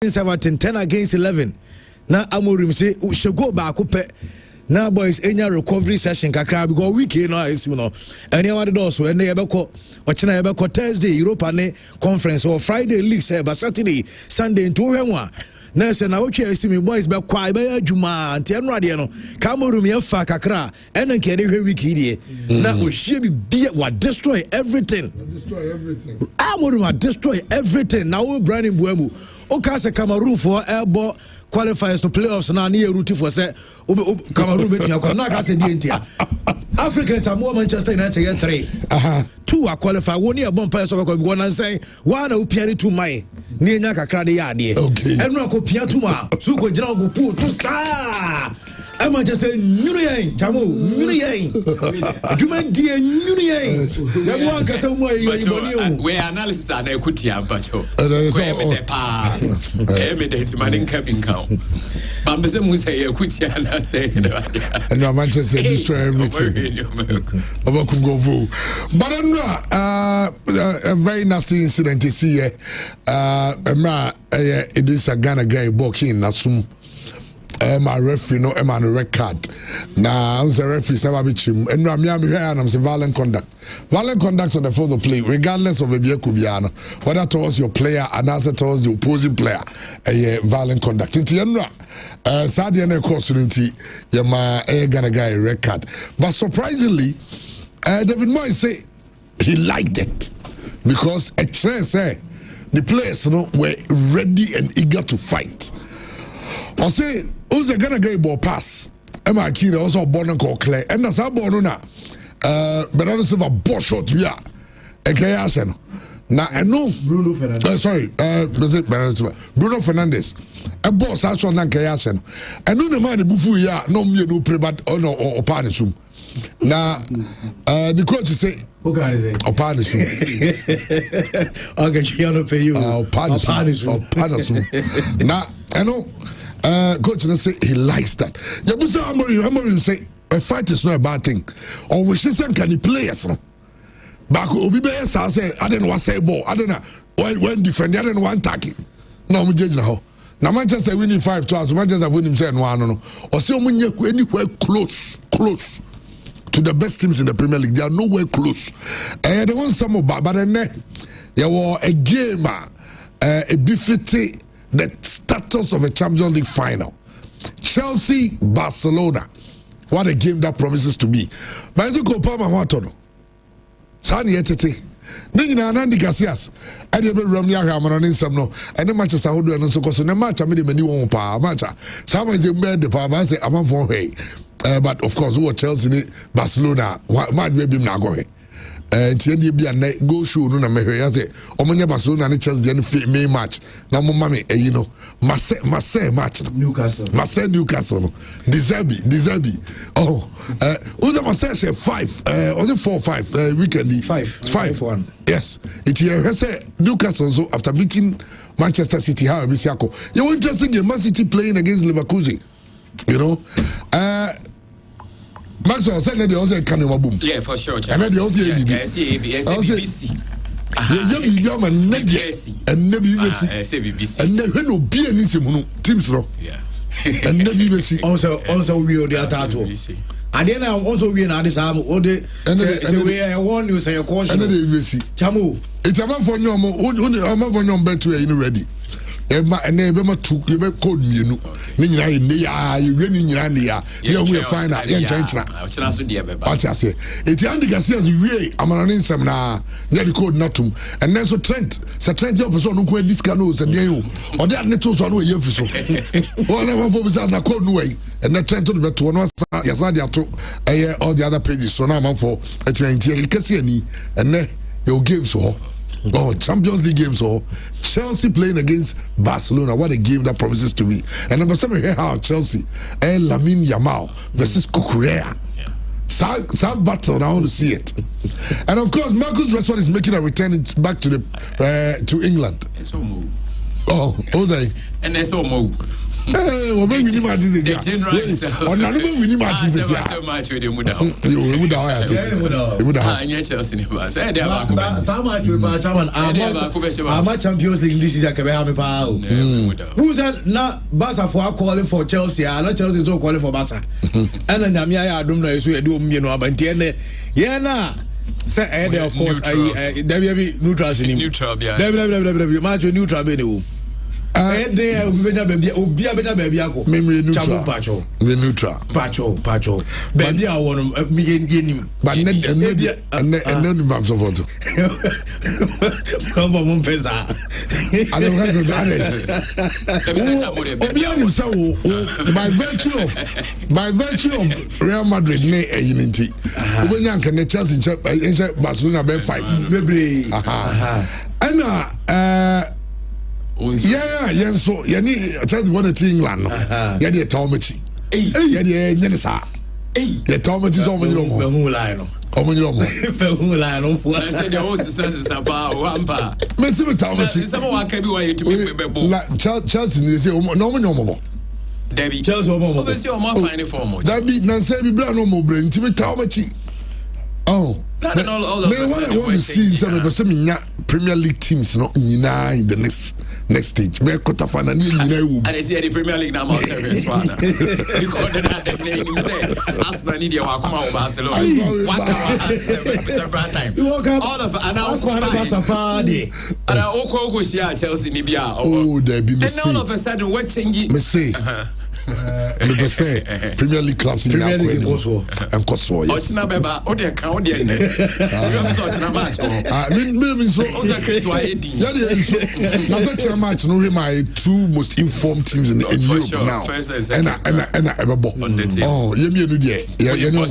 Everton 10 against 11. Now Amorim say we should go back up. Now boys, any recovery session kakra because weekend now is any one of those when they ever call or China ever call Thursday Europa conference or Friday league say but Saturday Sunday into one. Now say now okay see me boys be kwai be Juma and Tianra no Cameroon me fa kakra and then carry weekend now we should be what destroy everything. Amorim destroy everything. Now we Brandon Buemu. Okase Cameroon for airball qualifiers to playoffs now near route for say Cameroon betia na ka say di entia Africans are more Manchester United get 3 2 are qualified one year bomb pass go go na say one o piare to my ni nya kakra de ya de enu ko pia to ma so ko gira go pu to sa e Manchester nyuriyen chamo nyuriyen aduma die nyuriyen na bo anka say mo yi boni o we analysis na ekutia bacho ko me de pa me de ti manin cabin count but say mo say ekutia na say and Manchester destroy everything obakum go vo but a very nasty incident you see here it is a Ghana guy walking Nasum my referee no man red card now the referee never beat him and I'm here and I'm saying violent conduct on the field of play regardless of whether towards your player and answer towards the opposing player violent conduct into Sadia ne consultancy yama Ghana guy red card but surprisingly David Moyes say he liked it because a train say the players were ready and eager to fight. I say who's a Ghana guy ball pass Emma Akira also born and called Claire and that's how born but I don't a ball shot we are a Kayasen now I know Bruno Fernandes Bruno Fernandes a boss actually nan Kayasen I know the man bufu ya no me no pray but or panisum now the coach say who can I say? Opanisum. Okay, she don't pay you. Opanisum. Now, I know, coach say he likes that. Yabusa Amorim say a fight is not a bad thing. Or we should say can he play us? Back Obi say I don't want to say ball. I don't know when defend. I don't want tackle. No, we judge now. Now Manchester winning 5-2. Manchester winning 7-1. Or say anywhere close. To the best teams in the Premier League, they are nowhere close. They want some of but then there was a game, a befitting the status of a Champions League final. Chelsea, Barcelona. What a game that promises to be. But as you go, Palma Watono. Sani Etete. Nina Nandi Cassias. I did Romney Hammer in some no. And the matches I would do and so because the match I made a new power match. Some is in bed the power. I say I'm on for hey. But of course, who are Chelsea, Barcelona, might be now going. Tieni be a go show no na me hwe say omonye Barcelona and Chelsea any main match na mo mame you know Marseille match Newcastle Deserbi oh the Marseille 5 only 4-5 weekend 5-1 yes it here say Newcastle so after beating Manchester City how be siako you interesting game Man City playing against Leverkusen you know Maxwell said that they also can boom. Yeah, for sure. And then they also BBC. Yeah, and never BBC. And never no be any teams. Yeah. And never BBC. Also we are the tattoo. And then I'm also we are this arm all the way I warn you say a caution. And then BBC. Chamu. It's a man for your bet to ready. And never took you code me, you know. You find out. But I say, it's Andy Garcia's way. I'm an insam now. Near the code not to. And then so Trent, your person who quit this canoes and you or that netos on way you so. All I want for besides the code way. And then Trent to the to one Yasadia to all the other pages. So now I'm for a 20 Cassiani and then your game so. Oh, Champions League games or Chelsea playing against Barcelona. What a game that promises to be. And number 7 here how Chelsea and Lamine Yamal versus Cucurella. South battle. I want to see it. And of course, Marcus Rashford is making a return back to the to England. It's all move. Oh, Jose. And that's all move. Obe win matches is the general. On another win matches is so much with the muda. You would have you would have Chelsea in the say they have so much with my chairman. I'm Champions League this is a Kabehame Pao. Who's that now Barca for calling for Chelsea, not Chelsea so calling for Barca. And then Yamia don't know if we do but yeah na say of course there be neutral neutral match neutral be there obi abeta baby ako me neutral pacho baby I want me yenim but and back support come on pesa I don't have that by virtue of Real Madrid ne unity ubenya kan Chelsea in Barcelona be 5 bebre and yeah, so yani Chelsea won it in England. Yeah, the Tomachi. Yeah, the Yenisa. The Tomachi is over the line. Over the line. I said the host is about Wampa. Messi Tomachi. Someone can be way to be Chelsea is no. Debbie Chelsea obviously more finding form. Debbie Nancy Brown no more brain to be Tomachi. Oh. Not all of us. I want to see some Premier League teams not in the next stage. Me quarter final ni nyina. And they say the Premier League now more serious one. Because that name say Arsenal need you come out Barcelona. Several times. All of announced party. And Oko share Chelsea ni bia. Oh, there be and all of a sudden what change? Me say. Me say Premier League clubs in Premier League also. And Kosovo. Osina beba o de kan o de ne. You so Osina match. Me so Osa Chris wa edi. Yeah, na so match no my two most informed teams in Europe sure. Now. And ebebo. Oh, ye me no de. Ye no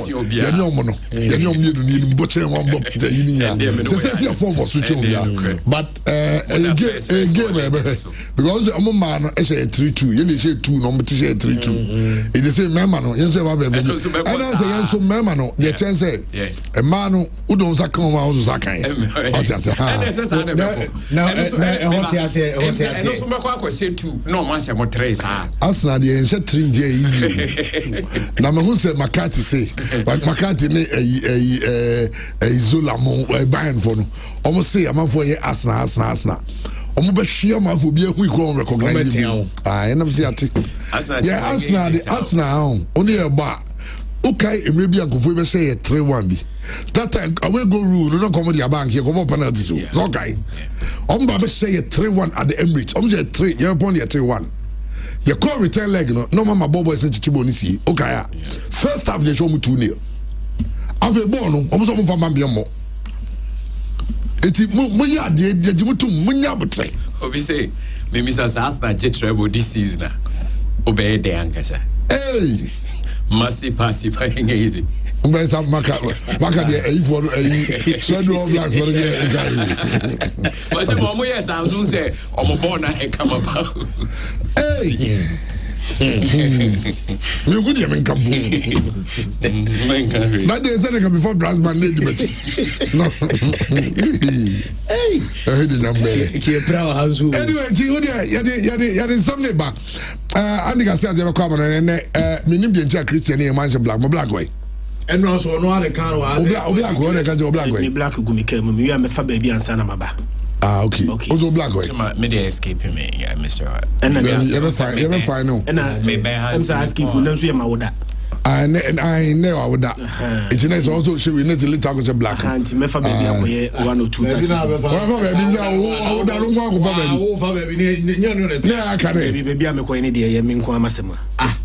omo no. Ye no omo no ni boche wan bob the uni. Say form for switch on. But game because omo man no e say 3-2. Ye dey say 2 no mo 3-2. It is say member no. Yes say ba be. And I say yes so member no. Ye chen say a man no who don't say come out who say kan. And also make kwa say 2 no man say mo 3 sa Arsenal dey say 3 je easy na me who say McCarthy say but McCarthy ne Zola mo Bayern for no omo say amanfo ye Arsenal omo be hia ma fo bi ehu ikro recognize you and am say ati yeah Arsenal only e ba okay emre bi ankofo be say 3-1 bi that time away go rule no come the bank here come penalty so okay ba be say 3-1 at the Emirates say 3 you upon the 3-1 you call return leg no mama bobo say chichibo ni si okay first half they show me 2-0 ave ball no so mo fa man bi mo eti mo ya de jimutum mo nya botre obi say me misa Arsenal jet treble this season obey de ankasa hey massive party playing easy Mbe sa maka de for shadow of blacks for the but say mo yes Samsung say omo born na e come about hey me good yemen kambu that day say can before brass band lady bet no hey the number ke prawo hanzu anyway ti odi ya de something back and you say I come on me nim de ntia Christian e man black mo black way and also no other car was black go de kan black way black gumi ke me ya me fa ba bi ansa na maba okay also black way me dey escape me yeah Mr. and you ever find no and me be hands asking for no so ya mawoda and I know would that it's nice also show we need to little go black can't me fa baby akoye 1 or 2 taxes baby ya o da ru nwa ko fa baby yeah can baby amekoye ne de ya me nko amasema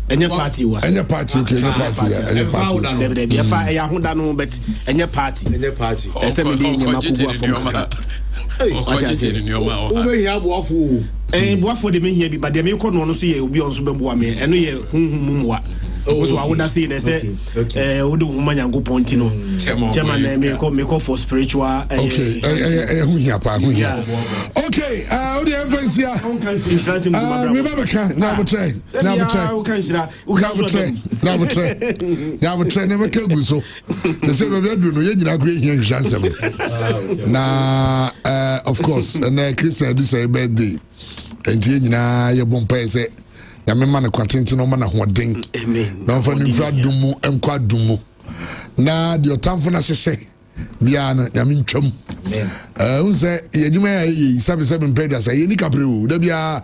enye party was enye party okay enye party baby fa ya hoda no but enye party ese me dey nyama ko bua fo ube ya boafo boafo de me hia bi ba de me ko no so ye obi on so be boa me eno ye hunhumumwa so I would say they say we do humanya go ponti no chairman me call for spiritual okay okay the emphasis here me baba can now try never can go so they say we do no ye nyina go here chance na of course and Christian this birthday and ye nyina ye bompa say ya me man kwantenti no man ahoden na fa ni fra dumu enkwa dumu na de otamfo na hyehye bia na ya me ntwam unse yedwuma ya yi sabe predators ye ni kaprewo da bia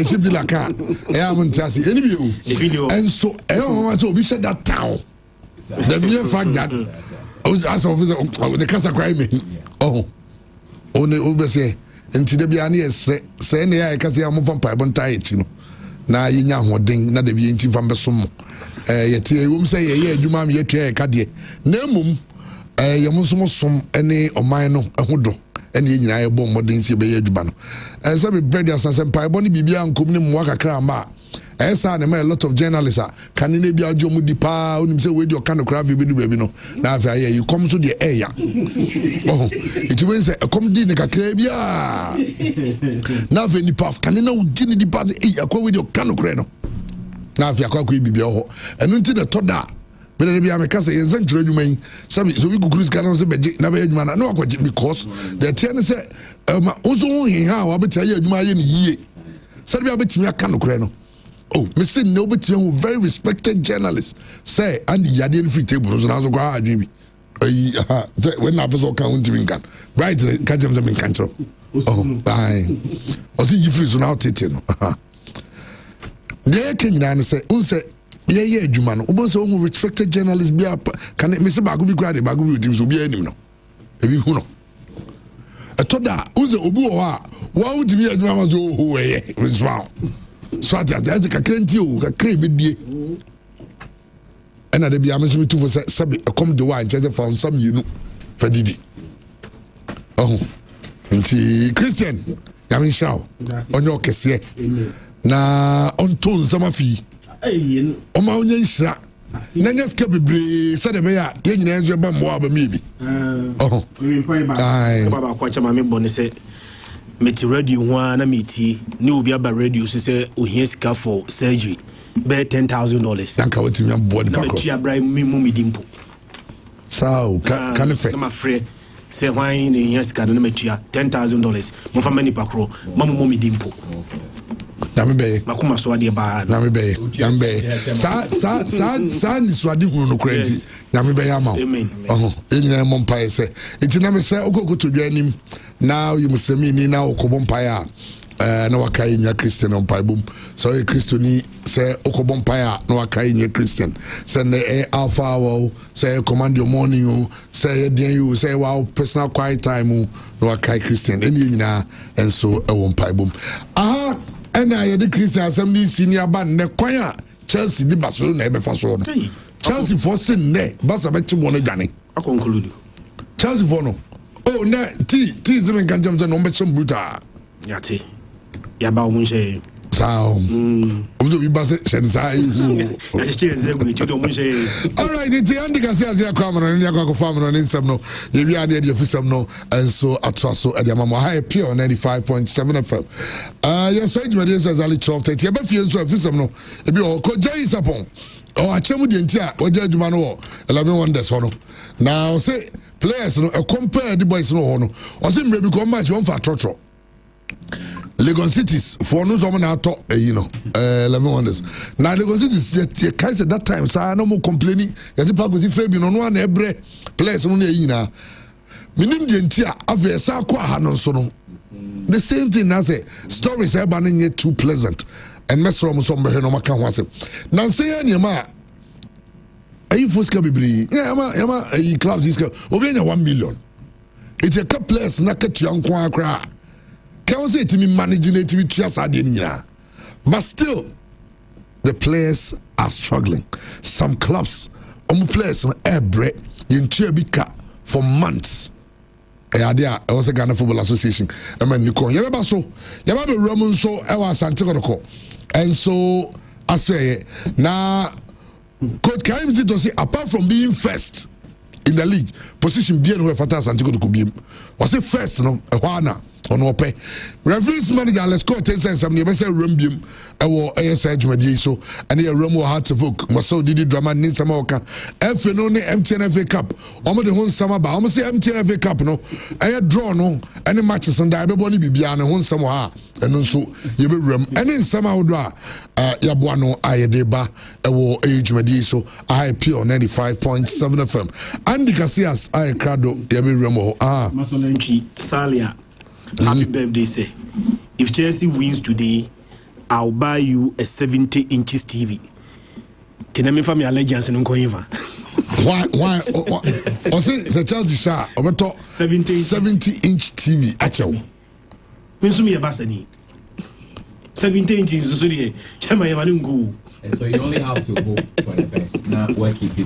ship de la ka ya mun tiase eni bio enso ho so obi said that town the mere fact that as officer the casa crime one obese enti da bia na yesre se ne ya kase amfa mpa bonta echi no na yinya hoden na da bia enti fa mbesom yete wom se ye adwuma me yetua e ka de na emum yɛm som ene oman no ahodo ene nyina yɛ bɔ modern si be yɛ adwuma no ɛsɛ be bread asanse mpa bɔ ne bibia nkom ne mwa kakra ma ɛsa ne ma a lot of journalists kan ne bia adwo mu di pa onim sɛ we di oka no kra fi bi du baabi no na afa yɛ yi kom so de ɛya it means kom di ne kakra bia na afa ni pa kan ne na udi ne di pa akwa we di oka no kra no na afa akwa bibia ho ɛno nti ne toda me bia me kase yen san tire dwuma yi sabi so we kukrus kan so beje na be dwuma na wakwaje because the tie ne say ma ozo ho hiha wa beta ye dwuma ye ne yie sabi bia betimi aka no kore no oh me say no betimi who very respected journalist say and yade no free table so na so kwa adwi bi ayi when na person kan untimi kan right ka jem them kan tro oh bye o si free so na tete no de kenyina ne say unse ye adwuma no obo so who respected journalist bia kan me se ba go bi kra de ba go bi odim so bia anim no ebi hu no etoda unse obi wo ha wa udi bi adwuma ma so ho ye so ati kakra nti o kakra be die ena de bia me so mi tu fo se sabe come the one just found some you know fa didi oh nti Christian ya me shaw onyo kese na onto nsama fi Oma onye nshira na nya ska bebre se de be ya ye nyina enzo ba mo aba mi bi baba kwa chama me bone se meti radio ho na meti ni obi aba radio se ohia sika for surgery be $10,000 danka wati mi abo de pakro na meti abra mi mu midimpo sao kan fe na ma frɛ se hwan ne hia sika no na meti $10,000 mo fa mani pakro mamu midimpo Nami be makuma so ade ba nami be sa ni so ade hunu no krenti nami be ya ma enyina mo mpae se enti nami se okokoto dwanim now you musemi ni na okobo mpae a na wakai nya Christian mpae bum so e Christoni se okobo mpae a na wakai nya Christian se ne alpha wo se command your morning se den you se wow personal quiet time na wakai Christian eni nyina enso e wo mpae bum aha ena ye de Christian assembly senior ban ne kwan a Chelsea di Barcelona e be fa so no Chelsea for sin ne Barca be ti won adwane conclude Chelsea for no oh na ti zimen kan jam no be chim bruta yati ya ba o munche sao obi bi ba se shen sai ya ti ze go ti do munche all right ti andi ka se azia kwa no ni akwa fa no ni nsem no ye wi ane de fisem no enso atraso e de mama high pure 95.7 FM yes I do this as ali 12:30 e ba fie enso fisem no e bi o ko jai sapon o achemu de ntia o ja adwuma no 11 wonders no now say players no e compare the boys no ho no o say mre bi ko match won fa trotro Lagos Cities for no some na to 11 wonders now Lagos Cities ye kai say that time say no mo complaining ye ti pa go si febi no no na ebre players no na yi na minim de ntia ave sa kwa ha no so no the same thing na say stories e ba no nye too pleasant and mesro mo so mbe no maka ho ase na say ya niam ayi foska bibiri yama ayi clubs iska obi nya 1 million it's a couple players na katua nko akra can say to me managing it with but still the players are struggling. Some clubs players every for months. I was a Ghana Football Association. I mean, you call so Roman so I was Santiago and so I say now Coach Kaim to say apart from being first in the league position bien who fata Santiago to be was it first no on ope referees manager let's go 10 cents some near say rumbium ewo ASI dwumadi so ene ya rum wo heart to folk maso didi drama ni sama oka FA no ne MTN FA Cup omo de ho nsama ba omo say MTN FA Cup no eye draw no ene matches and da bebo ni bibia ne ho nsama ha eno nso ye be rum ene nsama wodo a ya boa no ayede ba ewo dwumadi so IPO 95.7 FM Andy Casillas I crado ye be rum ho Masolenchi Salia happy birthday say if Chelsea wins today I'll buy you a 70 inches TV. Can I make family allegiance in Nkoiva? Why? Or say Chelsea share over 70-inch TV. Actually, Minsumi Abasani 70 inches. So the Chama Yamanungu. And so you only have to hope for the best. Not work it.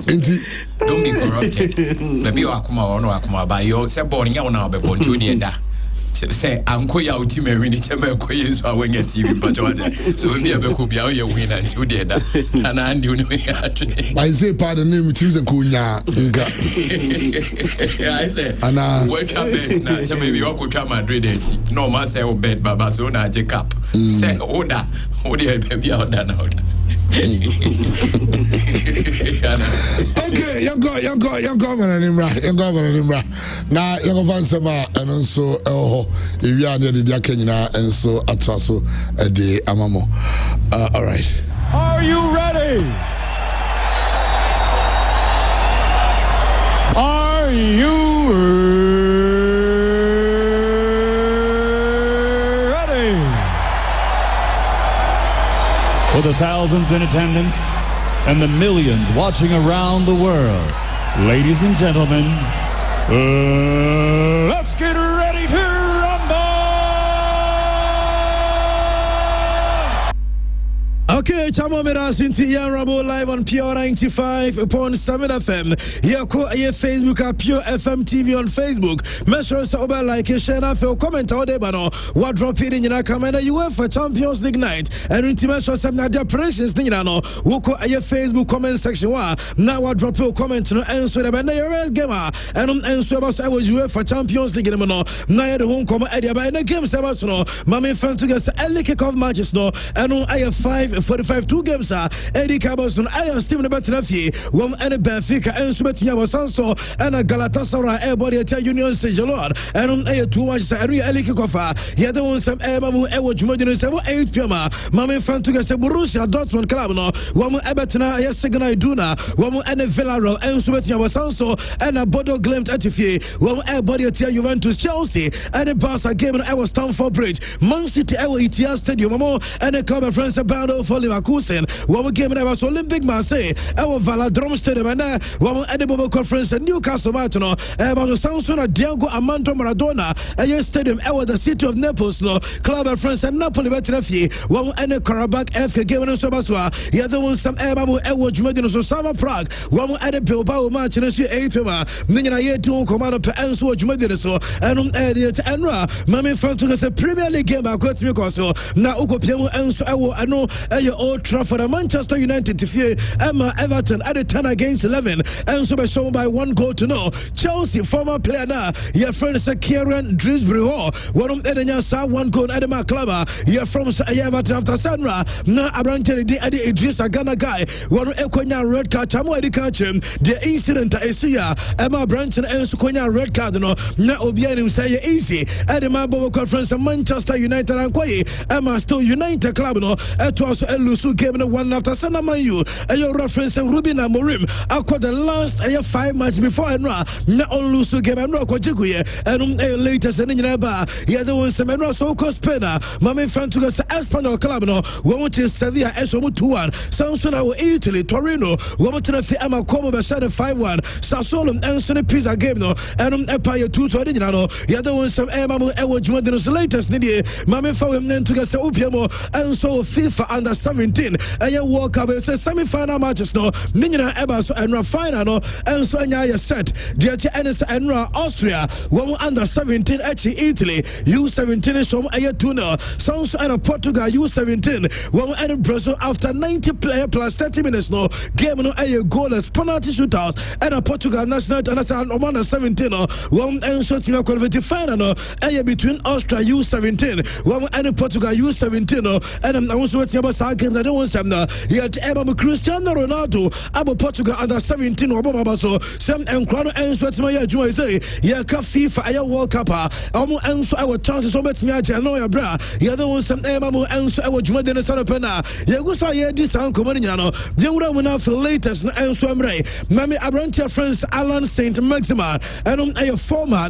Don't be corrupted. Maybe you akuma or no akuma, but you say born ya now be born to the say uncle ya ultimate winning chamber quiz or when get TV but so we be could be your win until the end and I knew I say pardon name teams and kunya yeah I say and work up beds now maybe you could try Madrid no man say bed baba so na Jacob say order baby out there now. Okay, young governor Nimra. Now young Vansama and also if you are near the Diakena and so Atraso the Amamo. All right. Are you ready? Are you ready? For the thousands in attendance and the millions watching around the world, ladies and gentlemen, let's get ready to rumble! Okay, Chamo Meras into Yan Rumble live on Pure 95.7 FM. Yako aye Facebook at Pure FM TV on Facebook. Make sure to like, share, and feel comment all day, bano. What drop it in your camera? UEFA Champions League night. And intimate show some of the operations. Nino, Woko aye Facebook comment section. Now what drop your comment no answer the band your gamer and answer about I was UEFA Champions League. No, now the home come area by the game. Sabasno, Mami fan to get early kickoff matches. No, and I have 5:45 2 games. Eddie Cabos on I am Steven Batinafi. One and Benfica and Subetia was also and a Galatasaray Airbody at Union St. Lord. And on a 2 matches. Every early kickoff. Yet there was some Airmamu Airwatch Modern 8 p.m. Mami fan to get Borussia Dortmund Club. No, one Everton, yes, second Iduna. One and a Villarreal and Subetia was also and a Bodo Glimt Atifi. One Airbody at Juventus Chelsea and a Barca game and I was Stamford Bridge. Man City Airway ETS Stadium and a club of France battle for Leverkusen. One game and I was Olympic Marseille. Our Valadrome Stadium and one at the Bobo Conference and Newcastle Martino. About the Samson Diego Armando Maradona. A stadium our the city of Naples. No club of France and Napoli Batinafi. One and a Karabakh FK game and Sobaswa. The other one some Airbabu Airwatch Medina so Summer Prague. One at the Bilbao match in the 8 p.m. Nina yet to command up and so Medina so and Ediot and Mami Fantugas a Premier League game. I got me also now Uko Piamo and so I know a Old Trafford Manchester United to fear Emma Everton at the 10 against 11 and so shown by 1 goal to no Chelsea former player now your friend Kieran Drisbury one of Edenya saw 1 goal at the club you're from Everton after Sandra now Abrante the Idris Agana guy one Ekonya red card Tamu Edikachim the incident is here Emma Branson and Sukonya red card no now Obianim say easy at the Mabo conference Manchester United and Kwaye Emma still United club no it was a Lusu game in 1 after Sanamayu and your reference Ruben Amorim after the last 5 matches before and now on Lusu game and Rokojikuye and latest and in Naba yeah the one some so Cospena Mami Fantugas Espanyol club no one to Sevilla Esomu 2-1 Samson Italy Torino one to the Emma Como Bashada 5-1 Sassuolo and Anthony Pizza game no and Empire 2-2 yeah the one some Emma Airwatch Modern's latest Mami Fawem then to get Upiamo and so FIFA under 17 World Cup semi-final matches no Nina Eba so and final no and so anya set the and Austria under 17 Italy U17 is from Tuna sounds and Portugal U17 and Brazil after 90 player plus 30 minutes no game no goalless penalty shootouts and Portugal national and under 17 no and so qualifying final no between Austria U17 and Portugal U17 no and I'm also waiting about game that don't want some yet Cristiano Ronaldo about Portugal under 17 Obama so some and Crown and sweat my joy say yeah FIFA World Cup and so our chances so much me I know ya bra yeah the one some and so our Juma den Sarapena yeah go so yeah this and come no you would have for latest and so I'm right Mami Abrantia friends Alan Saint Maximan and a former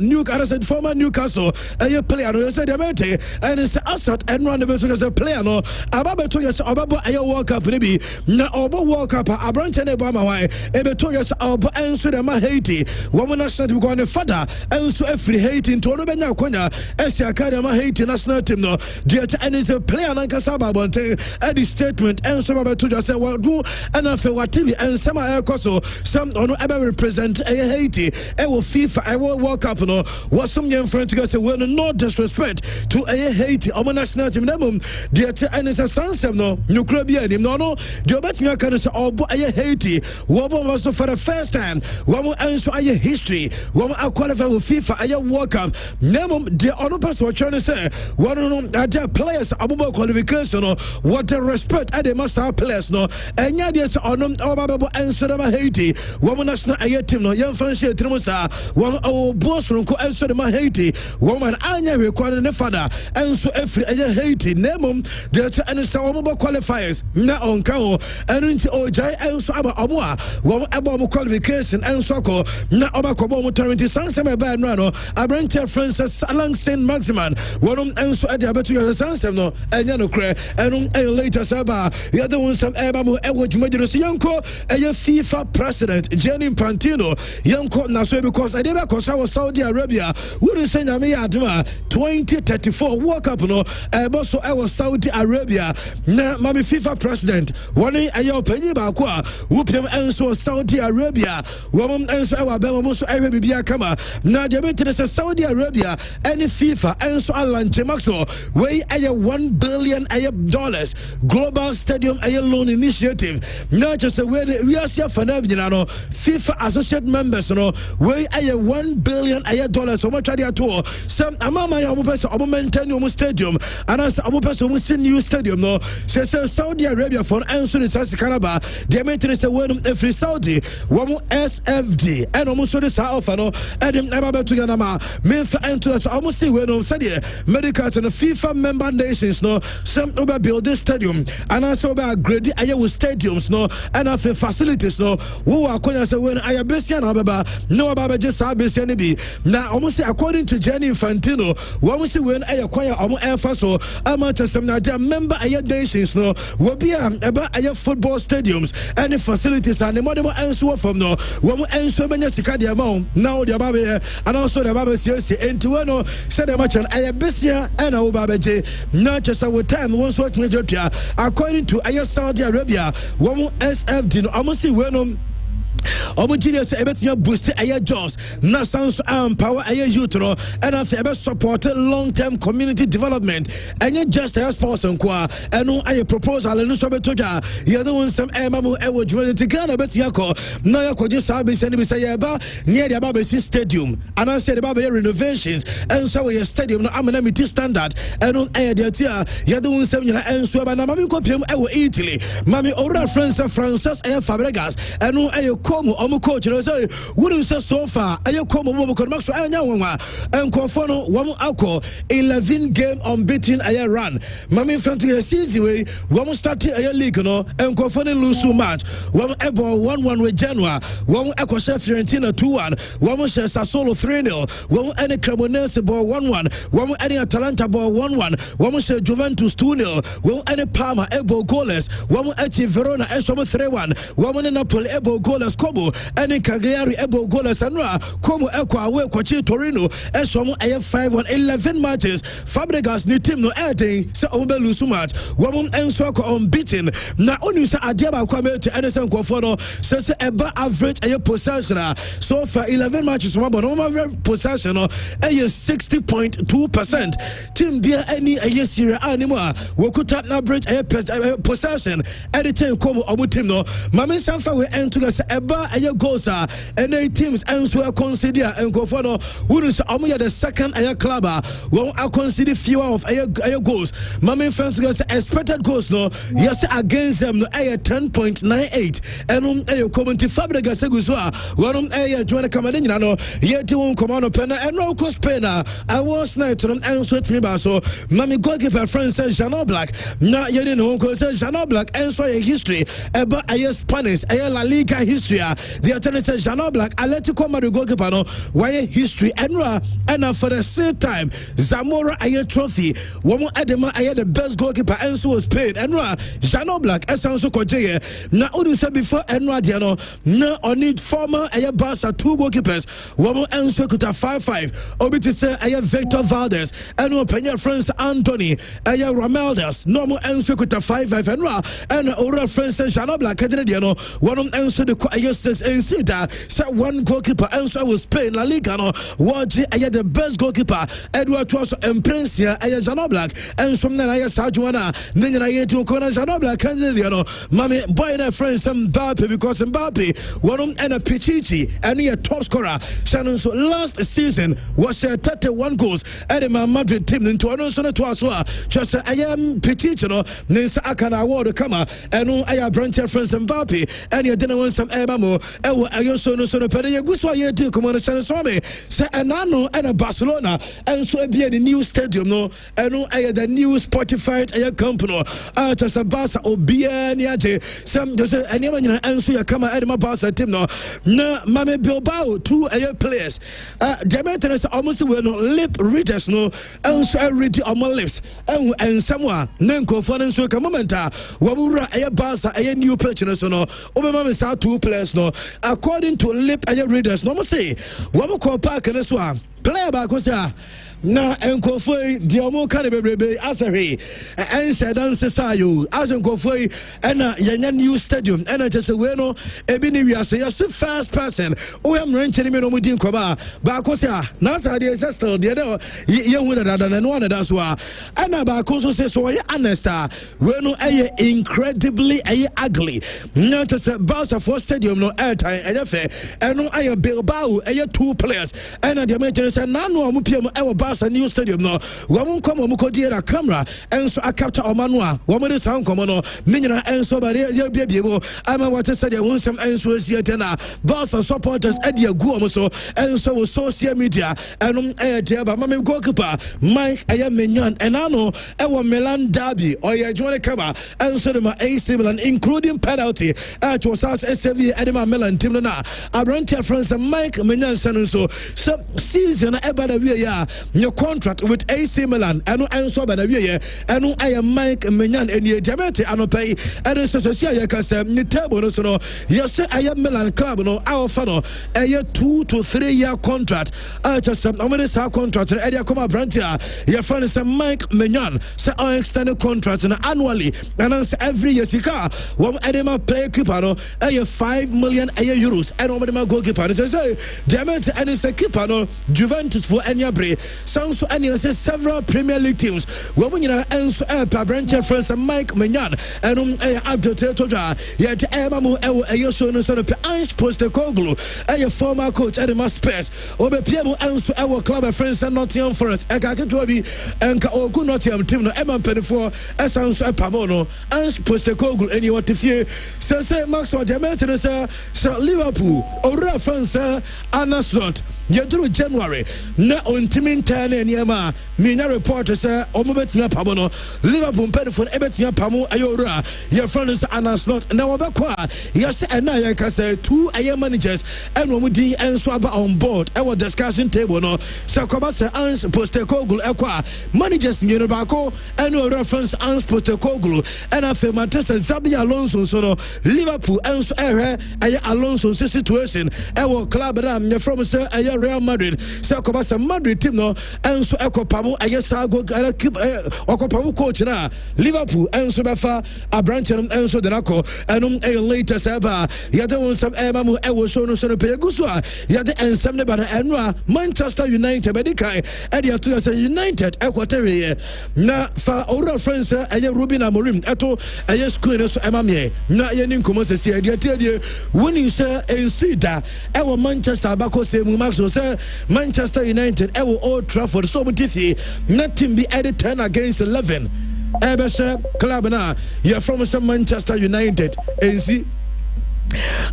Newcastle a player no said and it's Assad and run the as a player no about to us about a World Cup maybe na obo World Cup Abrantia ne ba ma why e be to us obo enso de ma Haiti woman national team go on father enso every Haiti to no benya konya esia ka ma Haiti national team no the and is a player na kasa ba bonte at the statement enso ba to just say what do and afa watibi and some ekoso some ono ebe represent Haiti e wo FIFA e wo World Cup no was some young friend to go say well no disrespect to Haiti omo national team na mum the and is a sunset no nuclear bi no the obetia can say obo Haiti wobo was for the first time wobo enso history wobo qualify with FIFA World Cup name the ono pass what trying to say one no other players abubo qualification no what the respect at the master players no enya dey say ono obabo enso dem Haiti wobo national team no yem fancy team sa one boss runko enso dem Haiti woman anya we kwano ne father enso every Haiti name the and say obo qualifiers na onka ho enu nti ojai enso aba obo a wo abo qualification enso ko na oba ko bo mo 20 sansem eba no Abrantia Francis Alan Saint Maximan wonum enso ade abetu yo sansem no enya no kre enu later saba ya the one some eba mo ewo dwumadiro so yanko FIFA president Gianni Infantino yanko na so because ade be kosa was Saudi Arabia wouldn't say na me aduma 2034 World Cup no ebo so ewo Saudi Arabia na mami FIFA president one ayo panyi ba ko a wupem enso Saudi Arabia wom enso ewa be mo so ewe bibia kama na de betre se Saudi Arabia any FIFA enso alanche maxo we aye $1 billion dollars global stadium loan initiative na just we are here for now no FIFA associate members no we aye $1 billion dollars so much at all some amama ya omo omo maintain your stadium and as omo person we see new stadium no say Saudi Arabia for enso the Sasi Kanaba de betre se when every Saudi womo SFD and omo so this offer no edem eba to ganama means enter us almost see when said medical and FIFA member nations no some over build this stadium and also over grade with stadiums no and of facilities no who are going to say when I besia na baba no baba just besia ni bi na almost according to Gianni Infantino almost see when I acquire almost air so amount some na member nations no will be about football stadiums and the facilities and the modern answer from no when enso benya sika dia ma now dia baba and also the baba say into no said the match and besia and o baba je not just our time once what according to Saudi Arabia one SFD no almost see when Genius ebetia boost air jobs na sans empower air youth no and after ebe support long-term community development and just as person kwa and no proposal no so betoja you the one some emamu ewo jwele tigana betia ko na yakọ je sabe se ni be say eba near the Babasi stadium and I said about renovations and so your stadium no amenity standard and on air the tia you the one some na enso eba na mami ko pem ewo Italy mami ora Francis air Fabregas and no komu omu coach no say wouldn't say so far ayo komu mo ko max anya wonwa enkofo no wo akọ 11 game unbeaten ayo run mami front to season we wo start ayo league no enkofo no lose match wo ebo 1-1 with Genoa wo akọ Fiorentina 2-1 wo share Sassuolo 3-0 wo any Cremonese ball 1-1 wo any Atalanta ball 1-1 wo share Juventus 2-0 wo any Parma ebo goalless wo achieve Verona 3-1 wo Napoli ebo goalless Kobo ene Cagliari ebo goal sanra Como eko away kwachi Torino esomo 5 on 11 matches Fabregas ni team no airting se ombe lose match wamum enso ko unbeaten na onu se adia ba kwa mete Edison Kwofo no se eba average possession so far 11 matches no possession no 60.2%. Team dia any Serie A anymore we could tap average possession editing come omu team no mame sanfa we enter eba goals and 8 teams elsewhere consider and Kwofo no who is omu the second club won consider fewer of goals mame fans expected goals no yes against them no 10.98 and community Fabregas Seguswa one Joanna Camadina no yet won command pen and no cost pen I was night and sweat me so Mami goalkeeper friend says Jean Black na yet no says Jean Black and so a history about a Spanish a La Liga history the attorney says Jean Black Atletico Madrid goalkeeper no why history and for the same time Zamora a trophy one Adema I the best goalkeeper and so was paid and Jean Black as also koje na Udu said before and Diano no only former a Barca 2 goalkeepers one and so could have 5-5 Obiti say a Victor Valdez and no Pena France Anthony a Ramaldas normal and so could have 5-5 and Ora France Jean Black Diano one and so the 6 and Sita said one goalkeeper and so was Spain La Liga no what I the best goalkeeper Edward was Imprencia a Jean Black and from then I Sajuana then I to corner Jean Black Diano Mami boy and friends Mbappe because Mbappe one and a Pichichi and he a top scorer Shannon so last season was 31 goals at my Madrid team into another to us just I am Pichichi no Nisa Akana award kama and I branch friends Mbappe and you didn't want some Ebamo I also no so Pereira Guswa ye do come on Shannon Swami say and a Barcelona and so be the new stadium no and I the new Spotify company just a Barca Obia Niaje some just anyone and so you come at my Barca team no na Mame Bilbao 2 players the maintenance almost will no lip readers no and so I read on my lips and someone Nenko for and so momenta wabura a Barca a new purchase no Obama saw 2 players no according to lip readers no say wabu call park and so player back was na enkofoi diomo kan bebrebe asahe ense dan sesayo as enkofoi ena yanya new stadium ena just we no ebi ni wiase yes first person o am rancheni me no mudi nkoba ba ko se na sa de still de ye hu da na no na da so ena ba ko so se so ye honesta we no incredibly ugly na just Barca for stadium no airtime efe eno aye Bilbao 2 players ena de mention say na no amupiem e Barca new stadium no wamon come omukodi na camera enso akapta omanua wamode sound come no ninyina enso ba ye biebie ama what said they want some enso asiete na Barca supporters ade agu omo enso wo social media enom de ba mame goalkeeper Mike Ayamenyan enano e wo Milan derby oye jone kaba enso de ma AC Milan including penalty at was as SV Edema Milan team na Abrantia France Mike Menyan sanso so season e ba da we ya your contract with AC Milan and so by the way and I am Mike Menyan and ye Jamete anopai and so ya kasa ni table no so no yes I am Milan club no our fano a 2 to 3 year contract just some contract and area come Abrantia your friend is Mike Menyan say our extended contract annually and every year sika one edema play keeper no a 5 million euros and over goalkeeper say Jamete and is a keeper no Juventus for any break sounds so any several Premier League teams when we answer branch friends Mike Menyan and Abdul Toja yet Emamu Ayoso no son of Ange Postecoglou a former coach at the Spurs Obe Piemo answer our club friends and Nottingham Forest Akatobi and Oku Nottingham team no Eman Penifo sounds Pamono Ange Postecoglou any what if you say Maxwell Demeter sir Liverpool or France Anna slot you do January na on team share niema minya report say omobetia pamono Liverpool pedifon ebetia pamo ayora your friends anas not na wabekwa yes and I can say 2 managers and omudi enso aba on board our discussion table no sakoba say Ans Postecoglou ekwa managers nyeno bako and no reference Ans Postecoglou and afa Manchester Xabi Alonso so no Liverpool enso aya Alonso situation ewo club ram nye from say aya Real Madrid sakoba say Madrid team no enso ekopamo aya sago keep okopamo coach na Liverpool enso befa abranche enso denako enum later saba yade won some mamu ewo so no so no peguso yade ensem ne bana enwa Manchester United medikai e dia to say United ekwotere na fa ora friends eye Ruben Amorim eto eye school so emamie na ye ni nkomo sesi e dia tie woni say ensida ewo Manchester bako se mu max so say Manchester United ewo Old Trafford so mutifi na team be at 10 against 11 ebese club na you from some Manchester United enzi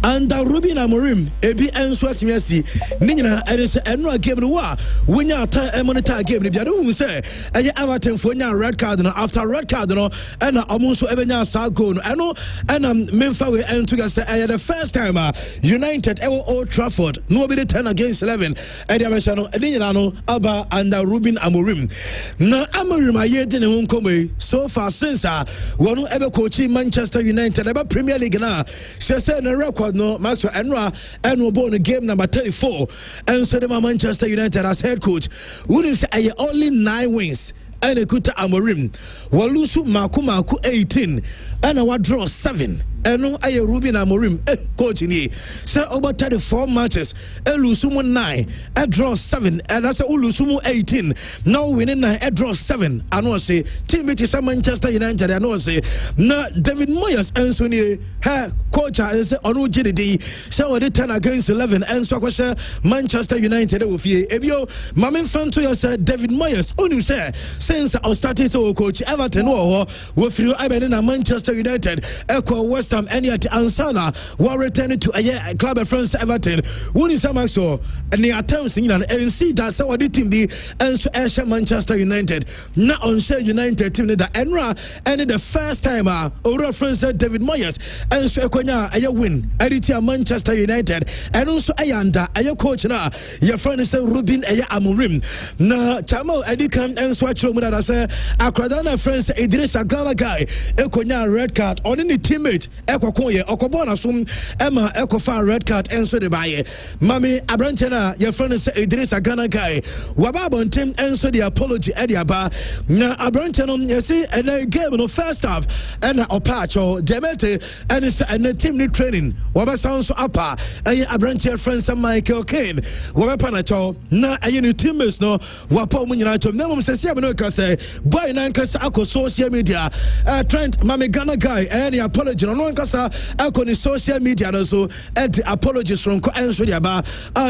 and Ruben Amorim ebi enso atimiasi ni nyina edese eno game no wa wonya ata monitor game ni bia do say eye Everton fo nya red card no after red card no ena omonso ebenya sa goal no eno ena memfa we ento ga say eye the first time United ewo Old Trafford no be the 10 against 11 e dia besha no ni nyina no aba under Ruben Amorim na Amorim aye de ne ho nkomai so far since wonu ebe coach Manchester United ebe Premier League na say the record no Maxwell Enra born game number 34 and so the Manchester United as head coach wouldn't say only 9 wins and a kuta Amorim walusu maku 18 and a draw 7 and no aye Ruben Amorim coach ni say over 34 matches elusumu 9 a draw 7 and that's ulusumu 18 now winning 9 a draw 7 and no say team which is Manchester United and no say na David Moyes and so ni her coach is onu jidi say we 10 against 11 and so kwasha Manchester United we fie ebio mamen fan to you say David Moyes onu say since our starting so coach Everton we free I na Manchester United echo West Ham and yet Ansana were returning to a club of France Everton winning some so and the attempts in and see that so what the team be and so Asia Manchester United now on say United team that Enra and the first time over France David Moyes and so Konya a win editor Manchester United and also Ayanda a coach na your friend is Ruben Amorim na Chamo Edikan and Swatch that I say Akradana friends Idris Agala guy Ekonya red card on any teammate Ekokoye Okobona sum Emma Ekofa red card and so de baye Mami Abranchena your friend is Idris Agana guy Wababon team and so the apology Ediaba na Abranchenom you see and a game no first half and Opacho Demete and it's a team need training Waba sounds so upper and Abrancher friends Michael Kane Wabapanacho na any teammates no Wapo Muninacho Nemo says say boy nankasa ako social media Trent Mami Ghana guy and apology no nankasa ako ni social media no so and apologies from ko enso dia ba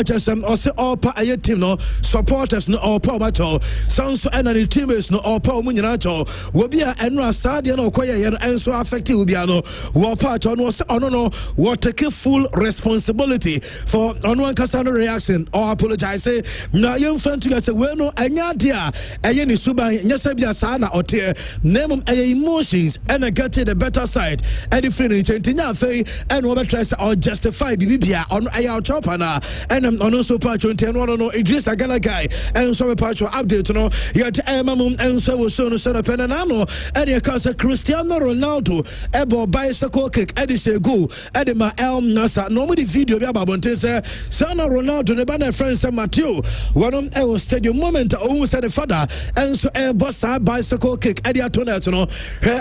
just say all pa aye team no supporters no all pa macho sounds so and the teammates no all pa munyina cho wo bia enra sadia no koye ye no enso affect wo bia no wo pa cho no say ono no wo take full responsibility for ono nankasa no reaction or apologize say na yem fan to say we no anya dia aye ni suban nyasabia sana ote name emotions and get to the better side and if you chantinya fe and over try or justify bibia on aya chopper na and on also patch on 10 no Idris Agala guy and so patch update no yet mamum and so so no set up and no and you can say Cristiano Ronaldo ebo bicycle kick edise go edema elm nasa normally video be about say Cristiano Ronaldo ne bana friend say Matthew one on stadium moment who said the father and so boss bicycle kick edia tonet no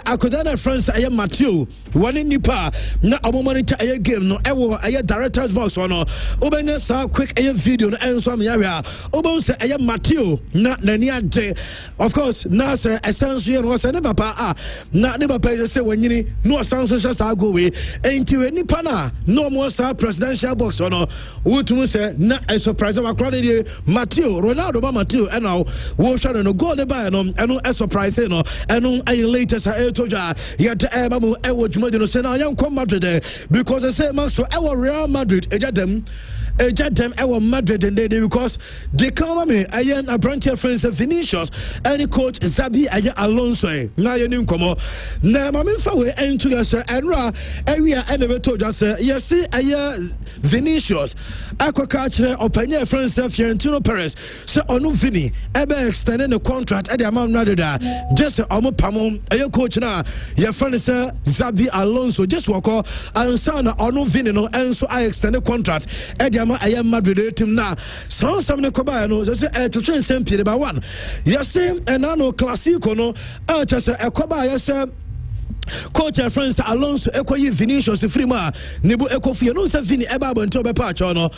akodana friends aye Matthew one nipa na monitor aye game no ewo aye director's box no obenya sa quick aye video no enso am yawe obon say aye Matthew na nani age of course na say essence you no say ne papa na ne papa say wanyini no sanso sa go we enti we nipa na no mo sa presidential box no wotum say na a surprise wa crowd dey Matthew Ronaldo ba Matthew and now wo share no goal dey buy no eno a surprise no eno aye latest toja yet mamu ewo jumadi no say na yan come Madrid because they say man so ewo Real Madrid eja dem ejat them ewo Madrid and they because they come me ayen a branch friends of Vinicius and coach Zabi aya Alonso na yenim komo na mame fa we ento yase enra area enebe to just yes aya Vinicius akoka kire opanya friends of Florentino Perez so onu Vini ebe extend the contract e dey am da just omo pamon aya coach na your friend say Zabi Alonso just wako ansa na onu Vini no enso I extend the contract e dey am aya Madrid team na so some ne koba no so say to train same period by one yes and no classico no just a koba yes coach friends Alonso ekoyi Vinicius free ma nebu ekofie no say Vini eba bonto be pa cho no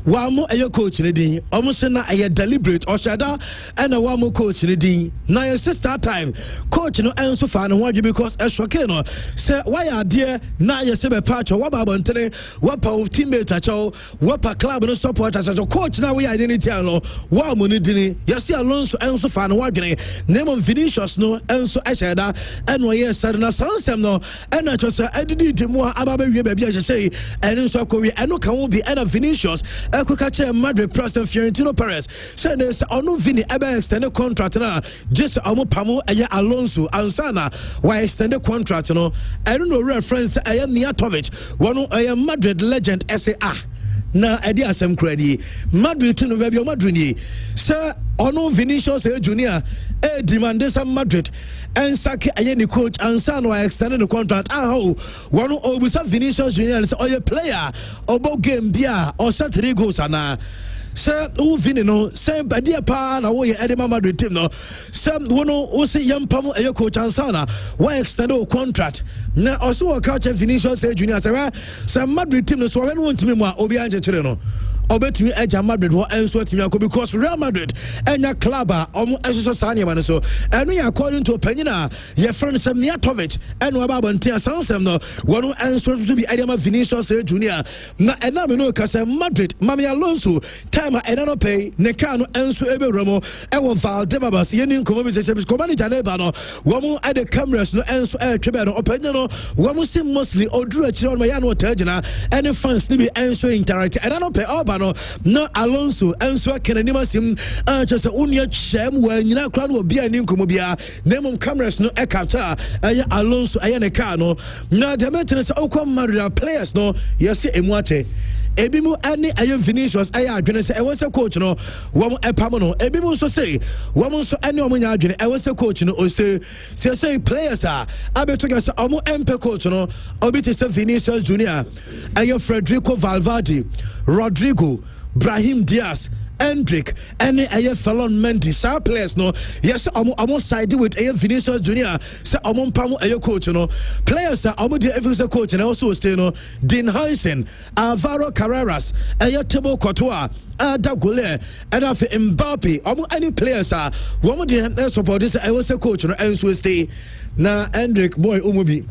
wa mo eye coach ne din omo se na eye deliberate oshada and wa mo coach ne din na your sister time coach no enso fa no wadwe because e shoke no say why are there na your se be pa cho wa ba bontere wa pa teammate acho wa pa club no supporters acho coach na we identity no wa mo ne din yes Alonso enso fa no wadwe name of Vinicius no enso eshada and we yes na Sem no and I just edidi demo ababe wie ba bia say and so kowi eno kan wo bi and Vinicius ekoka che Madrid president Florentino Perez say ne say onu Vini ebe extend contract na just omo pamo eye Alonso ansana why extend contract no I don't know reference eye Mijatovic one eye Madrid legend SA na edi asem krani Madrid no ba bia Madrid ni say onu Vinicius Junior demand some Madrid and Saki ayeni coach and son were extending the contract. One obisa Vinicius Junior is or a player or game dia or Saturday goes ana. Sir, who Vini no, say Badia Pa na way Edema Madrid team no. Some one who say young Pamo a coach and sana why extend the contract. Now also a coach Vinicius Junior say some Madrid team no so when want me more Obianje Chileno. Obetumi eja Madrid wo enso atimi akọ because Real Madrid enya club omo enso sane man so eno ya according to opinion your friend say Mijatovic eno aba bontia sansem no wono enso to be Edema Vinicius Junior na ena me no ka say Madrid Mami Alonso time ena no pay ne ka no enso ebe romo e wo Valdebebas yeni nkomo bi say manager na ba no womo at the cameras no enso twebe no opinion no womo sim mostly oduru akire on ya no tagina any fans ni bi enso interact ena no pay no Alonso enso kenanima sim just unya chem wa nyina kra no obi ani nkomo bia name cameras no e capture Alonso ne car no na the maintenance okwa Madrid players no yes emuate ebimu ani ayo Vinicius adwene se e coach no wom epam no ebimu so say wom so ani omunya adwene e coach no o say players abeto gas omu empe coach no obi te se Vinicius Junior ayo Federico Valverde Rodrigo Brahim Diaz Hendrick and a fellow Mendy star players no yes I'm side with a Vinicius Junior say I'm pamo a coach no players are the every coach and also stay no Dean Hansen Alvaro Carreras a Thibaut Courtois Ada Goulet and after Mbappe any players are one of the supporters I was a coach no and so stay na Hendrick boy umubi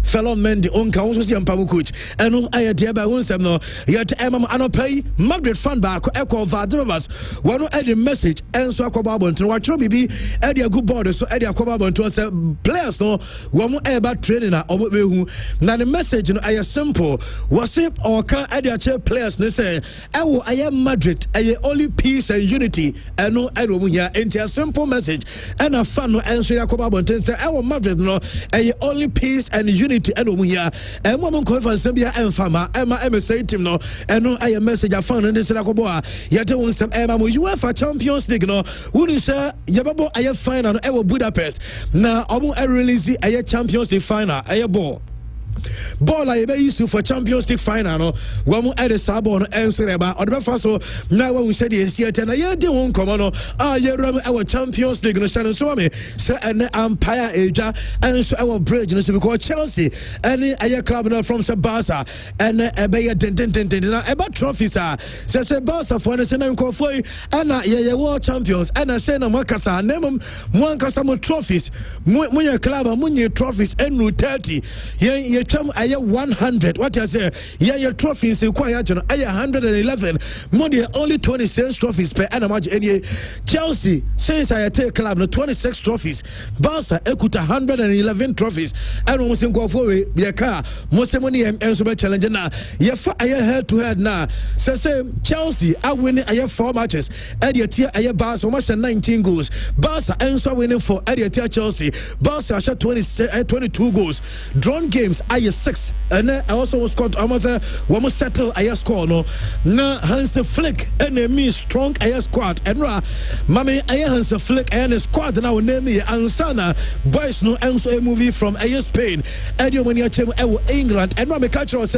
fellow Mendy on count was young Pamu coach and I dear by one sem no yet Emma Anopai Madrid fan back echo Valdebebas one edit message and so akobabon to watch bibi Eddie good border so Eddie akobabon to say players no one ever training na obehu na the message no I simple was it or can Eddie players ne say I am Madrid I only peace and unity and no I don't hear into a simple message and a fan no answer akobabon to say I Madrid no I only peace and unity and omuya and woman conference bia enfama ema say team no and no I message a fan and say akobo yete won some ema mo UEFA Champions League no woni say yebabo aye final no e Budapest na omo release aye Champions League final aye ball I be used for Champions League final no wamu ede sabo no ensereba odebe faso na wamu said the theater na ye de won komo no ye ram our Champions League no channel so me say an empire eja and so our bridge no so because Chelsea any aye club no from Barca and ebe den na eba trophies say Barca for na say na nkofo and ye world champions and say na makasa name mo ankasa mo trophies mo ye club mo nye trophies enu 30 ye Yɛtwam ayɛ 100 what I say yɛ trophies in kwaya no ayɛ 111 more than only 26 trophies per annum any Chelsea since I take club no 26 trophies Barca ekuta 111 trophies and almost in Kofowe yɛka mosemoni enso be challenge na yɛfa ayɛ head to head na say Chelsea are winning ayɛ 4 matches Ediatia ayɛ Barca almost 19 goals Barca enso winning for Ediatia Chelsea Barca shot 22 goals drawn games ayɛ 6 and I also scored almost one settle ayɛ score no na Hans Flick enemy strong ayɛ squad and mami ayɛ Hans Flick and squad na we name ansana boys no enso a movie from Spain edio when yɛchem England and me catch us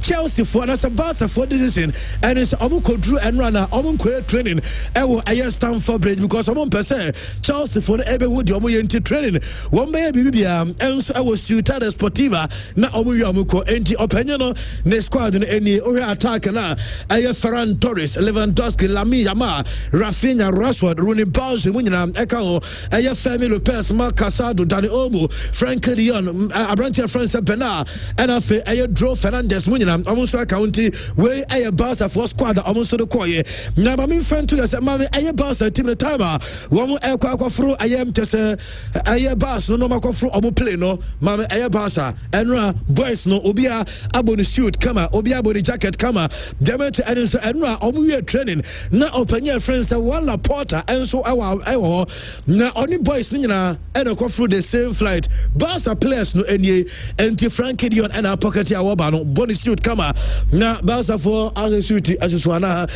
Chelsea for na Barca for this season and it's omuko drew and runner omuko training ayɛ Stamford Bridge because person Chelsea for ebe would omu yenti training one be bibia enso Ciudad Deportiva na omuko enti opinion ne squad no any attack na ayɛ Ferran Torres Lewandowski Lamine Yamal Rafinha Rashford Rooney Barnes munyina eka ho ayɛ Femi Lopez Marc Casado Dani Olmo Frank de Jong Abrantia France Bernard and afi ayɛ Dro Fernandes munyina omuso county we ayɛ Barca for squad omuso de koye na ba min friend to yɛ mami ayɛ Barca team the time wɔn ɛkɔ akɔforo ayɛ mtese ayɛ Barca no makɔforo omu play no mami ayɛ Barca enra boys no obia aboni suit kama obia aboni jacket kama demet enso enra omu we training na opanya friends one Laporta enso ewo na oni boys ni nyina ena kɔforo the same flight Barca players no enie enti Frankie de Jong ena pocket ya wo ba no boni suit kama na Barca for as suit asuswana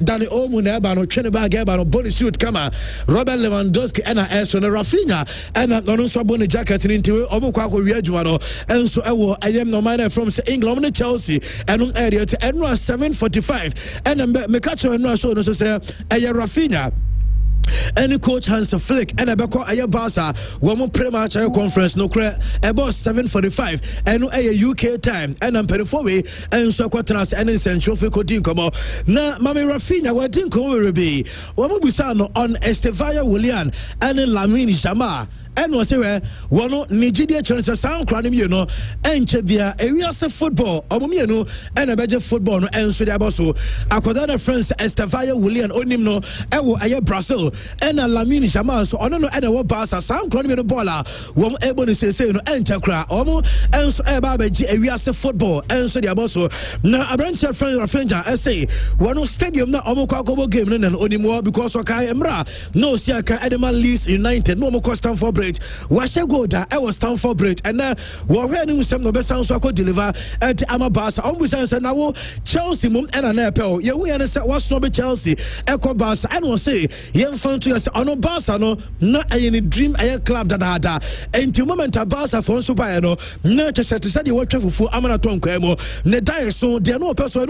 Dani Olmo na ba no twene ba ga ba no boni suit kama Robert Lewandowski ena eso na Rafinha ena no so boni jacket ni nti omu kwa ko wi adwuma no enso ewo ayem no man from England no Chelsea eno area to eno 7:45 ena me catch eno so no say aye Rafinha any coach Hans Flick and Abeko Aya Barca one pre-match conference no cre about 7:45 and a UK time and I'm periphone and so quaternas and in central Ficodin come na Mami Rafinha what didn't come be one busano on Estevaya Willian and Lamine Yamal and was where one Nigeria chance sound crowd you know and Chebia area football omumienu and a better football no and so the aboso akodana friends Estevaya Willian onim no ewo aye Brazil and Lamine Yamal so ono no and wo Barca sound crowd no baller one able to say no enter cra omo and so eba beji area football and so the aboso na abranche friend Rafinha say one stadium na omo kwakobo game no onimo because okay emra no sia ka Edema Leeds United no mo Stamford Bridge washe go da I was Stamford Bridge and wo hwe ni musem no be sound so ko deliver at ama Barca on busan say na wo Chelsea mum and na pel ye hu ye say was no be Chelsea eko Barca and won say ye fan to say ono Barca no na aye ni dream aye club da enti moment Barca for so buy no na che say de wo twafufu amana tonko emo ne die so de no person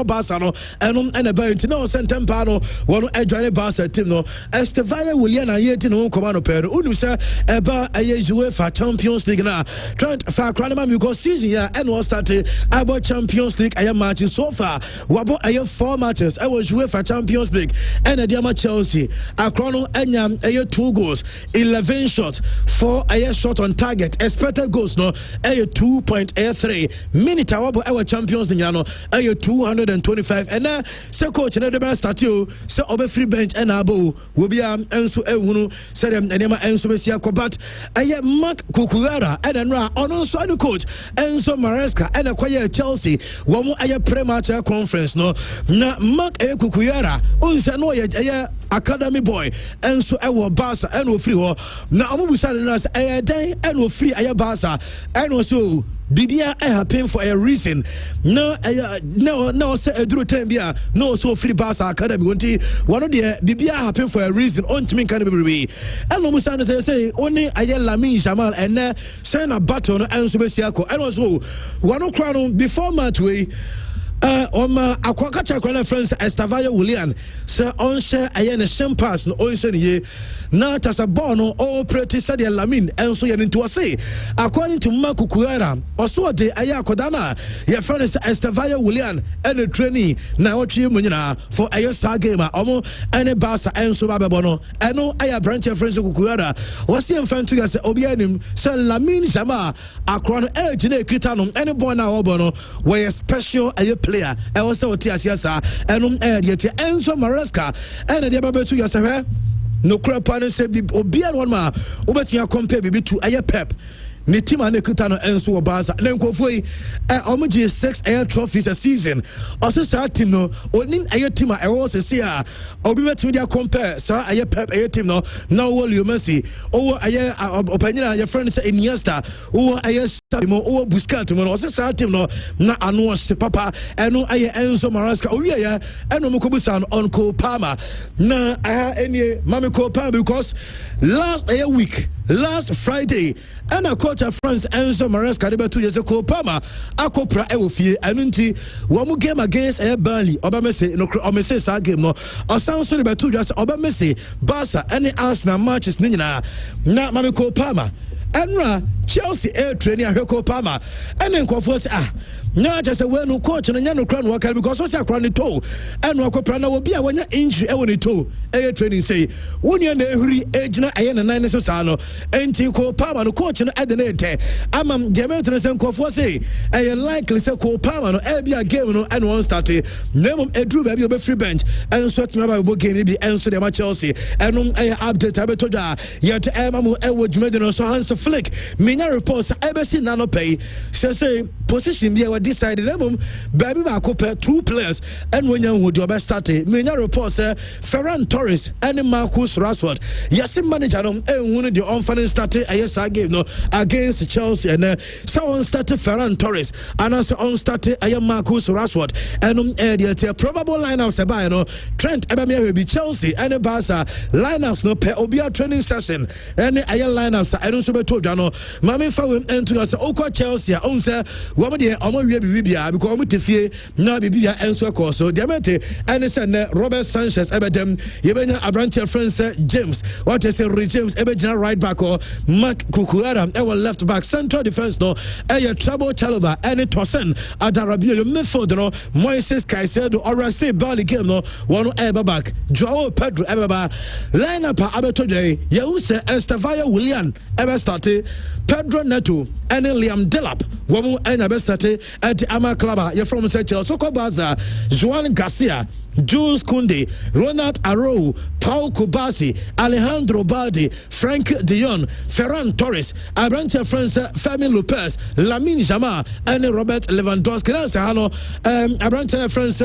Barca no eno and ba enti no sentempa no wono adwane Barca team no Estevaya Willian aye ti no command per unu say eba aye UEFA Champions League na Trent fa kranema because season ya and was started about Champions League aye matches so far wabo aye 4 matches I was UEFA Champions League and the Chelsea akrono enya aye 2 goals 11 shots 4 aye shot on target expected goals no aye 2.83 minute wabo aye Champions League no aye 225 and na se coach na de start you se obe free bench and abo will be enso ehunu se dem enema enso be sia but aye Mark Cucurella and enra ono so any coach Enzo Maresca and acquire Chelsea one aye pre-match conference no na Mark Cucurella unse no aye academy boy enso ewo Barca and no free ho na omubusa na aye dan and no free aye Barca and also Bibia happen for a reason. No say eduro time bia no so free Barca academy wonti one of the Bibia happen for a reason on to me can be and no musa say only aye Lamine Yamal and send a battle and so besiako and also one crown before match way Oma akwakacha kwana friends Estavaya William sir onse aye ne champagne no onse ne na tasa bono all pretty said Lamin enso ye nti wose according to Marco Kuera oso de aye akodana your friend is Estavaya William and a trainee na otwe munyina for aye sa game omo ene basa enso babebo no eno aye branch friends Kuera wose emfantu ya se obi anim se Lamin Jama akron age na ekita no ene boy na obo no we special aye player I also Tiasiasa and yet Enzo Maresca and the Babetu Yasave no crap and say Obian one ma Obetia compare bibi to aye pep. Nitima Nekutano Enso Baza, Lenkofui, Omoji 6 air trophies a season. Also, Satino, Onin air team, I also see Obimet media compare, sir, air pep air team no, now will you mercy. Oh, air opinion, your friends in Yesta, oh, air Stamo, oh, Buscatimo, also Satino, na Anuas Papa, and no air Enzo Marasca, oh, yeah, and no Mukobusan on Kopama. Na, I have any Mamiko Pama because last week, last Friday, and I caught a friends Enzo Maresca about 2 years ago. Pama, Akopra Ewofie, and Unti, one game against Air Burnley, Obamese, no, Omese, game no, or sounds about 2 years, Obamese, Barca, any Arsenal matches, Nina, not Mamiko Pama, and Chelsea air training, Heko Pama, and then Kofos, no, just a well no coach and a no crown worker because what's a crown toe and Wakoprana will be a one injury a toe. Air training say, when you're every age, I am a 9 Sosano, and Tico Palma, no coach and Adenete. I'm Demetrius and Kofo say, I likely say Ko Palma, no Abia game no and one started. Name a Drew baby of a free bench and sweat me about game maybe answer them at Chelsea and I update Abetoja yet Amamu Edward Medino so hands a flick. Mina reports ever seen nano pay. She say position be our decided baby Makope 2 players and when you would your best start Mina reports Ferran Torres and Marcus Rashford. Yes, manager and one of the unfunny started a game no against Chelsea and someone started Ferran Torres and also on started Marcus Rashford and the probable lineups about no Trent Ebamia will be Chelsea and Barca lineups no per Obia training session and lineups I don't so told no Mami Fawim and to us Oko Chelsea on say what the Bibia because we defeat now Bibia and so so Diamante and it's Robert Sanchez Ebedem Yebenya Abrantia friends James what I say James Ebejana right back or Mark Kukuara our left back central defense no trouble Chalaba and Tosen Adarabia your midfield no Moises Caicedo or say Bali game no one ever back Joao Pedro Ebeba lineup Abetoday Yause Estavaya William ever started Pedro Neto and Liam Delap Wamu and ever started at Ama Klaba you're from Sechel Soko Baza Juan Garcia Jules Kunde, Ronald Arrow, Paul Kubasi, Alejandro Baldi, Frank Dion, Ferran Torres, Abrantia France, Femi Lopez, Lamine Jama, and Robert Lewandowski. Abrantia France.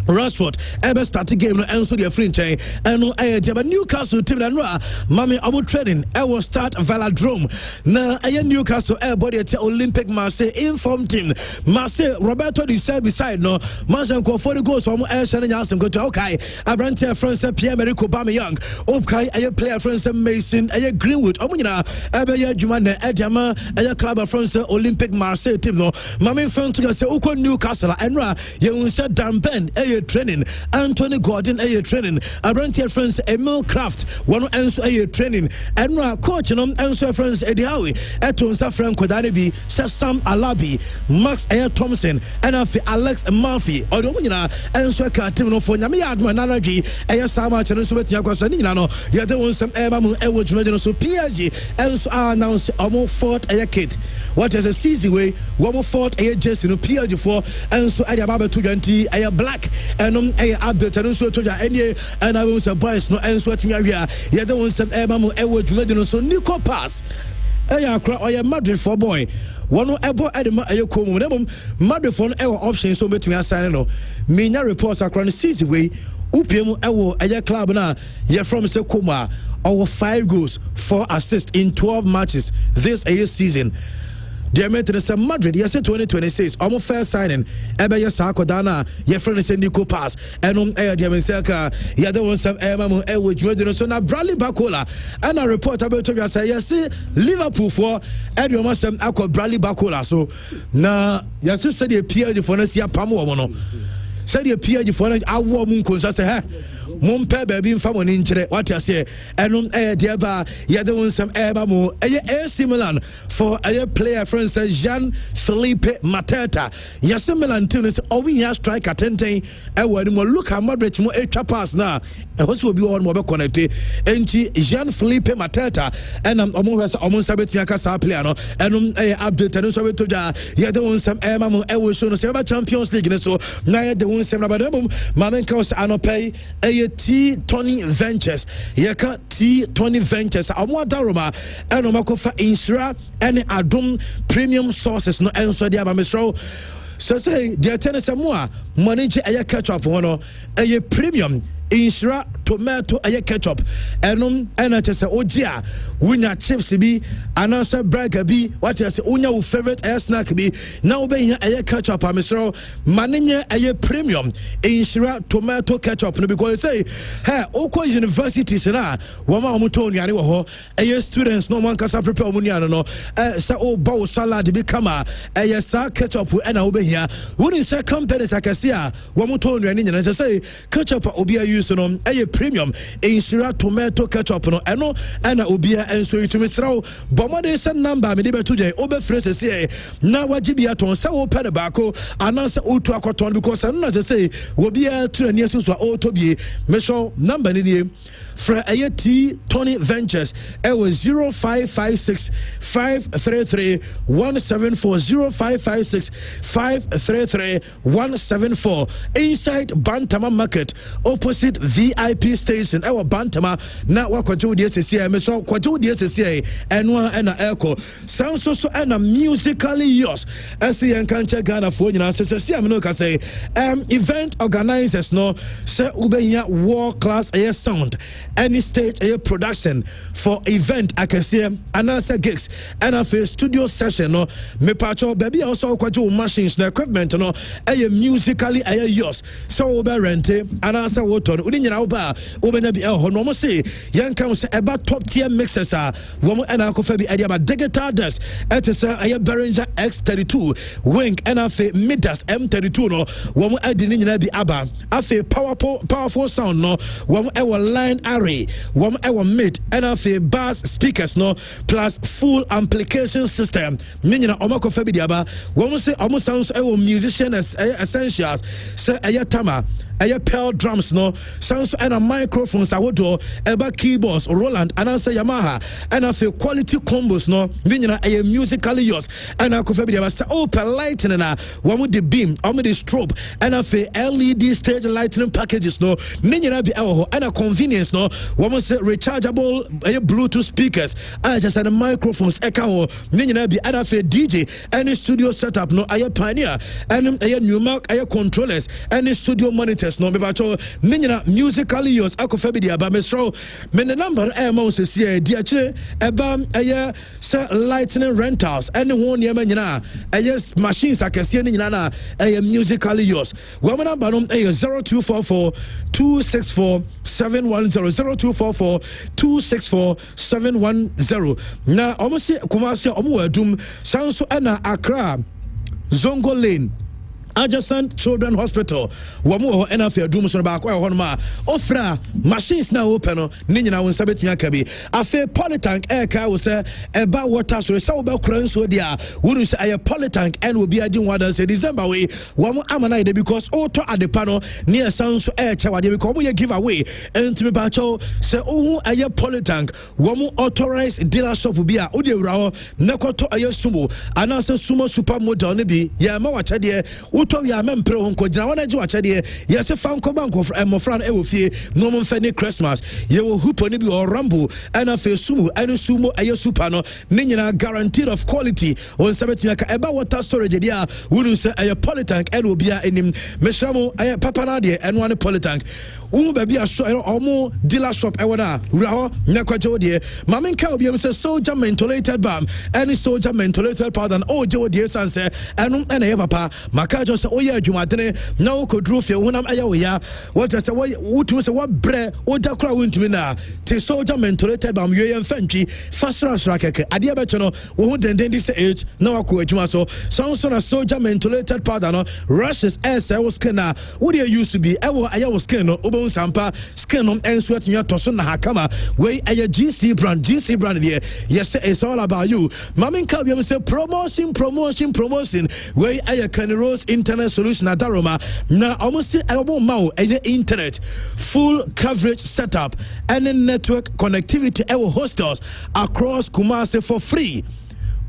Rashford ever started game no enso the free chain and I Newcastle team na mami abo training I will start Velodrome na Newcastle body at Olympic Marseille inform team Marseille Roberto Di said beside no Marseille go for the goals from Shannon Jansen go to okay Abrantia France Pierre-Emerick Aubameyang okay player France Mason Greenwood omunyina ebe juma na Edjama club of France Olympic Marseille team no mami fan to say uko Newcastle and you said Dampen training Anthony Gordon training Abrantia France Emil Kraft one answer training and coach no answer France Eddie Howe etonsa Franco Danebi Sam Alabi Max Thompson and Alex Murphy odomunyina answer ka team no for nyame adma nanaji sama chene so betia kwaso ni nyina no ye de won sam mu ewo dwumade so PSG and announce omo fort kit what is a CZ way omo fort jersey no PSG for and so ade ababa 20 black and update and so to and I will say boys no and so at me ye de won sam mu ewo dwumade so Nico pass Madrid for boy one ebo edema ayekom dem Madrid for no option so betumi assign no menya reports across CZ way upiem ewo club na ye from Sekoma over 5 goals 4 assists in 12 matches this season deɛ mɛtene sɛ Madrid yɛsɛ 2026 ɔmo first signing ɛbɛyɛ saa akɔdaa no a yɛfrɛ no sɛ Nico Pass ɛnom ɛyɛ deɛ mensɛ ka yɛde wo nsɛm ɛma mu ɛwɔ dwumadi no so na Bradley Bacola ɛna report abɛtɔ dwa sɛ yɛse Liverpool foɔ ɛde ɔmo asɛm akɔ Bradley Bacola so na yɛse sɛdeɛ PSG foɔ no si apam wɔ mo no sɛdeɛ PSG foɔ no awɔ mu nkonsa sɛ hɛ mompɛ baabi mfa mo ne nkyerɛ wate aseɛ ɛnom ɛyɛ deɛ ba yɛde wo nsɛm ɛba mo ɛyɛ AC Milan for ɛyɛ player friend sɛ Jean-Philippe Mateta yɛsɛ Milan team no sɛ ɔwehia striker tenten ɛwɔ anim Luka Modric mo ɛtwa pass na ɛhɔ sɛ obi wɔ hɔ no wɔbɛconnecte ɛnti Jean-Philippe Mateta ɛnam ɔmo hwɛ sɛ ɔmo nsa bɛtumi aka saa player no ɛnom ɛyɛ update ɛno nso bɛtɔ dwa yɛde wo nsɛm ɛma mo ɛwɔ show no sɛ yɛba Champions League ne so na yɛde wo nsɛm na bɛdɛ mom ma menka wo sɛ anɔpɛ ɛyɛ T20 Ventures yɛka T20 Ventures ɔmo adaroma ɛna ɔmo akɔfa insura ɛne adom premium sources no ɛnso de aba mesrɛ sɛ deɛ ɛtɛ ne sɛ mo a mo ani gye ɛyɛ ketchup ho no ɛyɛ premium insura tomato ɛyɛ ketchup ɛnom ɛna kyɛ sɛ ogye a wonya chips bi anaasɛ burger bi wate sɛ wonya wo favorite ɛyɛ snack bi na wobɛhia ɛyɛ ketchup a mesrɛ ma ne nyɛ ɛyɛ premium insura tomato ketchup no because say wokɔ universities no a wɔma a wɔmotɔ nnuane wɔ hɔ ɛyɛ students na ɔmo ankasa prepare ɔmo nnuane no sɛ wobɔ wo salad bi kama ɛyɛ saa ketchup ɛna wobɛhia wonim sɛ companies akɛse a wɔmotɔ nnuane nyina kyɛ sɛ ketchup a obi ayi so no ɛyɛ premium insura tomato ketchup no ɛno ɛna obia ɛnso yitumi sraw bɔmɔde sɛ number me de bɛto gye obɛfrɛ sɛsɛ na wagye bi atɔn sɛ wopɛ ne baako anaasɛ wotu akɔtɔn because ɛno na sɛsɛ obia tu ani asi so a ɔtɔ bie mesɔ number ne nie fra ɛyɛ T20 Ventures ɛwɔ 0556 533 174 0556 533 174 inside Bantama Market opposite VIP station ɛwɔ Bantama na wakɔgye wo deɛ sɛsie mesɛ kɔgye wo deɛ sɛsie ɛno a ɛna ɛkɔ san so ɛna musically yours ɛsɛ yɛn ka nkyɛ Ghanafoɔ nyinaa sɛ sɛsie me no ka sɛ event organizers no sɛ wobɛnya world class ɛyɛ sound any stage a production for event akɛseɛ anaasɛ gigs ɛna afei studio session no mepakyɛw baabi a wɔsɛ wokɔgye wo machines na equipment no ɛyɛ musically ɛyɛ yours sɛ wobɛrente anaasɛ wotɔ no wode nyina woba a wobɛnya bi ɛwɔ hɔ no ɔmo se yɛnka wo sɛ ɛba top tier mixers a wɔm ɛna akɔfa bi ɛde aba digital desk ɛte sɛ ɛyɛ Behringer X32 wing ɛna afei Midas M32 no wɔm ɛde ne nyina bi aba afei powerful sound no wɔm ɛwɔ line array wɔm ɛwɔ mid ɛna afei bass speakers no plus full amplification system ne nyina ɔmo akɔfa bi de aba wɔm se ɔmo sounds ɛwɔ musician essentials sɛ ɛyɛ tama ɛyɛ pearl drums no sounds ɛna microphones ahodoɔ ɛba keyboards Roland anaasɛ Yamaha ɛna afei quality combos no ne nyina ɛyɛ musically yours ɛna akɔfa bi de aba sɛ opɛ lightning a wɔm de beam ɔmo de strobe ɛna afei LED stage lightning packages no ne nyina bi ɛwɔ hɔ ɛna convenience no wɔm say rechargeable Bluetooth speakers I just the microphones ɛka ho ne nyina bi ɛna afei DJ any studio setup no ɛyɛ Pioneer ɛne ɛyɛ Newmark ɛyɛ controllers any studio monitors no mebacho ne nyina musically yours akɔfa bi de aba mesro me ne number ɛma wo sɛsie di akyire ɛba ɛyɛ sɛ lightning rentals ɛne ho nneɛma nyina ɛyɛ machines akɛseɛ ne nyina na ɛyɛ musically yours wɔn number no ɛyɛ 0244 264 710 0244 264 710 na ɔmo se Kumasi ɔmo wɔ adum sanso ɛna Accra Zongo Lane Adjacent Children Hospital wɔn ɛna afei adum so baako ɛwɔ hɔ nom a ofra machines na open no ne nyina wɔn nsa betumi aka bi afei polytank ɛka wo sɛ ɛba water so sɛ wobɛkora nsuo di a wɔn sɛ ɛyɛ polytank ɛna obi adi wadan sɛ December way wɔn amana yɛ because auto adepa no ne ɛsan so ɛkyɛ wadeɛ because wɔn yɛ giveaway ɛntumi baako sɛ ohun ɛyɛ polytank wɔn authorized dealer shop bi a odi ewura hɔ ne kɔtɔ ɛyɛ sumo anaasɛ sumo super model ne bi yɛ ma wakyɛdeɛ woto wi amempre ho nko gina wona ji wachede yes fa nko banko mofra e wo fie no mo mfa ni Christmas ye wo hupo ni bi o rambo ana fe sumu anu sumo aye super no ni nyina guaranteed of quality on sabeti aka eba water storage dia wonu se aye polytank ene obia enim meshramo aye papa na de eno ane polytank wo ba bia so omo dealer shop e wona wura ho nyakwaje de mamenka obia se soldier mentholated balm any soldier mentholated powder and oje de sanse eno ene ye papa maka jo se oye adwumadene na wo kodru fie wonam aye wo ya what say wo tumi se wo bre wo da kra wontumi na te soldier mentholated balm ye mfantwi fasra keke ade be che no wo hu denden di se age na wako adwuma so na soldier mentholated powder no rushes as I was skin na wo dey used to be e wo aye wo skin no obon sampa skin no enso atnya toso na hakama we aye GC brand there yes it's all about you mamin ka we say promotion we aye Rose internet solution adaroma na almost ebo mawo aye internet full coverage setup and network connectivity our hostels across Kumasi for free.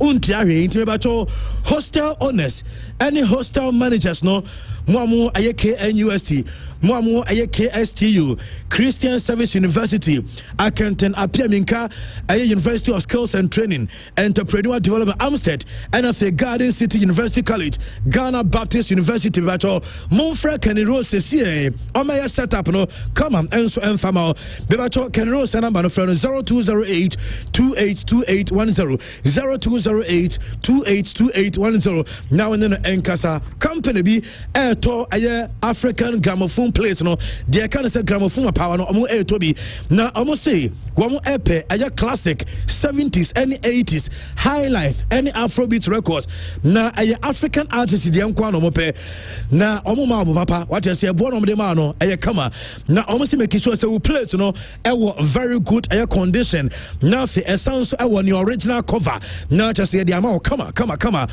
Untiare intimebacho hostel owners any hostel managers no Mwamu aye KNUST Mwamu aye KSTU Christian Service University Akanten Apiaminka aye University of Skills and Training Entrepreneur Development Amstead and a Garden City University College Ghana Baptist University bacho Monfra Kenny Rose CA Omaya setup no come on enso enfama bebacho Kenny Rose number no 0208 282810 0208282810 now and then Enkasa company be to aye African gramophone plates no they can say gramophone power no omo to be na omo say womo epe aye classic 70s and 80s high life any Afrobeat records na aye African artists de enko no mo pe na omo ma obo papa what you say bo no de ma no aye kama na omo say make sure say we plate no e wo very good aye condition na fi essence e wo the original cover na just say the amount kama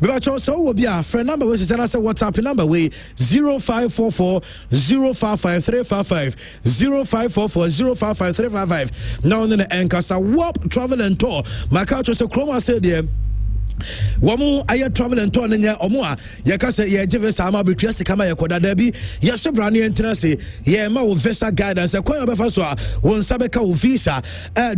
me ba cho so wo bia friend number we say WhatsApp number we 0544 055 355 0544 055 355 now in the Enkasa Warp Travel and Tour Makacho so Chroma said there Wamu aye travel and tour nya omo a ye ka se ye give sama betwa sika ma ye koda da bi ye so brane entina se ye ma wo visa guidance kwan obefa so a won sabe ka wo visa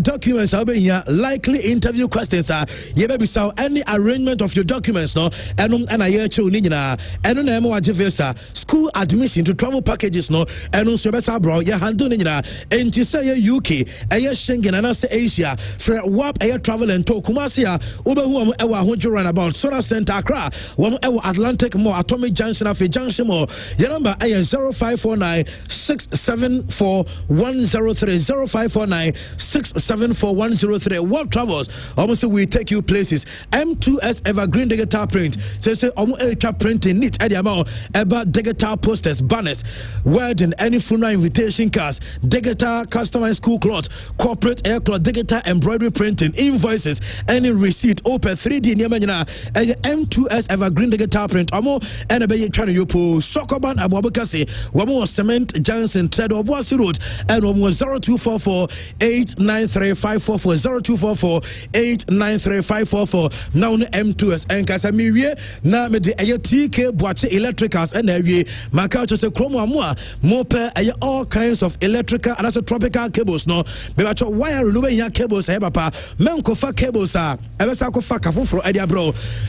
documents obehia likely interview questions ye be bisa any arrangement of your documents no enum na ye che oni nyina enu na ema wage visa school admission to travel packages no enu so be sa bro ye handle ni nyina enti se ye UK aye Schengen na se Asia for WAP aye travel and tour Kumasi a obehu am ewa run about Solar Center Accra, one Atlantic Mall, Atomic Junction, Afi Junction Mall. Your number is 0549 674 103 0549 674 103. World Travels, almost we take you places. M2S Evergreen Digital Print. Say almost printing neat at the amount about digital posters, banners, wedding, any funeral invitation cards, digital customized school clothes, corporate air cloth, digital embroidery printing, invoices, any receipt, open 3D M2S Evergreen Digital Print Amo and be trying to yopo Sokoban Abubakasi Wamo Cement Johnson Trade Obuasi Road and Wamo 0244 893 0244 893 now M2S and Casamirie na me de TK Boache Electricals and area Makacho se Chromo Amua Mope all kinds of electrical and also tropical cables no Bebacho wire removing your cables papa Menkofa cables are Ebesako Faka for Edia bro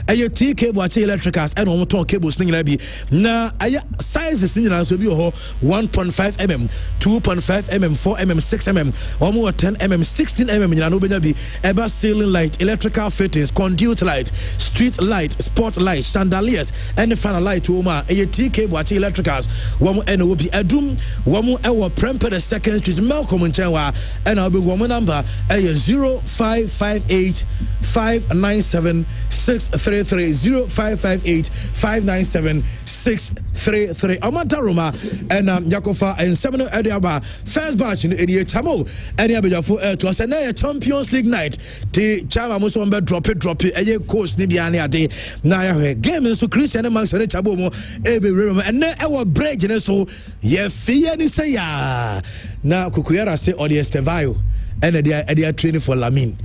aye TK Boache Electricals and on ton cables ninga bi na aye sizes ninga so bi ho 1.5 mm 2.5 mm 4 mm 6 mm almost 10 mm 16 mm ninga no benya bi eba ceiling light electrical fittings conduit light street light spot light chandeliers and fan light woma aye TK Boache Electricals womo ene obi adum womo ewo Prempeh the second street Malcolm Nchenwa and obi womo number aye 0558 597 633 0558 597 633 Amata Roma and Yakofa and 7 Ediaba first batch in the Chamo and Yabajafo to us and a Champions League night the Chama Musomba drop it a course Nibiani ade na game so Christian amongst the Chabomo ebe and our break so ye fear ni say ya na Kukuyara say or the Estevayo and they are training for Lamine.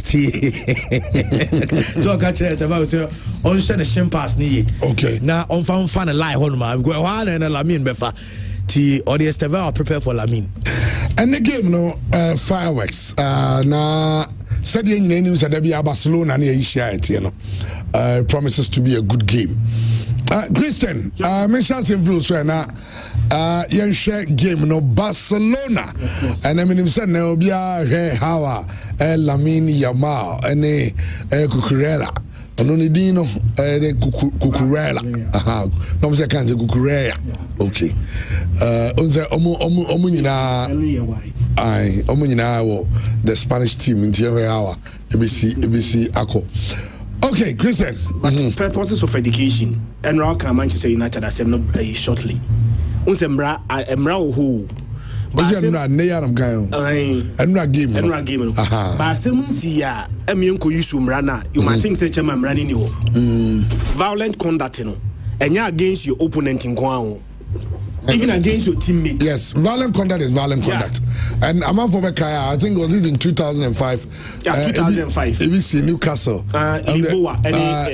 So I catch the Estevao say on send a shim pass ni. Okay. Now on fan a lie on man. Go on and Lamine befa. Ti or the Estevao prepare for Lamine. And the game no fireworks. Na said the news that be Barcelona near Isha, you know. Promises to be a good game. Christian, mention some rules right now. Young share game no Barcelona, and I mean himself now be how Lamine Yamal and Cucurella. Only Dino Cucurella. No, I can't say Cucurella. Okay. Omunina, the Spanish team in the hour. ABC Ako. Okay, Christian. But purposes of education, and Rock Manchester United as not shortly. Unsembra who. But I'm not game. But Semusia, Emiunko Yusumrana, you might think such a man running you. Violent conduct, and you're against your opponent in Guam. Even against your teammates. Yes, violent conduct is violent conduct. And Aman Fobekaya, I think was it in 2005? Yeah, 2005. ABC Newcastle. Liboa,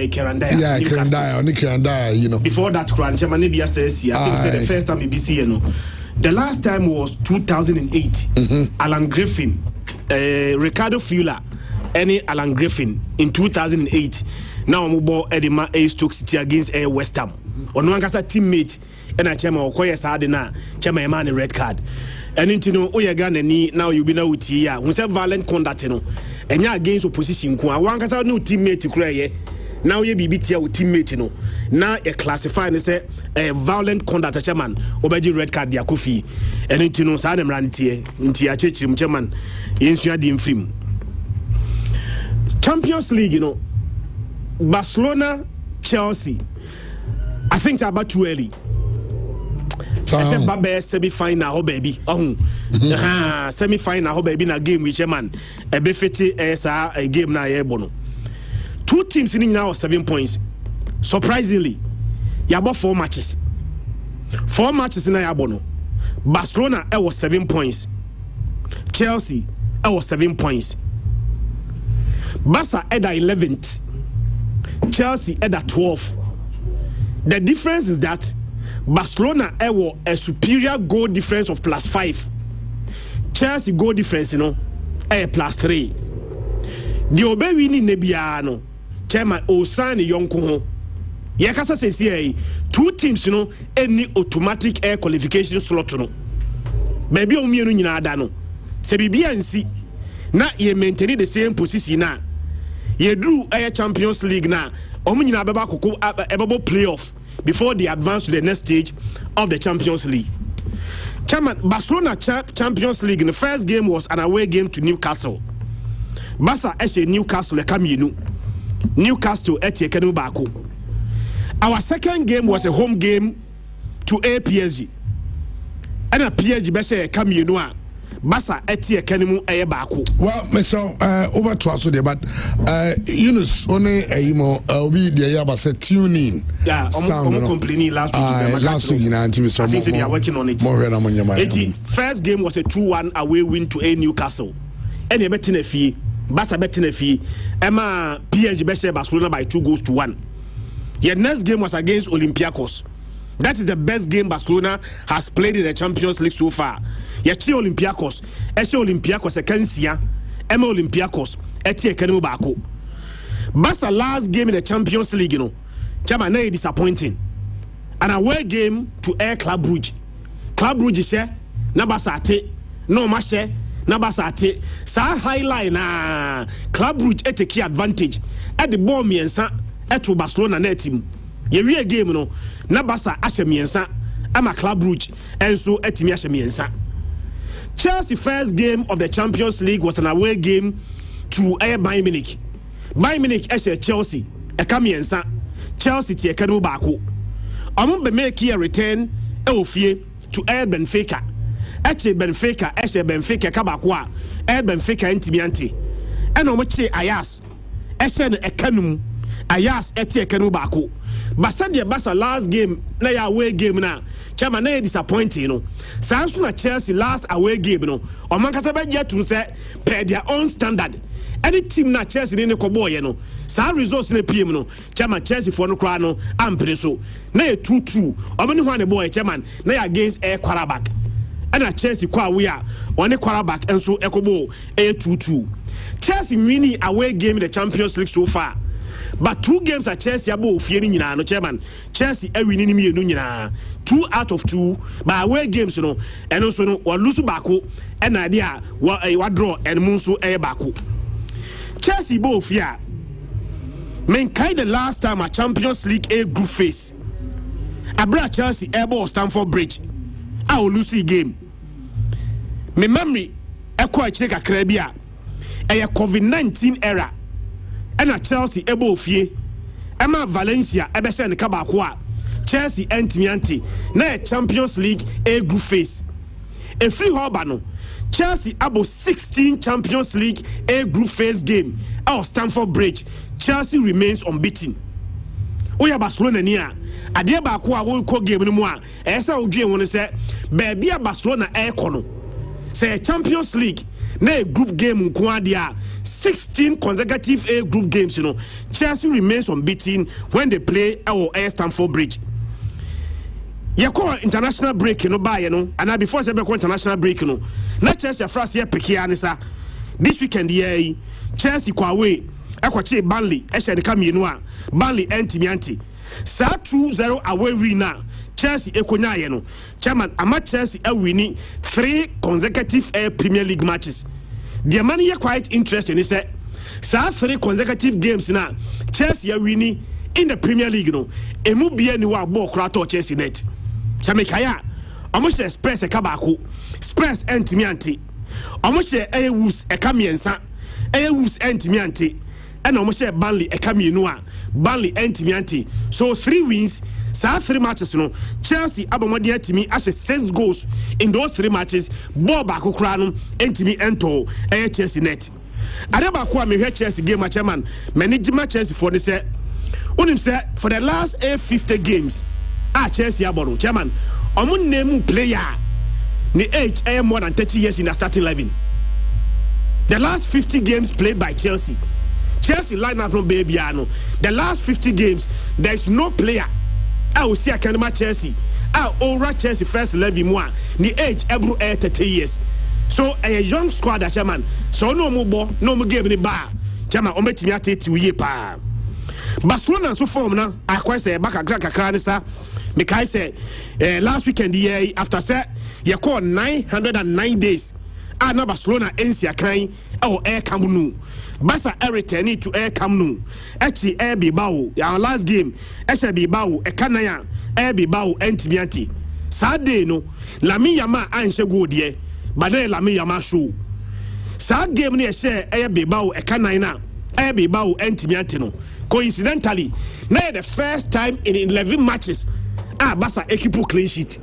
Kerandaya. Yeah, Kerandaya, you know. Before that, Kranchamania says, I think said the first time BBC, you know. The last time was 2008. Alan Griffin, Ricardo Fuller, Alan Griffin in 2008. Now Mubo Edema A Stoke City against West Ham. On one case teammate. And I chairman Okoye Sadina, chairman man red card. And into no Oyagan and now you be now with here. We say violent conduct, and you're against opposition. One case no teammate to cry. Now you be beat with teammate, Now a classified and say a violent conduct chairman, Obeji red card, Yakufi. And into no Sadam Rantie, into a church chairman, Insua Dim Film. Champions League, Barcelona, Chelsea. I think it's about too early. I said, Baba, semi-final, baby. Semi-final, baby, na game with man. A befiti a game na ebono. Two teams in now 7 points. Surprisingly, you have 4 matches. 4 matches in Ayabono. Barcelona, was 7 points. Chelsea, was 7 points. Barca at 11th. Chelsea at 12th. The difference is that Barcelona have a superior goal difference of +5. Chelsea goal difference, +3. The obe winning nebiano, chairman Osani Yonko. Yakasa says here, 2 teams, any automatic air qualification slot. Maybe on me, Dano. Sebibia and see. Now ye maintain the same position now. Ye drew a Champions League now. Omunina Baba Koko Ebabo playoff. Before they advance to the next stage of the Champions League. Chairman, Barcelona Champions League in the first game was an away game to Newcastle. Barca eshe Newcastle ekaminu. Newcastle eti ekenu bako. Our second game was a home game to PSG. And a PSG beshe ekaminu a Barca eti ekenu eye bako. Well, Mr. Over to us today, but Yunus only we the Yaba said tune in. Yeah, I'm complaining last week. Last week, I think they are working on it. First game was a 2-1 away win to a Newcastle. And you betting a fee, Barca betting a fee. Emma PSG beshe Barcelona by 2-1. Your next game was against Olympiacos. That is the best game Barcelona has played in the Champions League so far. Yachi Olympiacos, Eshe Olympiacos, Ekensia, Emma Olympiacos, Eti Ekenu Bako. Barca last game in the Champions League, Chama na disappointing. An away game to Air Club Brugge. Club Brugge share, na Barca ate, no mashe, na Barca ate. Sa highlight na Club Brugge ete key advantage. At the ball miensa, eto Barcelona na team. Ye game na Barca ashe miensa, ama Club Brugge, and so etimi ashe miensa. Chelsea first game of the Champions League was an away game to Bayern Munich. Bayern Munich eshe Chelsea, ekamiensa. Chelsea tie kanu bako. Amon be make a return ofie to Benfica. Eche Benfica eshe Benfica kabako a Benfica intimiante. Eno mo che Ayas. Eshe no ekanum. Ayas etie kanu bako. Basa de Basa last game na ya away game na chairman na disappointing no. Sanso na Chelsea last away game no. Omankasa be je tum say per their own standard. Any team na Chelsea ne kobo ye no. Sa results na PM no. Chairman Chelsea for no kra no ampere so. Na 2-2. Omani ho ne boy chairman na ya against air quarterback. And Chelsea kwa we are on the quarterback and so Ekobo 2-2. Chelsea winning away game in the Champions League so far. But 2 games at Chelsea abo fieri nyina no chairman. Chelsea e winning me nyina. 2 out of 2 by away games no and also no wa lose bako and idea wa draw and munso e bako. Chelsea bo fia. Men kind the last time a Champions League A group phase. Abra Chelsea ebo Stamford Bridge. A o lose game. Me memory ekọ akire kakra bia COVID-19 era ena Chelsea ebo ofie ema Valencia ebe se ne kaba ko a Chelsea entimiante na Champions League A group phase e free hoba no Chelsea abo 16 Champions League A group phase game at Stamford Bridge. Chelsea remains unbeaten. Oya Barcelona ni a ade ba ko a won ko game no mu a esa odwe won se ba bia Barcelona e ko no say Champions League na a group game nko ade a 16 consecutive A group games, you know. Chelsea remains unbeaten when they play at Stamford Bridge. You call international break, you know, by you know, and before they call international break, you know. Not Chelsea France here Pekianisa. This weekend, yeah, Chelsea kwa away. Ekwache Burnley, Esha de Kamienwa, Burnley Antimianti. Sa 2-0 away winner. Chelsea ekonya ye no. Chairman, ama Chelsea winning 3 consecutive Premier League matches. The money are quite interesting. He said, "Sa 3 consecutive games now. Chelsea are winning in the Premier League. No, emu bia ni wa ball krato Chelsea net. Chamekaya, almost Spurs e kabako. Spurs entimianti. Almost Wolves e kamiensa. Wolves entimianti. And almost Burnley e kamienua. Burnley entimianti. So 3 wins. Sa 3 matches, you know, Chelsea abomodi atimi as 6 goals in those 3 matches. Ball backokrano entimi ento Chelsea net. Adeba ko me Chelsea game chairman management Chelsea for the say unim say for the last 50 games Chelsea abono chairman omun name player the age more than 30 years in the starting 11. The last 50 games played by Chelsea lineup no baby ano. The last 50 games there is no player I will see a Canada Chelsea. Over Chelsea first 11 more. The age ebru 30 years. So a young squad chairman. So no more ball, no more game in the bar. Chairman, ometi miate 2 years pa. Barcelona so form na. I quite say back a crack sa. Mekai say last weekend the after say you call 909 days. Na Barcelona ensi akan air Camp Basa returning to air Camp Nou. Echi air Bilbao. Our last game. Esha Bilbao. Ekanaya air Bilbao entimianti. Saturday no. Lami Yama anshe go die. Bade Lami Yama show. Sad game ni eshe air Bilbao Ekanaya air Bilbao entimianti no. Coincidentally, na the first time in 11 matches. Basa ekipo clean sheet.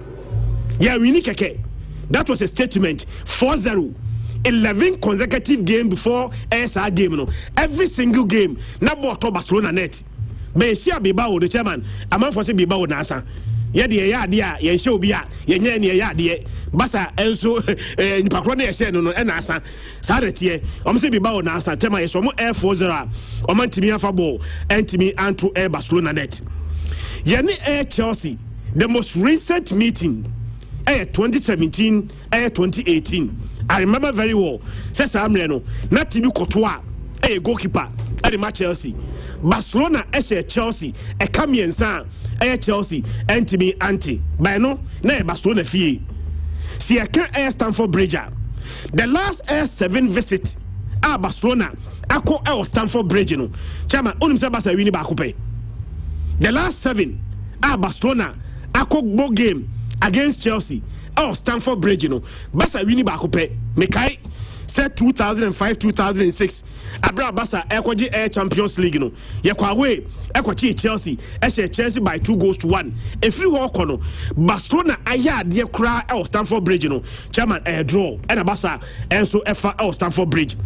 Yeah, we need keke. That was a statement. 4-0. 11 consecutive game before SR game no. Every single game na ball to Barcelona net. Be share Bilbao the chairman. Among for say Bilbao na asa. Ye de ya dia ye show bia ye nya ne ya de. Basa enso nipakro na ye share no na asa. Sa retie. Om say Bilbao na asa. Chairman ye so mo Air 4-0. Om antimi afa ball. Antimi anto Air Barcelona net. Ye ni Air Chelsea. The most recent meeting 2017 2018. I remember very well. Says Amreno, not Tibu Kotoa, a goalkeeper at the match Chelsea. Barcelona, Chelsea, a Camian San, Chelsea, Antimi Anti. By no, Barcelona fee. See, I can't Stamford Bridge. The last 7 visit, Barcelona, I call Stamford Bridge. No, Chama, Unimsabasa Winnie Bakupe. The last 7, Barcelona, I call ball game against Chelsea. Stamford Bridge, you know. Basa Winnie Bakupe. Mekai said 2005-2006. Abra Basa Ekwaji Air Champions League, you know. Yakwawe Ekwachi Chelsea. Chelsea by 2-1. If you walk on Barcelona, aya dear cry Stamford Bridge, you know. Chairman draw and Basa and so F Stamford Bridge.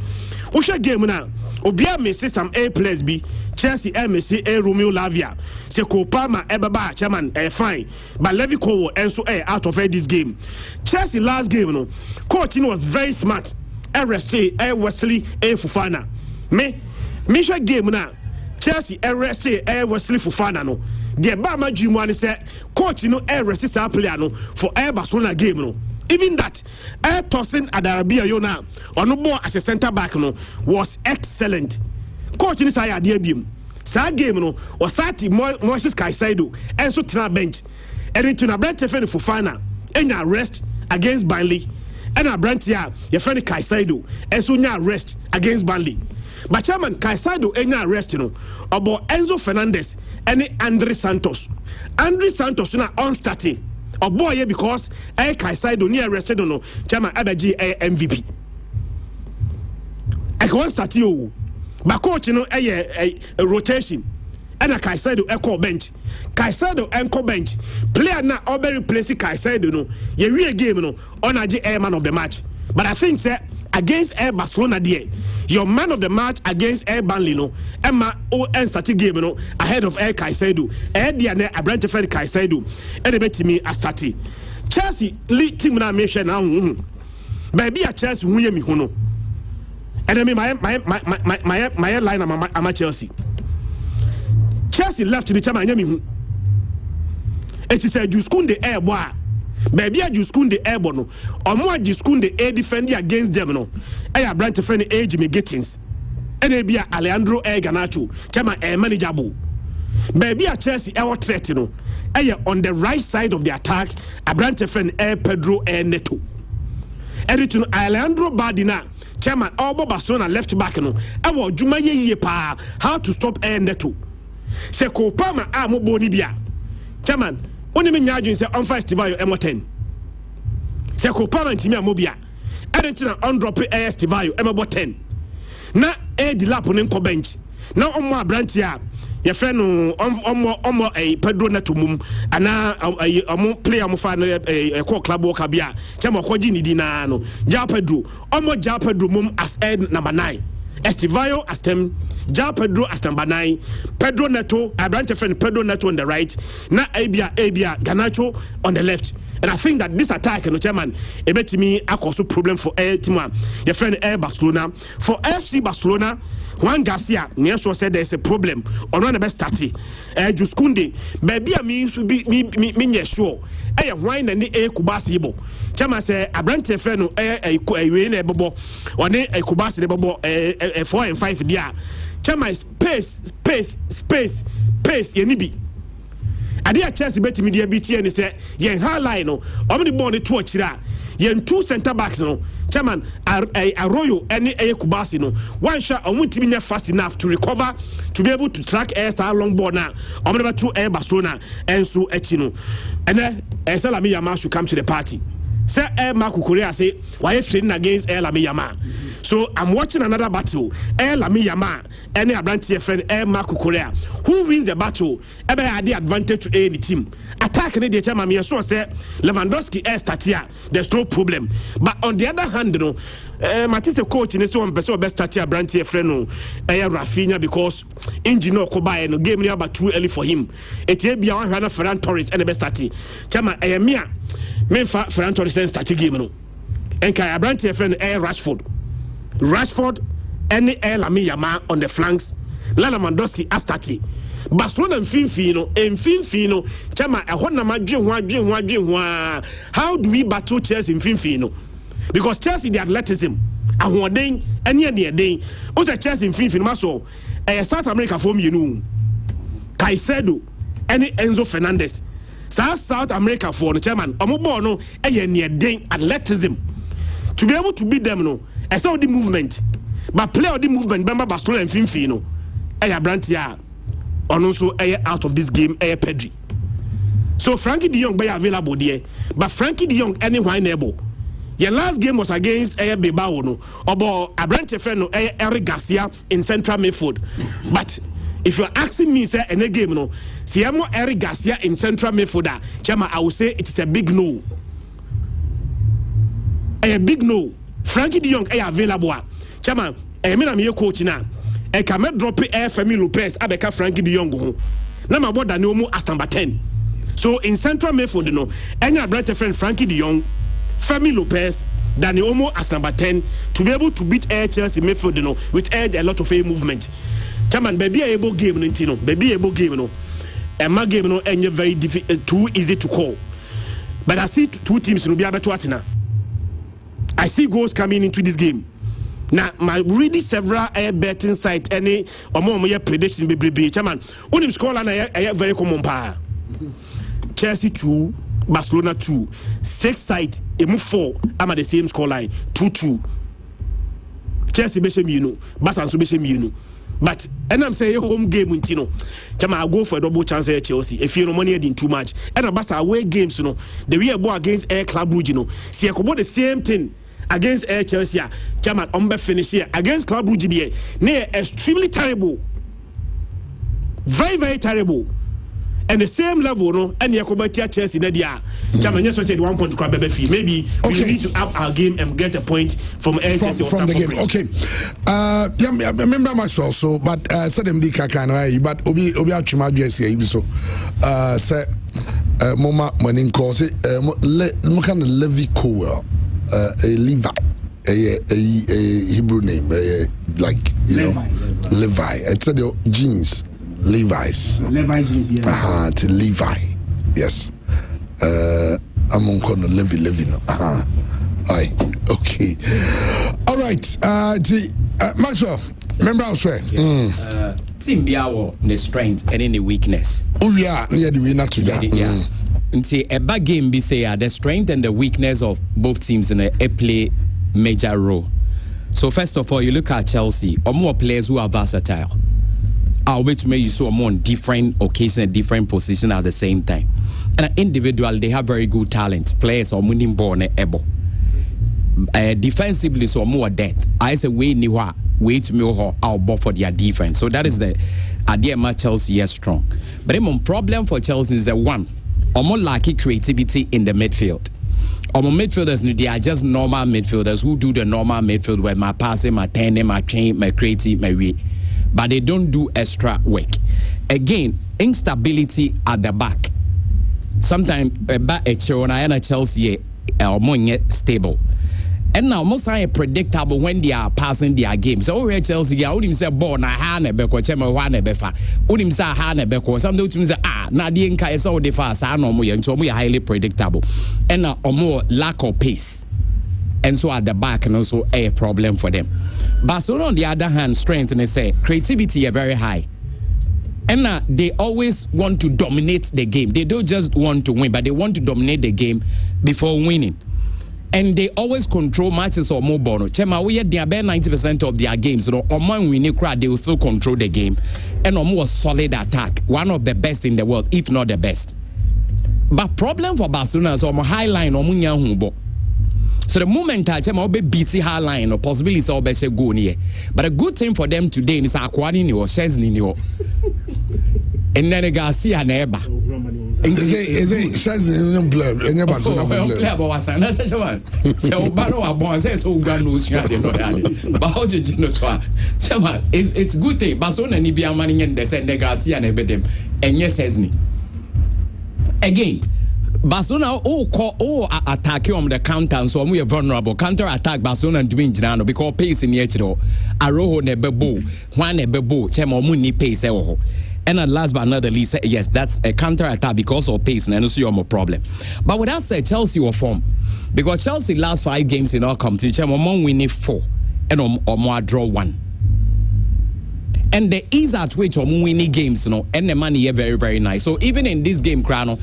Usha game now. Obia messi some A players B. Chelsea Messi A Romeo Lavia. Se Kopama Ebaba chairman fine. But Levy Kowo and so out of this game. Chelsea last game no. Coach was very smart. RST Wesley Fofana. Me game na Chelsea RST Wesley Fofana no. The Bama Jumani said coach resist our player no for Barcelona game no. Even that tossing at Arabia Yona or no more as a centre back no was excellent. Coach in Saya Diabium. Sa game no was Sati Moses Kaisaido and so Tina bench. And into a brand defender for Fana and your rest against Burnley. And a brand here, your friend Kaisaido and so your rest against Burnley. But Chairman Kaisaido and your rest about Enzo Fernandez and Andre Santos. Andre Santos na on starting. Or boy, because Kaisaido near arrested no Chairman Abaji MVP. I can't start you. But coach, a rotation. And a Kaisaido echo bench. Kaisaido enko bench. Player na obe replace Kaisaido no. Ye real game no. On a man of the match. But I think sir against Barcelona there, your man of the match against Burnley no. Emma and Sati game no ahead of Kaisaido. Dia ne Abrante Kaisaido. And the bet me a stati. Chelsea lead team na me now. Baby a Chelsea who me hono. And I mean my line am Chelsea. Chelsea left to the chairman yemi. It is a Juskun the air boy. Baby a Juskun the air bono. Or more Juskun the air defender against them no. I brand to friend age me gettings. And they be Alejandro Ganacho. Chairman manageable. Baby a Chelsea air threat no. On the right side of the attack, a brand to friend Pedro Neto. And it's Alejandro Badina. Chairman Albo Barcelona left back no. Ewo juma ye pa how to stop Neto. Se Kopama mo boni bia. Chairman, oni me nyaadwin se on festival yo M10. Se Kopama ntimi amobia. Adentina on drop festival yo M10. Na di lap ne nko bench. Na omo abranti a ye frɛ no omo Pedro Neto mum ana omo player mo fa no call club worker bia. Chairman koji ni di na no. Ja Pedro mum as number 9. Estivayo as them, Ja Pedro as number 9, Pedro Neto, I branch a friend Pedro Neto on the right, na Abia Ganacho on the left. And I think that this attack, no chairman, a bet me a cause problem for team, your friend Barcelona. For FC Barcelona, Juan Garcia, Niasho said there's a problem on one of the best starting. Juskunde, baby, I mean, sure. I have wine and the Kubasibo. Chama say Abrante Feno a bobo or a Kubasi de bobo 4 and 5 dia. Chama space yenibi. Adia Chelsea bet media BT and say yen high line no omni born to chira yen 2 center backs no chairman Arroyo any a Kubasi no one shot on won't be fast enough to recover to be able to track air long ball now omni 2 air Barcelona and so echino and then Salami Yama should come to the party. Say Marco Korea say why training against Lami Yama. So I'm watching another battle. Lami Yama and Abrante friend Marco Korea. Who wins the battle? Ebe had the advantage to any team. Attack the chairman me so say Lewandowski start here. There's no problem. But on the other hand, no, Matisse coach in so one person best start here Abrante friend no Rafinha because engine no buy no game near about too early for him. It be one Ferran Torres and the best start. Chairman Mia. Men Ferran Torres start game no. Enka Abrante friend Rashford any Lami Yama on the flanks. Lewandowski astati. Barcelona Finfino chama ehon na madwen. How do we battle Chelsea in Finfino? Because Chelsea the athleticism ahoden ene den. O say Chelsea in Finfino maso South America for you Caicedo any Enzo Fernandez. South America for the chairman omo no near den athleticism to be able to beat them no I saw the movement but play of the movement remember Barcelona and Finfino Brantia on also out of this game Pedri. So Frankie de Jong be available there but Frankie de Jong anywhere able. Your last game was against Bilbao no about Abrante Feno Eric Garcia in central midfield. But if you're asking me say any game no Siamo Eric Garcia in central midfielder chama I will say it is a big no. A big no. Frankie de Jong available chama me na me coach na e ka me drop Femi Lopez abeka Frankie de Jong ho na ma boda ne omu as number 10. So in central midfield no enya brother friend Frankie de Jong, Femi Lopez, Danny Omo as number 10 to be able to beat Chelsea midfield no with a lot of movement. Chairman, baby able game no baby able game no. And my game no any very too easy to call. But I see two teams no be able to atina. I see goals coming into this game. Now my really several betting site any or more prediction be chairman. Unim score line I very common pa. Chelsea 2, Barcelona 2. 6 side, emu 4. I'm at the same score line 2-2. Chelsea be shame you know, Barca so be shame you know. But and I'm saying home game with you know. Chama I go for a double chance at Chelsea. If you no money in too much, and Barca away games you know. The way I go against Air Club Brugge you know. See I could the same thing against Air Chelsea. Chama umbe finish here against Club Brugge there. They extremely terrible. Very very terrible. And the same level, no, and Yakobatia Chelsea, Nadia. Chairman, just said 1 point to grab baby fee. Maybe we need to up our game and get a point from Chelsea from the game. Okay. Yeah, I remember myself, so, but said them Dika, but Obi Achima Jesse, so, say, Moma Manin calls it, Mokan Levi Cowell, a Levi, a Hebrew name, like, you know, Levi. It's the jeans. Levi's. Levi jeans, yes. To Levi. Yes. I'm on corner Levi no. Aye. Okay. All right. Maxwell, remember I swear. Team Biawo, the strength and any weakness. Oh yeah, the winner to that. Yeah. Until a bad game be say the strength and the weakness of both teams in a play major role. So first of all, you look at Chelsea, or more players who are versatile. I'll wait to make you so more on different occasions and different positions at the same time. And individually, they have very good talent. Players are winning ball and able. Defensively, so more depth. I say we need way to me our ball for their defense. So that is the idea. My Chelsea is strong, but the problem for Chelsea is that one, more lacking creativity in the midfield. Our midfielders, they are just normal midfielders who do the normal midfield where my passing, my turning, my chain, my creative, my way. But they don't do extra work. Again, instability at the back. Sometimes back at Chelsea are more stable. And now most are predictable when they are passing their games. So here Chelsea, I wouldn't say ball na hane beko chema wane befa. Wouldn't say hane beko. Some do say na di nka is all the fast. I know more so more highly predictable. And now more lack of pace. And so at the back and also a problem for them. Barcelona on the other hand, strength and they say creativity are very high. And they always want to dominate the game. They don't just want to win, but they want to dominate the game before winning. And they always control matches or more bono. Chema, we had about 90% of their games. So on one winning crowd, they will still control the game. And on more solid attack. One of the best in the world, if not the best. But problem for Barcelona is on high line or Munya. So the moment I tell be beating high line or possibility of best go near. But a good thing for them today is Aquani or Chesney or and then Garcia neighbor. Is it Chesney blurb? And your Barcelona blurb. So Baro Abon says so grand lose you but how did you know so? It's good thing. Barcelona ni be a money and they send the Garcia and them and yes Chesney. Again. Barcelona attack you on the counter, so we are vulnerable. Counter attack Barcelona and doing Girano because pace in the edge. Aroho nebebo, one nebebo, chemo muni pace. And at last but not the least, yes, that's a counter attack because of pace, and also more problem. But with that said, Chelsea were formed because Chelsea last 5 games in our competition, chemo winning 4 and or more draw 1. And the ease at which winning games, and the money here very, very nice. So even in this game, Krano,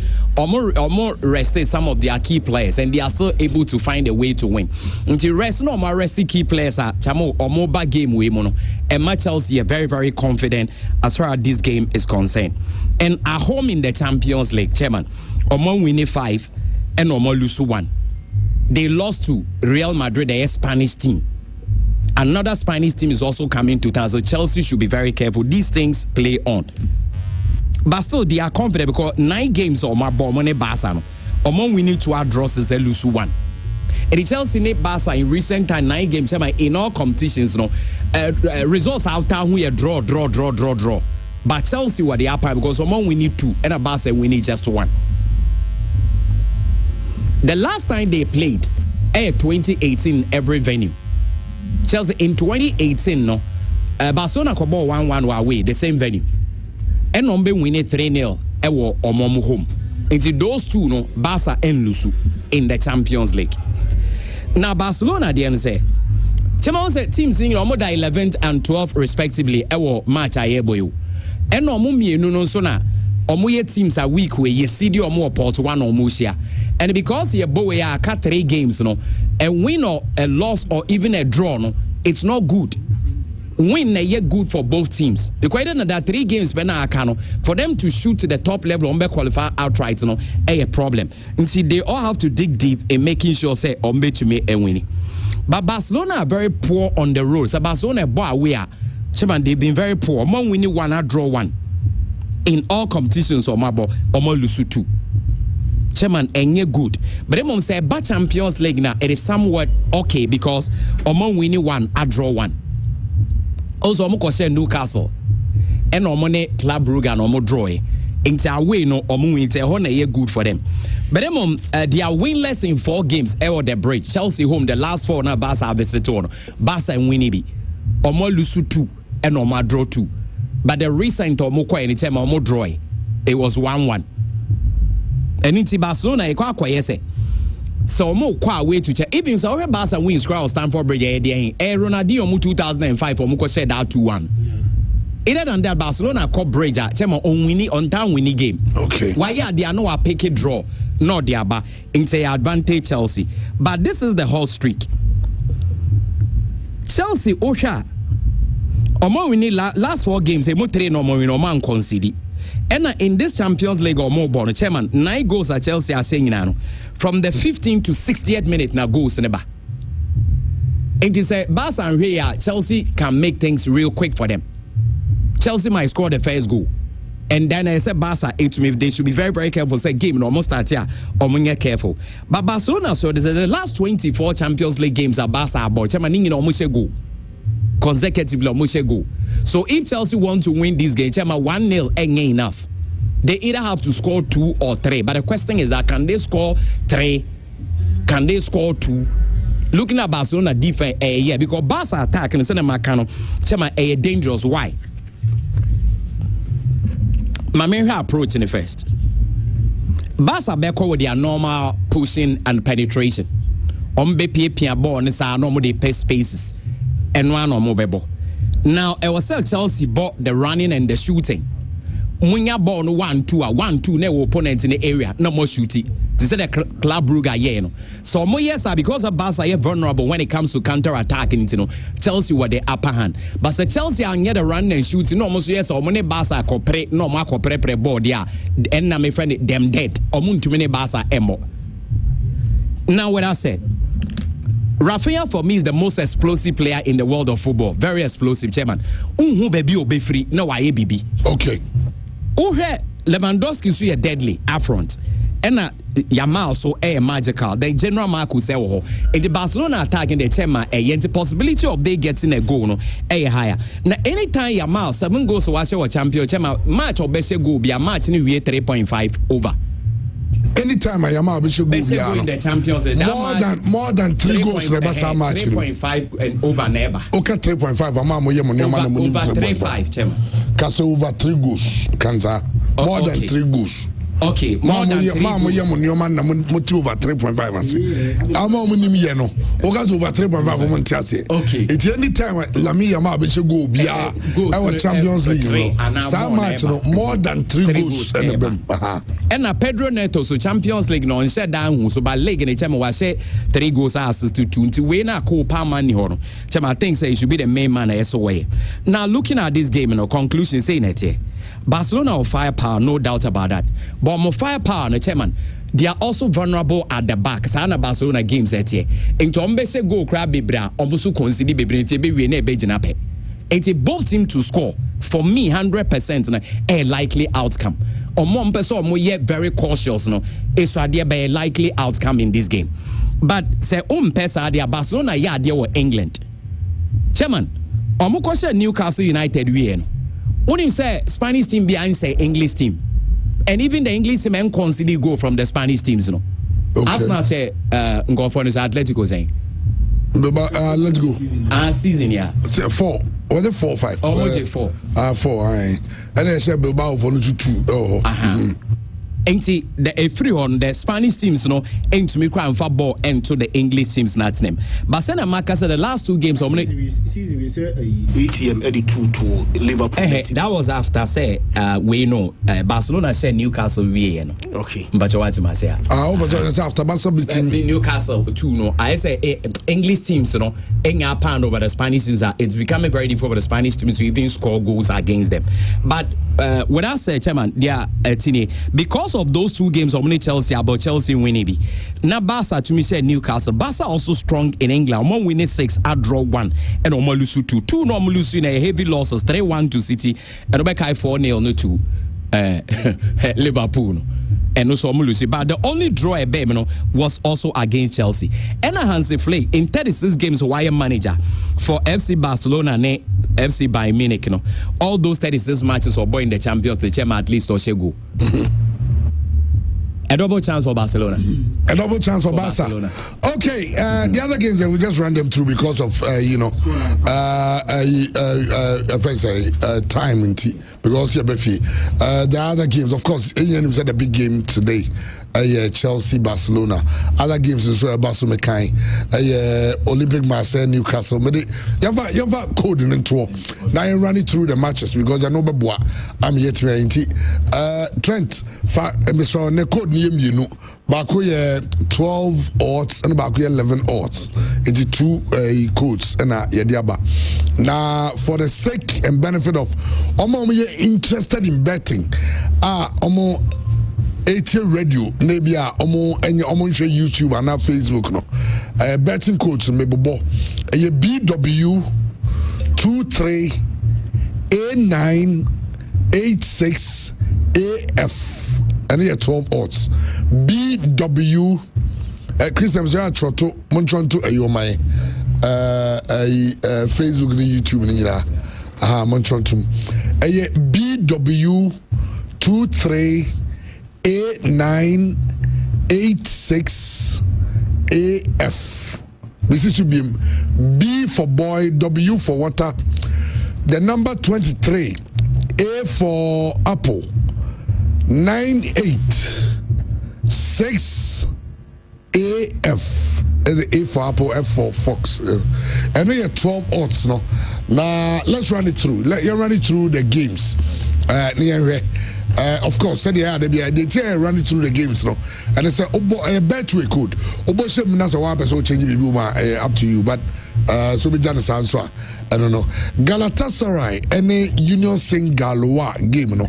more rested some of their key players, and they are still able to find a way to win. Until rest, no more rested key players are Chamo or more bad game way, mono. And my Chelsea are very, very confident as far as this game is concerned. And at home in the Champions League, Chairman, or more winning 5 and or more lose 1. They lost to Real Madrid, the Spanish team. Another Spanish team is also coming to town, so Chelsea should be very careful. These things play on. But still, they are confident because 9 games or more money Barca. Or more we need to add draws is a lose 1. The Chelsea ne Barca in recent time 9 games in all competitions no results out there who draw. But Chelsea were the upper because someone we need 2 and a Barca we need just 1. The last time they played 2018 every venue. Chelsea in 2018 no Barcelona ko ball 1-1 away the same venue. And Ombe win 3-0 ewo omomu home. Into those 2 no Barca and Lusu in the Champions League. Now Barcelona the say Chema say teams in almost 11th and 12th respectively ewo match ayeboyo. And omo mienu no so na omo ye teams are weak we ye see the omo port 1 omo share. And because ye boy ya cut 3 games no a win or a loss or even a draw no it's not good. Win na good for both teams because that 3 games for them to shoot to the top level on qualify outright a problem until they all have to dig deep in making sure say to make a winning. But Barcelona are very poor on the road. So Barcelona they've been very poor. Among winning 1 or draw 1 in all competitions or mabo or more lose 2. Chairman enye good. But them say but Champions League now it is somewhat okay because among winning 1 or draw 1. Also, I'm going to Newcastle. And I'm going to Club Brugge and I'm going to draw it. Into away, no, I'm going to good for them. But they are winless in 4 games. The break. Chelsea home, the last 4 now, Barca have visited on. Barca and Winnie. I'm going to lose 2 and I'm going to draw 2. But the recent I'm going to draw it. It was 1-1. And into Barcelona, I quite say. So more quite way to check. Even so, Barca wins crowd Stamford Bridge. Ronaldinho 2005 for Muko said that 2-1. Other than that, Barcelona caught Bridge. Chema on town winning game. Okay. Why they are no a pick it draw. No, they are but into advantage Chelsea. But this is the whole streak. Chelsea Osha. Omo winning last 4 games. They must train Omo win Oman concede. And in this Champions League or more born, chairman, 9 goals at Chelsea are saying now. From the 15th to 60th minute now goals in the back. And it say Barca and Real, Chelsea can make things real quick for them. Chelsea might score the first goal. And then I said Barca, they should be very, very careful. Say game no almost start here or more careful. But Barcelona, so the last 24 Champions League games are Barca about. Chairman, almost a goal. Consecutively almost a goal. So if Chelsea want to win this game, 1-0 ain't enough. They either have to score 2 or 3. But the question is that can they score 3? Can they score 2? Looking at Barcelona defense, yeah, because Barca attack and Senna Macano, dangerous. Why? My main approach in the first. Barca back with their normal pushing and penetration. Pia ball and say normal they pass spaces. And one or more bebo. Now, I was Chelsea bought the running and the shooting. When you ball 1-2, no opponents in the area, no more shooting. This is the Club Brugge, yeah. So more yes, because of Barca are vulnerable when it comes to counter attacking. Chelsea were the upper hand, but the Chelsea are near the run and shooting. No more yes, or money Barca cooperate, no more cooperate board, yeah. And now my friend, them dead. Or moon too many Barca emo. Now what I said. Rafinha for me is the most explosive player in the world of football. Very explosive, chairman. Baby or be free. No, I baby. Okay. Lewandowski is deadly affront. And Yamal so magical. The general mark will say, oh, in the Barcelona attacking the chairman, the possibility of they getting a goal no higher. Now, anytime Yamal 7 goals to watch our champion, chairman match or best goal be a match in 3.5 over. Anytime I am out, we should go in the Champions League. More than 3 goals for the Barca match. 3.5 and over never. Okay, 3.5. I'm over 3.5, chairman. Cause over 3 goals, Kanza. More than 3 goals. Okay, more than 3 goals. Over 3.5. I'm on minimum yeno. Over 3.5. Okay. It's any time Lamia Mabe should go be our Champions League. Some match more than 3 goals. And a Pedro Neto so Champions League no shut down so by league in the time was 3 goals assist to 2 to win a Copa Money Horn. Chama thinks he should be the main man SOA. Now looking at this game, conclusion saying it here. Barcelona of firepower, no doubt about that. But more firepower, no chairman. They are also vulnerable at the back. Sana Barcelona games at here. Into Ombese go crab bibra, almost concede bibra, be we ne bejinape. It's both team to score for me 100% na a likely outcome. Or more person more yet very cautious no. It's there be a likely outcome in this game. But say pesa dia Barcelona ya dia with England. Chairman, omo Newcastle United we no. When say Spanish team behind say English team. And even the English team constantly go from the Spanish teams no. Okay. Arsenal say go for this Atletico saying. Let's go. Season yeah. 4. Was it 4 or 5? Almost 4. 4. And then say Bilbao for 2. Oh. Ain't the free on the Spanish teams no aim to make crime for ball and to the English teams not name. But Sena Marca said the last 2 games season we say ATM Eddie 2 to Liverpool. That was after say we know Barcelona said Newcastle we no. Okay. But what you say? But after Barcelona beating Newcastle 2 no. I say English teams no enya pound over the Spanish teams it's becoming very difficult for the Spanish teams to even score goals against them. But what I say, Chairman, yeah, because of those 2 games of Chelsea about Chelsea winning. Now Barca to me said Newcastle. Barca also strong in England. One winning 6, I draw 1, and Omo lose 2. 2 no lose in a heavy losses 3-1 to City, and Rebecca 4-0 to Liverpool. And also Lucy, but the only draw a baby was also against Chelsea. And Hansi Flick in 36 games wire manager for FC Barcelona and FC Bayern Munich. All those 36 matches or boy in the Champions, the chairman at least or she go. A double chance for Barcelona. A double chance for Barcelona. Okay, the other games that we just ran them through because of time and because the other games, of course, Ian said the big game today. Chelsea, Barcelona. Other games is Barcelona, Olympic Marseille, Newcastle. But you have code in tour. Now you run it through the matches because I know I'm yet to Trent, Mr. Neko name you know. Baku 12 odds and Baku 11 odds. It's 2 codes and Yadiaba. Now, for the sake and benefit of Omo interested in betting, Omo 80 radio maybe omo share YouTube and Facebook no betting codes me bobo BW 23A986 AF and here 12 odds BW Christian Zia Trotto Montronto my Facebook and YouTube ni nyina Montronto BW 23A986 AF. This should be B for boy, W for water. The number 23, A for apple, 986 AF. A for apple, F for fox. And we have 12 odds no. Now let's run it through. Let you run it through the games. Of course, said they run it through the games, no. And it's a bet we could. Obo shem na sa so change up to you, but so be done answer. I don't know. Galatasaray any Union Saint Galois game, no.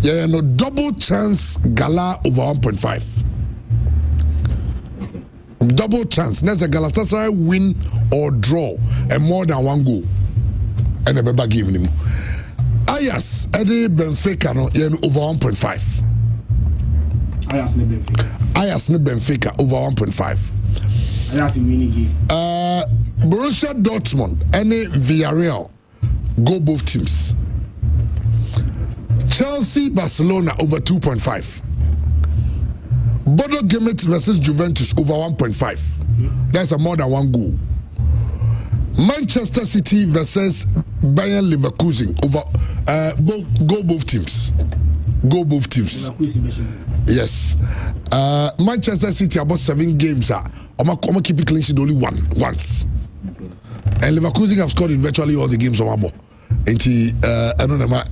Yeah, no double chance Gala over 1.5. Double chance. That's a Galatasaray win or draw and more than 1 goal. And a better game anymore. Ayas, Eddie Benfica no over 1.5. Ayas ne Benfica over 1.5. Ayas in mini game. Borussia Dortmund any Villarreal go both teams. Chelsea Barcelona over 2.5. Bodo Glimt versus Juventus over 1.5. That's a more than 1 goal. Manchester City versus Bayern Leverkusen over go both teams. Go both teams. Yes. Manchester City about 7 games I'm keep it clean sheet only once. And Leverkusen have scored in virtually all the games on Abo. And I don't know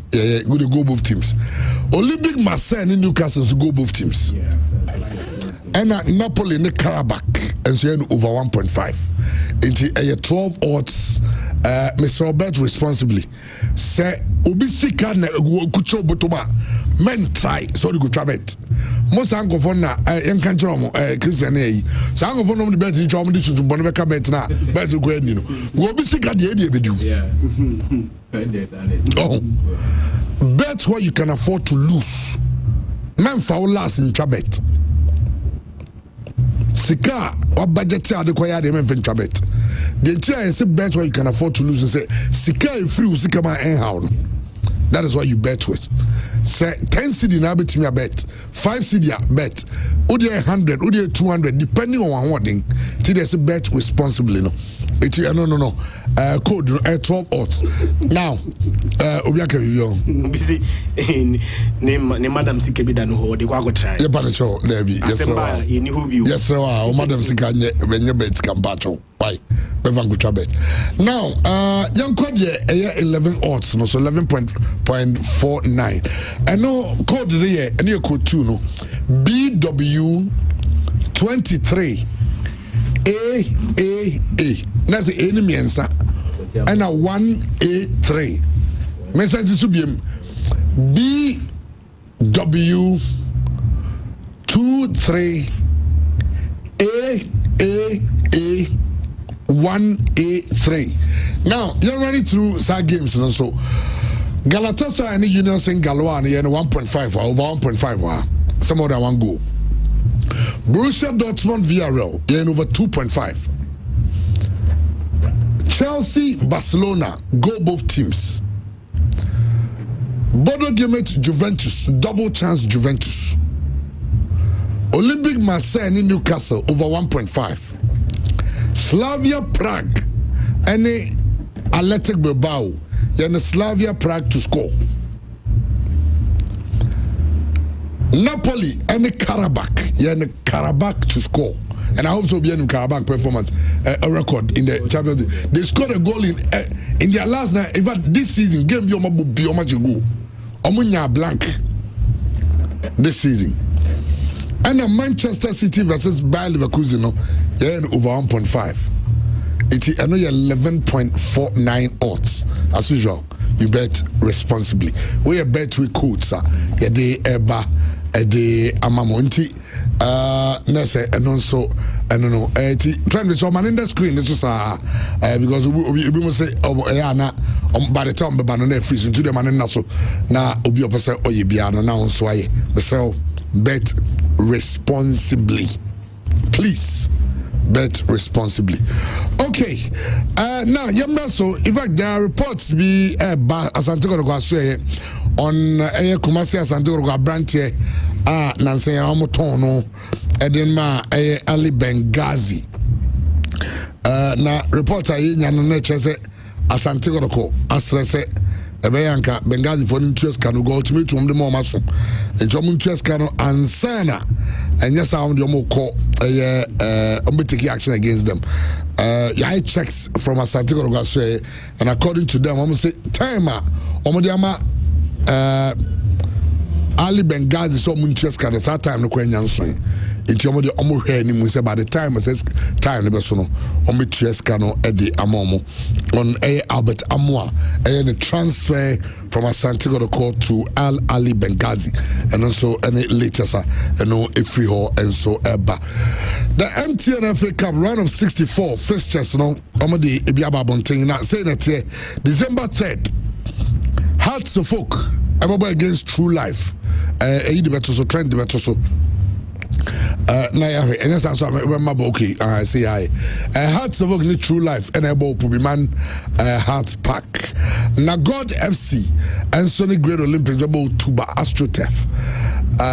go both teams. Olympic Marseille and Newcastle go both teams. And Napoli in the Karabakh and so over 1.5. Into 12 odds. Mr. Robert responsibly say Obisika ne kucho botoma men try sorry go trabet most ankofo na en kan kire mo Christian yi so ankofo no bet ni twa mo di tutu bone be ka bet na bet ko ani no wo bi sika de e bedu oh bet what you can afford to lose men fa last in bet sika or budget ade ko ya de men fa bet the tia is bet what you can afford to lose and say sika e free sika ma en how. That is what you bet with. Say 10 CD na bet me bet, 5 CD bet, odi 100, odi 200, depending on what thing. Till there's a bet responsibly, no. It's no. Code 12 odds. Now, Obiaka Vivian. Busy name Madam Sikebi danu ho de kwa go try. Yeah, but sure, there be. Yes, sir. Yes, sir. Madam Sikanye when your bet can battle. Why? Bet. Now, young code 11 odds, no, so 11.49. And no code there, and you code 2, no. BW23 AAA. That's the enemy answer. And a 1A3. Message to be BW23 AAA 1A3. Now you're running through side games and so Galatasaray and Union Saint Galois and 1.5 over 1.5 some other one goal. Borussia Dortmund VRL over 2.5. Chelsea Barcelona go both teams. Bodo Glimt Juventus double chance Juventus. Olympic Marseille and Newcastle over 1.5. Slavia Prague and Athletic Bilbao. Slavia Prague to score. Napoli and Karabakh. Karabakh to score. And I hope so be in Karabakh performance a record in the Champions League. They scored a goal in their last night. In fact, this season game Biomajigo. Omunya blank this season. And Manchester City versus Bayer Leverkusen, over 1.5. It's 11.49 odds. As usual, you bet responsibly. We bet with codes, sir. De eba, de amamonti. Nese and also, I don't know. Trying to show man in the screen. This is because we must say, by the time the banana freeze into the man in Nassau. Now, Obi Opasa or Yibiana now on Sway. So, bet responsibly. Please. Bet responsibly. Okay. Now, so in fact, there are reports be Asantego on Kumasi Asantego branch here. Nancy Amotono, Edenma Ali Benghazi. Na reports are in Yanche Asantego Asrese. Ebeyanka Benghazi for interest can go to me to the more muscle. A German interest can answer. And yes, I want your more call taking action against them. I checks from a Santiago Gasway, and according to them, I'm going to say, Timer, Omodiama Ali Benghazi, so interest can at that time, no question. It's your mother almost heard him say by the time I says time the person Omitius Cano Eddie Amomo on Albert Amwa and a transfer from a Santiago de Court to Al Ali Benghazi and also any later and no free hall and so Eba. The MTN FA Cup round of 64 fixtures no Omadi Ibiaba Bonting now saying that December 3rd Hearts of Folk against True Life. Trend and that's also remember okay I say Hearts of Oak True Life and able to be man Hearts Pack now God FC and Sony Great Olympics about Tuba AstroTurf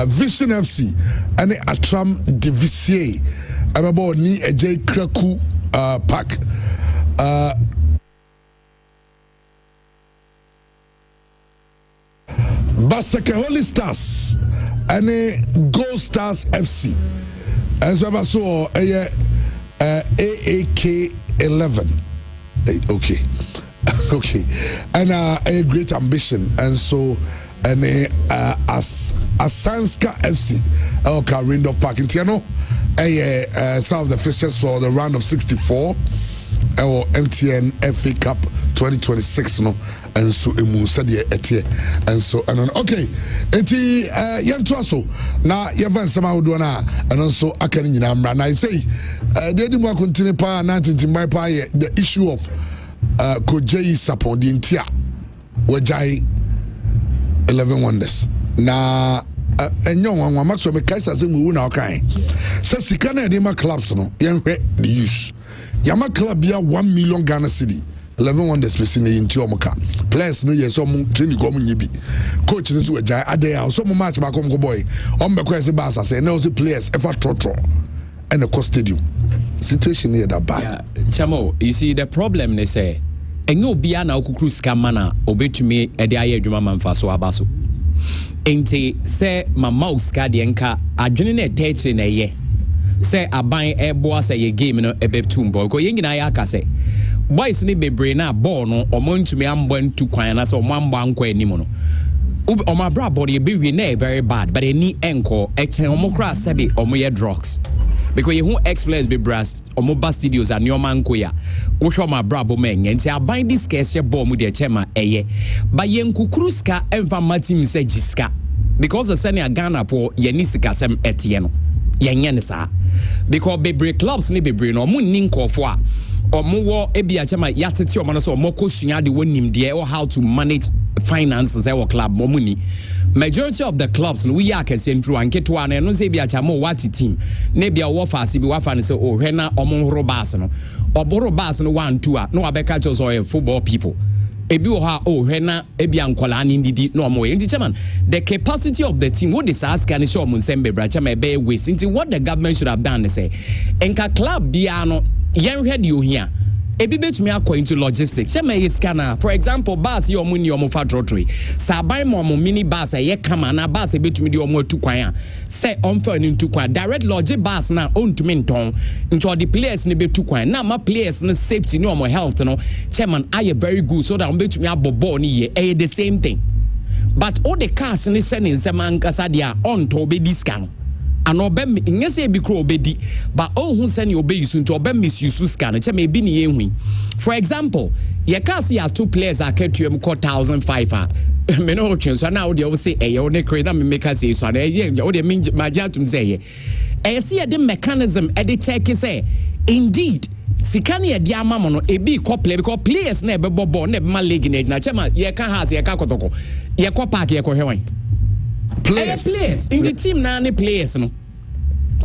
Vision FC and Atram Divisier about ni a J Kraku Pack Basake Holy Stars and Gold Stars FC as well as so AAK 11 okay and a great ambition and so and Asanska FC Rindolph Park in Tiano some of the fixtures for the round of 64 or MTN FA Cup 2026 no and so emu said etie and so and okay eti yanto so na yevan sama wodo na and so aka ni nyina mra na I say dey di mo continue pa na tintimbai pa the issue of Kojai Sapon the intia wajai 11 wonders na enyo wanwa maxo me kaisa ze mu na okan se sika na de ma clubs no yenhwe the use yama club ya 1 million Ghana cedi 11 wonders person into omoka players no yes omo training ko nyibi coach no so wajai ade ya so mo match ba ko boy on be kwese ba asase na also players ever trotro and the stadium situation here that bad. Yeah, Chamo, you see the problem they say enyo bia na okukuru sika mana obetumi e de aye adwuma manfa so abaso enti se mama uska de nka adwene na etechire na ye se aban ebo asa ye game no ebetum boy ko yengina ya aka se boys ni bebre na ball no omontumi ambo ntu kwan na se omambo ankwa animo no omabra body be we na very bad but any enko echen omokra sabi omoye drugs because you who explains be brass omoba studios and your man koya wo hwe ma brabo men nti aban this case ball mu de chema eye ba yenkukuru ska emfa matim se giska because the senior Ghana for yenisika sem etie no yenye ne sa because bebre clubs ni bebre no mu nni nkofo a omo ebia chema yatete omo no so omo kosua de wonim de or how to manage finances our club momuni majority of the clubs no we are can through anketo an no say bia chama what team na bia wo fa se bi wa fa ne say oh hwe na omo horo bass no oboro bass no 1 2 a no abeka cho so football people ebi wo ha oh hwe na ebia nkola ni ndidi no omo enti chairman the capacity of the team what this ask can show mun sembe bra chama be waste enti what the government should have done is say enka club bia no yen hwe de ohia ebi betumi akọ into logistics chama ye scanner for example bus ye omuni omofa trotry sa ban mo mini bus ye kama na bus betumi de omo atukwan a say onfa ni ntukwan direct logic bus na ontumi nton into the players ne betukwan na ma players ne safety ne omo health no chairman aye very good so that betumi abobo ni ye the same thing but all the cars ne sending seman kasa dia on to be discount and obem ngese bi kro obedi but oh hu send you obey you to obem misuse scan chema bi ni yenhui for example ye cars ya 2 players are ketuem ko 1500 me no twen so na wo de wo say eh wo ne kre na me make say so na ye wo de majatum say eh see the mechanism e de check say indeed sikani ye dia mama no ebi ko play because players na be bobo na be ma league na chema ye ka house ye ka kotoko ye ko park ye ko hwewan players in the team na ne players no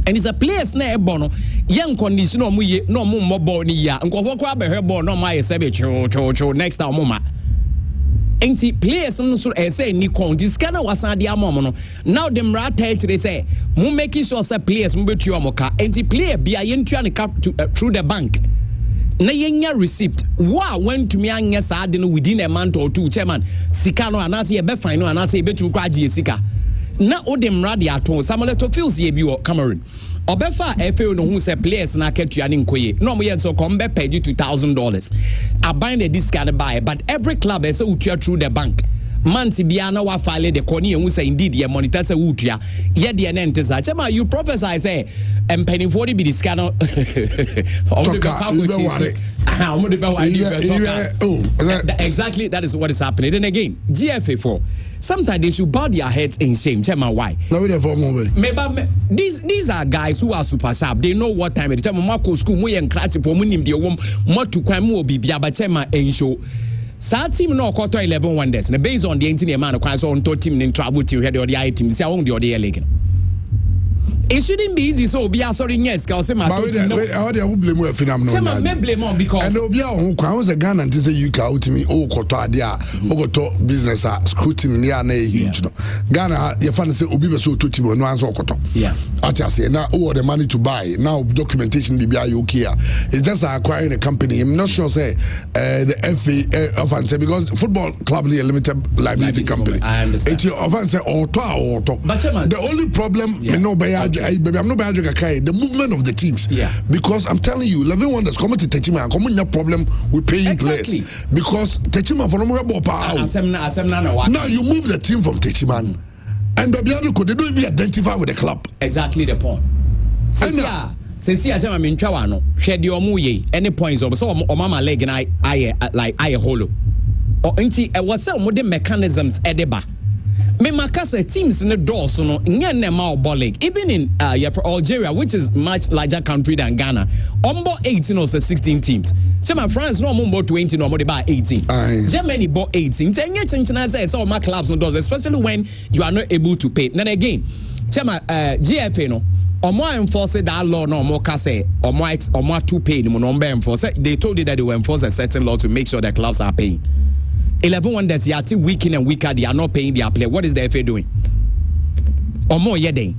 and it's a players na ebo no young condition no mu ye no mu mobile ni ya nkofo kwa be hwebo no ma ye sebe cho next time mo ma enti players no so say ni con this kind of wasade amom no now them right they say mu making sure say players mu betu amoka enti player bia ye ntua ne through the bank na yenya receipt wa went to me anya sa de no within a month or two chairman sika no anase ye be fine no anase ye betu kwa gie sika na odem radi aton Samuel to feels ye bi Cameroon obefa FA no hu say players na ketua ne nkoye no mo ye so come be pay $2,000 I bind the discard buy but every club is utua through the bank manti bia na wa file the corner hu say indeed ye monitor say utua ye de na ntesa chema you prophesy say empany 40 be discard no exactly that is what is happening then again GFA4 sometimes they should bow their heads in shame chema why these are guys who are super sharp they know what time it chema mako school mo yen krati for mo nim de wom mo to kwan mo bibia ba chema enshow sa team no quarter 11 wonders na based on the engineer man kwan so on team in travel team head the team see how the other league it shouldn't be easy so be sorry yes cause say my team no how they blame we phenomenon me blame on because and obi a kwan say Ghana nti say UK ultimate o koto ade a o koto business a scrutiny near na huge no Ghana you find say obi be so to team no answer koto yeah ati say now all the money to buy now documentation be okay it's just acquiring a company I'm not sure say the FA often say because football club is a limited liability company I understand it often say auto the only problem me no buy baby, I'm not bad the movement of the teams. Yeah. Because I'm telling you, 11 wonders come to Techima and come in your problem with paying players. Because Techima for now you move the team from Techima and Babiano could they don't even identify with the club. Exactly the point. since I tell me Chawano, shed your muye, any points of so mama leg and I hollow. Or ain't was some modern mechanisms at the bar. Me makasa teams in the door so no nyane ma obolig even in for Algeria, which is much larger country than Ghana, ombo 18 or 16 teams. Chema France no ombo 20 no ombo ba 18. Germany bought 18. Tenye chenchina say so my clubs no does, especially when you are not able to pay. Then again, chema GFA no omo enforce that law no omo ka say omo to pay no no enforce. They told you that they will enforce a certain law to make sure the clubs are paying. 11 wonders, you are still weak in and weaker. They are not paying their play. What is the FA doing? Or more, yeah, they.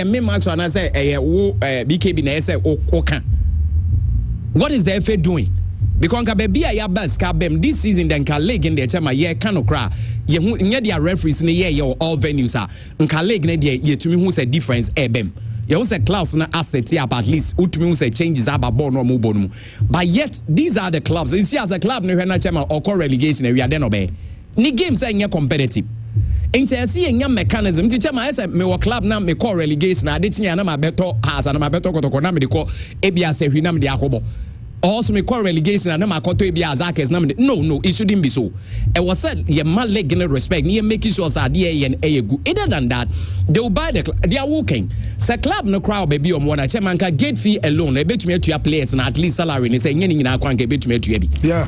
Me Max and I say, BKB na say, okay. What is the FA doing? Because baby, I have best cabem this season. Then can leg in the chama yeah cannot cry. You their referees in the year all venues are. Can leg in the year to me who's a difference. Ebem. You say clubs na asset here, but at least ultimately say changes about born or move on. But yet these are the clubs. You see, as a club, no na chama or call relegation. We are then obey. Ni games saying competitive. Ain't I see a mechanism. The chama I say me club now me call relegation. I didn't see my better has and my better kotokona me call ABS say we nam the akobo. Also me call relegation and my koto ABS akes nam. No, it shouldn't be so. I was said ye man leg in respect. Ni making sure that the and a good. Other than that, they will buy they are walking. Say club no crowd baby on one chairman can gate fee alone. They bet me to your players and at least salary. They say nyeni na kwan ke bet me to ebi. Yeah.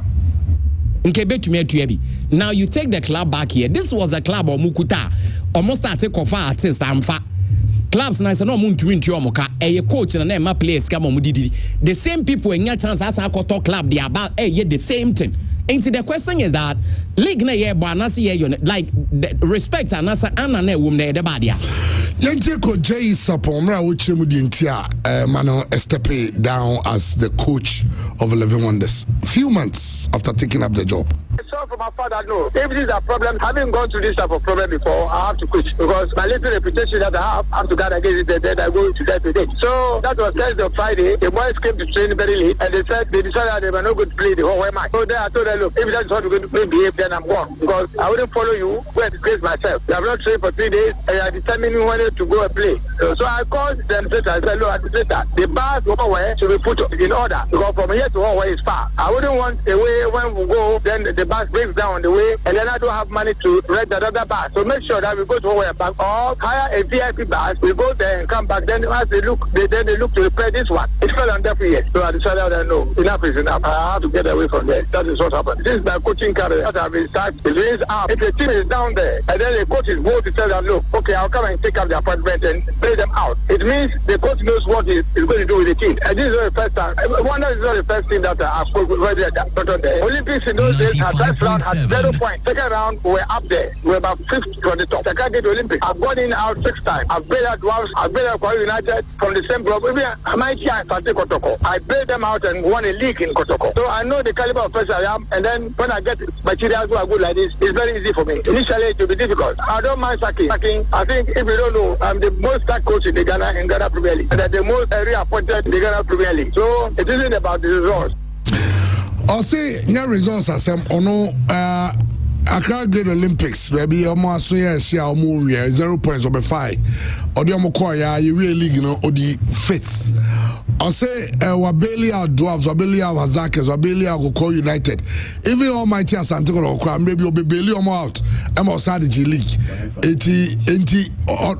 Nke bet me to ebi. Now you take the club back here. This was a club of Mukuta. Almost start take off artist amfa. Clubs na say no mun to win to omoka. A coach na na players come on mudidi. The same people in your chance as I got club they about the same thing. And the question is that league na ye bonasi ye like respect and answer and na wum na the badia. Yente ko Jay Sapomra which mudientia Mano Estepe down as the coach of 11 Wonders. Few months after taking up the job. I saw from my father, no. If this is a problem, having gone through this type of problem before, I have to quit because my little reputation that I have to guard against it. Then I go to that today. So that was Thursday or Friday. The boys came to train very late, and they decided they were not going to play the whole match. So then I told them, look, if that's what we're going to play, behave, then I'm gone because I wouldn't follow you. Go and disgrace myself. You have not trained for 3 days, and you are determining when to go and play. So I called them later and said, look, the bars over should be put in order because from here to Hawaii is far. I wouldn't want a way when we go, then the bus breaks down on the way, and then I don't have money to rent another bus. So make sure that we go to Hawaii back or hire a VIP bus. We go there and come back. Then as they look to repair this one. It fell on deaf ears. So I decided that no, enough is enough. I have to get away from there. That is what happened. This is my coaching career that I've been started. It is up. If the team is down there, and then the coach is bold to tell them, look, okay, I'll come and take up the appointment and play them out. It means the coach knows what he's going to do with the team. And this is not the first time. Wonder is not the first thing that I've spoken right there. But on the Olympics in those days, our first round had 0 points. Second round, we're up there. We're about 5th from the top. I can't get to Olympics. I've gone in out 6 times. I've played at once. I've played at Kwara United from the same group. Even I played them out and won a league in Kotoko. So I know the caliber of person I am. And then when I get materials who are good like this, it's very easy for me. Initially, it will be difficult. I don't mind sacking. I think if you don't know, I'm the most sacked coach in Ghana Premier League. And the most reappointed in the Ghana Premier League. So it isn't about the results. I'll say, no results as I'm on Accra Great Olympics, baby, almost 0 points over 5. Or the Omokoya, you really league, or the 5th. I'll say, Wabeli our Dwarves, Wabeli our Hazakers, Wabeli our Goko United. Even Almighty Asantiko or maybe Obeli Omo out. I'm outside the G League. 80,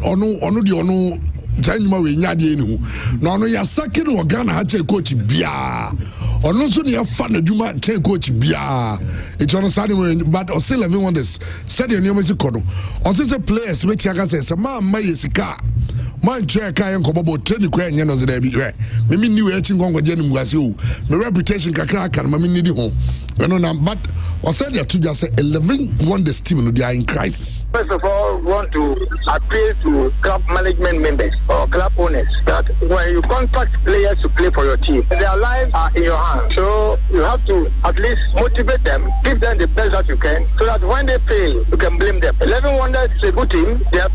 ono January, Nyadi, no, you're second or Ghana had a coach Bia. Or no, so you fun the Juma take coach Bia. It's on a Sunday, but or still everyone is said your name is a codo. Or since a place which I can say, some man, my is a car. Man, chair can't come about 10 grand years there be right. Maybe new etching on with Jenny was you. My reputation can crack and Mammy need home. But I said that to just say 11 Wonders team, they are in crisis. First of all, we want to appeal to club management members or club owners that when you contract players to play for your team, their lives are in your hands. So you have to at least motivate them, give them the best that you can, so that when they fail, you can blame them. 11 Wonders is a good team. They have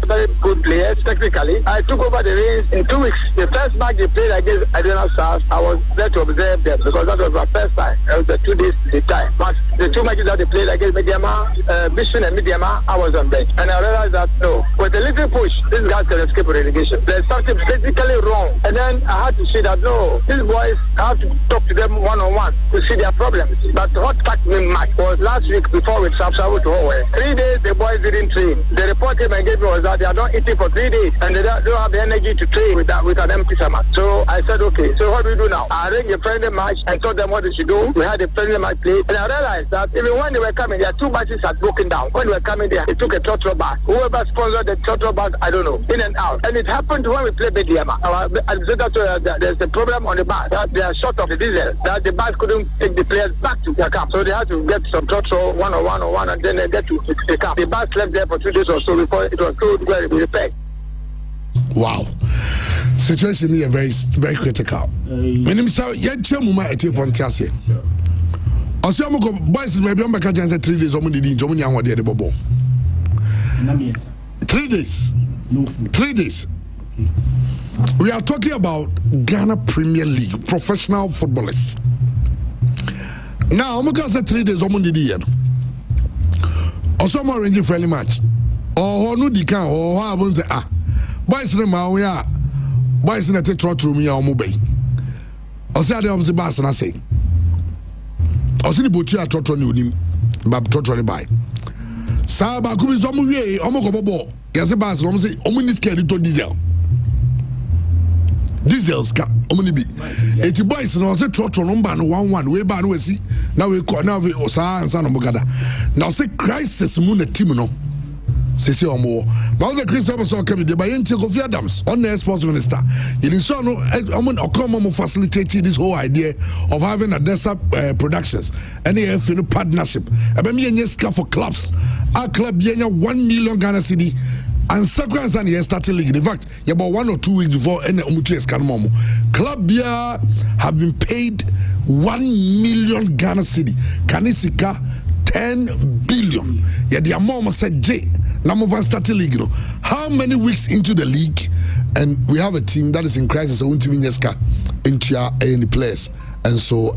very good players technically. I took over the reins in 2 weeks. The first match they played against Adrenal Stars, I was there to observe them because that was my first time. It was the 2 days the time. But the 2 matches that they played against Mediama, Bishop and Mediama, I was on bench. And I realized that, no, with a little push, this guy can escape relegation. There's something basically wrong. And then I had to see that, no, these boys, I have to talk to them one-on-one to see their problems. But what touched me much was last week before we traveled to Hawaii. 3 days, the boys didn't train. The report came and gave me was that they are not eating for 3 days and they don't have the energy to train with an empty stomach. So I said, okay, so what do we do now? I arranged a friendly match and told them what they should do. We had a friendly match play. And I realized that even when they were coming, their 2 matches had broken down. When they were coming there, they took a throttle back. Whoever sponsored the throttle back, I don't know, in and out. And it happened when we played Bediama. There's a problem on the bus that they are short of the diesel, that the bus couldn't take the players back to their camp. So they had to get some throttle one and then they get to the camp. The bus left there for 2 days or so before it was told where it was repaired. Wow. Situation here very, very critical. Meaning, so yet, Chemuma at Fontiasia. Osamo boys maybe on back 3 days. Omuni di Jomuni and what the bobo. 3 days. 3 days. We are talking about Ghana Premier League professional footballers. Now, I'm going to say 3 days. Omuni di yen. Osamo arrange friendly match. Or no di can or how I say boys in my way. Boys in a throttle me or mobile. Or say I was the boss and I say. Or see the butcher at throttle new Bab throttle by. Saba could be some way, Omokobo. Yes, a bass, Omni scared to diesel. Diesels, Omnibi. 80 boys and also throttle number 1 way ban we see. Now we call now we Osa and San Omogada. Now say crisis moon a timino. Sisi Omo. But the Christopher saw coming by Kofi Adams on the sports minister. It is so no Okomo facilitated this whole idea of having a desert productions and a partnership. Abemi Nyeska for clubs. Our club yenya 1 million Ghana cedi. And sequence and starting league. In fact, about 1 or 2 weeks before any Umutu Momo. Club Bia have been paid 1 million Ghana cedi. Kanisika 10 billion. Yeah, the amount said J. Namovan starting league. How many weeks into the league? And we have a team that is in crisis. So into any players. And so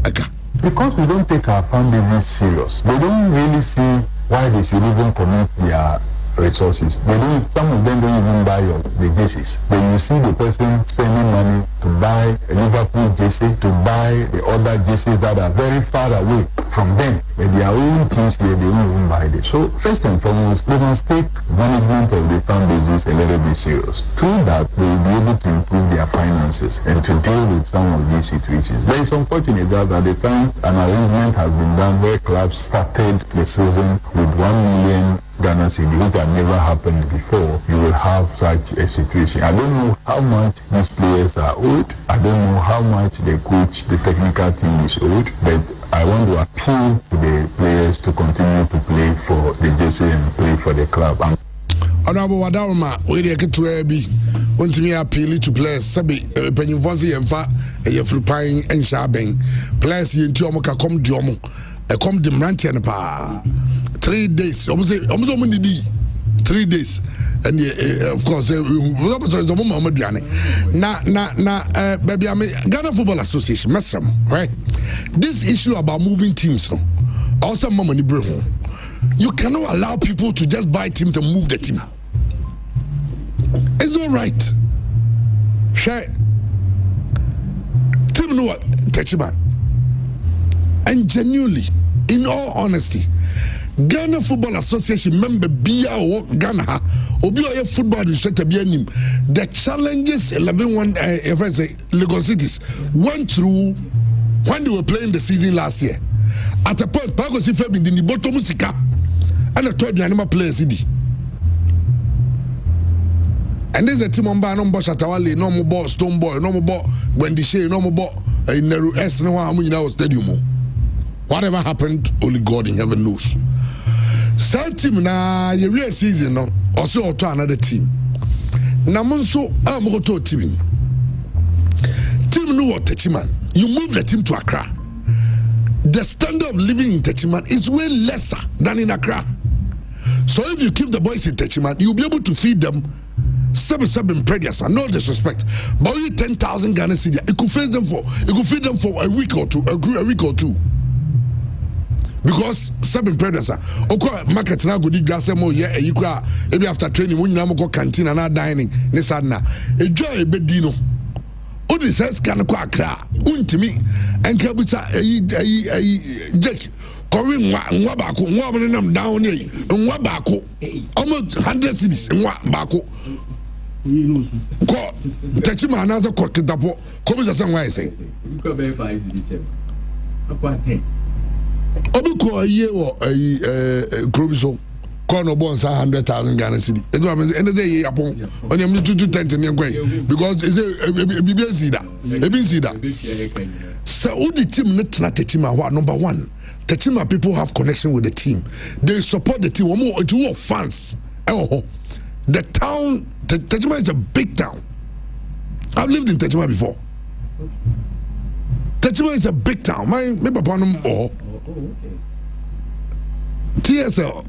because we don't take our fan bases serious, they don't really see why they should even commit their resources. They don't, some of them don't even buy the jerseys. Then you see the person spending money to buy a Liverpool jersey, to buy the other jerseys that are very far away from them. But their own teams here, they don't even buy them. So first and foremost, they must take management of the fan bases a little bit serious. Through that, they will be able to improve their finances and to deal with some of these situations. But it's unfortunate that at the time an arrangement has been done where clubs started the season with 1 million Ghana cedi, which had never happened before, you will have such a situation. I don't know how much these players are owed. I don't know how much the coach, the technical team is owed, but I want to appeal to the players to continue to play for the jersey and play for the club. Honorable Wadaruma, we get to be want me appeal to players. Sabi, Penyufosi and Fa, a Fripine and Shabeng. Players in Tiomoka come Diomo, a come Dimrantian pa. 3 days, almost 3 days, and of course, baby, I mean, Ghana Football Association, right? This issue about moving teams, also, you cannot allow people to just buy teams and move the team. It's all right. Share team, no what, Techiman, and genuinely, in all honesty. Ghana Football Association member Bia or Ghana Obio football instructor Bianim. The challenges 11 if I say Lagos cities went through when they were playing the season last year. At a point, Pagos if in the bottom musica and I told the animal players city. And there's a team on Bar, no more Shatawale, no more ball, Stone Boy, no more ball, Wendy Shea, no more ball in the S no one stadium. Whatever happened, only God in heaven knows. Same team na your real season no also to another team. Na monso amoto team. Team no what Techiman. You move the team to Accra. The standard of living in Techiman is way lesser than in Accra. So if you keep the boys in Techiman, you'll be able to feed them 7 previous and no disrespect. But you 10,000 Ghana cedi. It could feed them for a week or two, a week or two. because seven predators oko market na go di gas mo ye ayikura ebi after training when you go canteen and dining ne sadna edwa ebedi no odi says kan ko akra untimi enka buta ayi Jake kori nwa baako nwa mo nam down ni nwa baako almost 100 cities nwa baako ko techima na za ko kitapo ko bi sa nwa ese ko be 5 cities akwa 10 obi ko aye wo Krobiso ko no bon sa 100,000 Ghana cedi e do am ene dey yapon on am 220 ne kwai because is bibi sida ebi sida so udi team net na techima wa number 1 techima people have connection with the team, they support the team more into fans. The town Techima is a big town. I've lived in Techima before. Techima is a big town. My papa no TSL.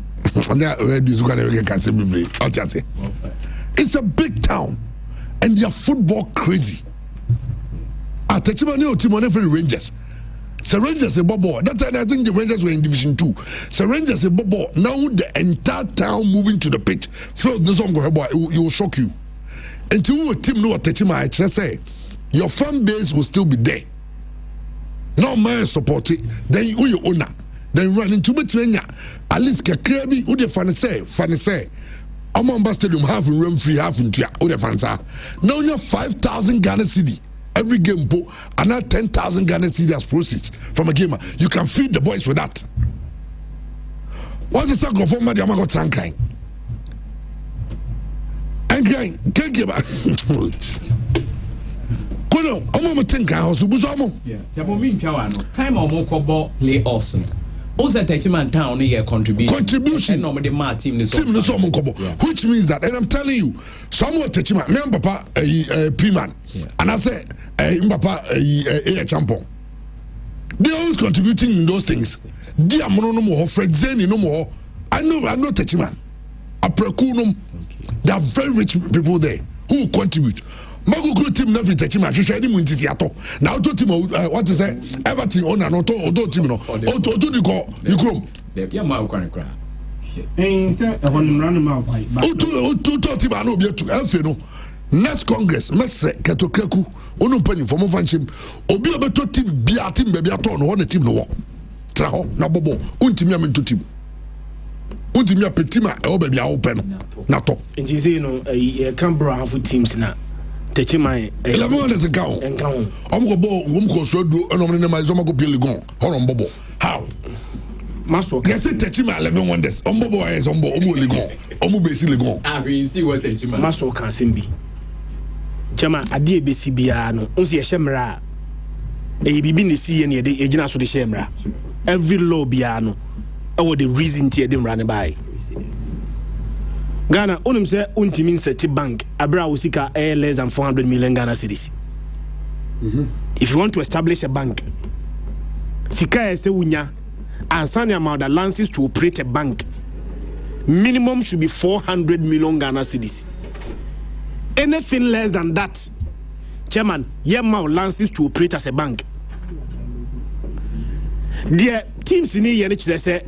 It's a big town, and they are football crazy. At Techima, no team on every Rangers. So Rangers a bobo. That time I think the Rangers were in Division 2. So Rangers a bobo. Now the entire town moving to the pitch. So this one go boy, it will shock you. Until a team know what Techima I say, your fan base will still be there. No man support it. Then you owner. Then run into between ya. At least Kakrabi, who the fan say. Amamba Stadium half in room free, half in tia. Who the fans are. Now you have 5,000 Ghana cedi. Every game, and now 10,000 Ghana cedi as proceeds from a game. You can feed the boys with that. What's the second for my Yamago Trankine? And crying, can't give back. Kono, I'm going to think I was Buzomo. Yeah, Tabomin Piano, time or more cobble playoffs. Also, Techima Town, a contribution. Normally, my team is which means that, and I'm telling you, somewhat Techima, remember, Papa, P-Man, and I say, Papa, a champion. They always contributing in those things. Dear Mono no more, Fred Zeni no more. I know Techima. Aprekunum. There are very rich people there who contribute. Mago team never Techima. She said him in Tisiato. Now to team what is it? Everything on and auto team no. Auto the go you come. Yeah, my cry. Auto team I know be to elfe no. Next Congress, Mestre Ketokreku, Onu penny for Movanchim, Obi Obeto team Bia team baby aton one team no. Traho, Nabobo, Untimia into team. Untimia Petima, Obebi open. Nato. And you know, a Canberra half teams now. Techima 11 is a gown. And gown. Omgo, Umko Sodo, and Omnema Zomago Piligon, or Bobo. How? Maso. Yes, Techima 11 wonders. Ombo is Ombo Ligon, Omo basically gone. I mean, see what Techima Maso can be. Chama adi ebesi bia no onse ye hemra e bibi ne si ye ne de ejina so de hemra every law bia no e wo the reason tie de mra ne bai Ghana onim se untimi nseti bank abra osika less than 400 million Ghana cedis. If you want to establish a bank sika ese unya ansani amount the license to operate a bank minimum should be 400 million Ghana cedis. Anything less than that, Chairman, you have license to operate as a bank. The teams in here, say,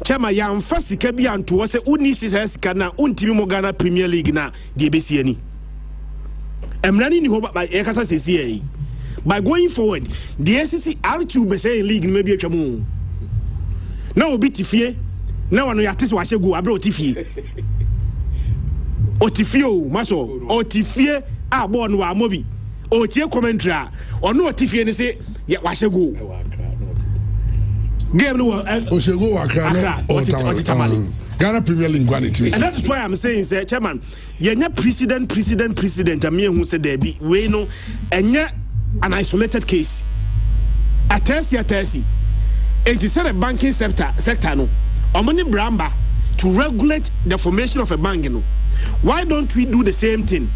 Chairman, you have first Kabi and to say, Unis Kana, Untimo Ghana Premier League na, the ABCNE. I'm running hope by Ekasa CCA. By going forward, the SCC R2 Bessay League maybe a chamu. Now, be Tifie, now on your test was a go abroad Tifie. Otifio maso otifie abo no amobi otie commentary ono otifie ne se ya wahye game no oshego wakra no Ghana Premier League one team. And that is why I'm saying say chairman yenya president am hu say there be we no enya an isolated case atesi it is a banking sector no omoni bramba to regulate the formation of a bank no. Why don't we do the same thing?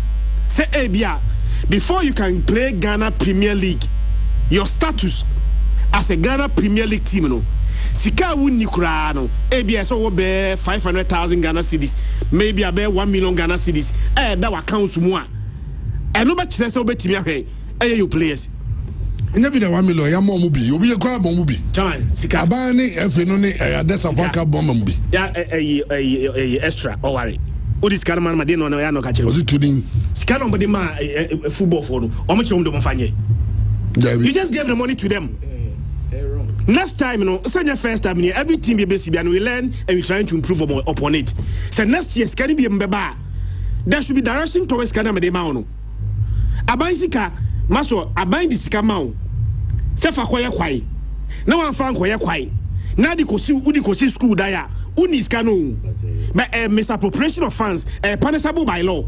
Say, Abia, before you can play Ghana Premier League, your status as a Ghana Premier League team, no, Sika wuni kura no, Abia so be 500,000 Ghana cedis, maybe about 1 million Ghana cedis. That will count more. And nobody says so. Bet me, hey, you players. nya bi na 1 million ya mo mu bi obi ye kwa mo mu bi chairman sika aban ni efe no ni adesa faka bomb mu bi ya extra or worry odi sika man ma de no ya no ka kire ozi tudin sika no body ma football for no o mo kire do mo fanye you just gave the money to them. Next time, say first time, every team be basic and we learn and we trying to improve upon it. So next year, can be mbeba. There should be direction towards Canada de Mauno. Abai sika, maso abai di sika mau. Sefa kwaya kwai. Na wan fan kwaya kwai. Na di kosi school daya. Uni skano. But misappropriation of funds punishable by law.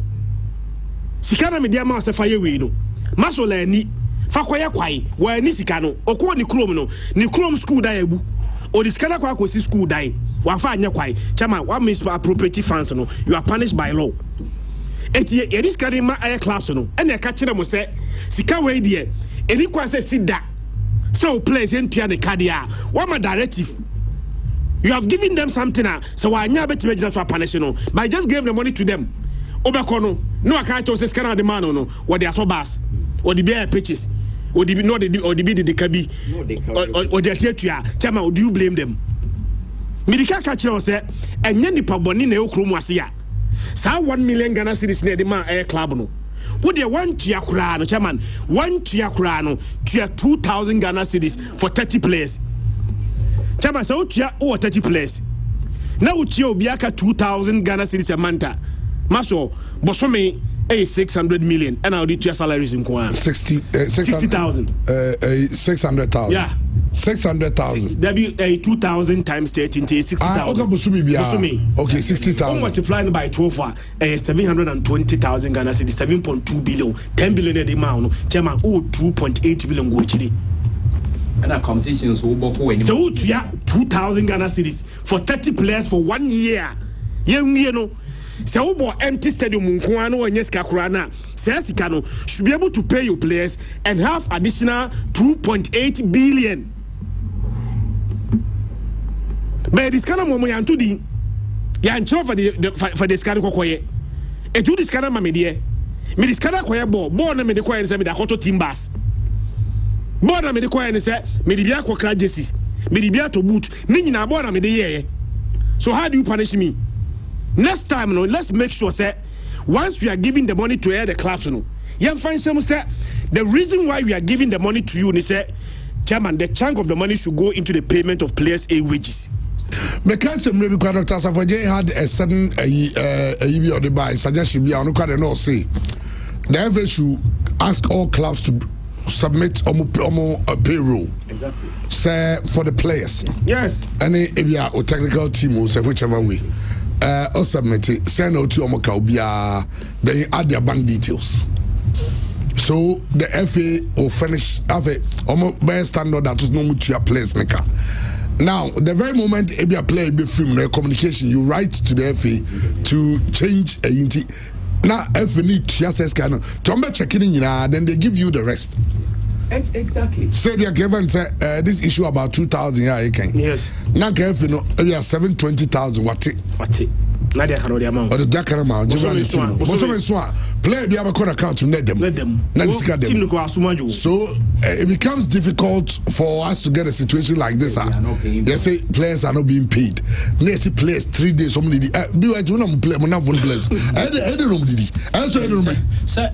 Sika na media mau sefa ye we no. Maso le ni fakoya kwai wa ni sika no okwo ni krom no ni krom school dai ebu o diskana kwa kosi school dai wa fa anya kwai chama wa misappropriate funds no you are punished by law eti ye diskana ma air class no ene ka kire mo se sika we die eni kwa se sida so place entua ne cardia wa ma directive you have given them something so wa anya betima gina so punish no but just gave the money to them obekono no aka cho se scanner the man no what they atobas or the bear pitches or the no or the bid the kabi or the atua chama do you blame them medika ka kire say enye nipa boni na ekrom ase ya sa 1 million Ghana cedis na the man air club no wo de one tua kura no chairman one tua kura no tua 2000 Ghana cedis for 30 players chairman so tua 30 players na utia obi aka 2000 Ghana cedis a manta maso bosome 600 million and our tua salaries in kwa 60,000 600,000 yeah 600,000 that be 2,000 times 13 60,000 okay bosumi bia okay 60,000 multiplied by 12 720,000 Ghana cedis 7.2 billion 10 billion the amount chairman 2.8 billion go chiri and our competitions will book when so 2,000 Ghana cedis for 30 players for 1 year you know so ubo empty stadium nko ano onye sika kura na sika no should be able to pay your players and have additional 2.8 billion but this kind of momo yantu di yancho for the scan kokoye e do this kind of mamedie me this kind of koye ball na me de koye se me da koto timbers ball na me de koye se me de bia kokra jerseys me de bia to boot ni nyina ball na me de ye so how do you punish me? Next time, let's make sure, say, once we are giving the money to air the clubs, the reason why we are giving the money to you, Chairman, the chunk of the money should go into the payment of players' wages. Because maybe Dr. Safaje had a sudden or the buy suggestion, we are not going to say the FA should ask all clubs to submit a payroll. Exactly. Say for the players. Yes. Any if you are a technical team, will say whichever way. Or submit it, send out to Omokaubia, then add their bank details. So the FA will finish have a best standard that is no to your players. Now, the very moment a player be free from communication, you write to the FA to change a unity. Now, FA need to assess kind of to checking in, then they give you the rest. Exactly. So they are given this issue about 2,000. Yeah, yes. Now, if you know, we are 720,000. What it? Now they are the amount. Or the Dakar amount. Play the other account to net them. Let them. So it becomes difficult for us to get a situation like this. They say players are not being paid. Let's see players 3 days. Somebody be I do not play. I'm not players. I don't know. Sir,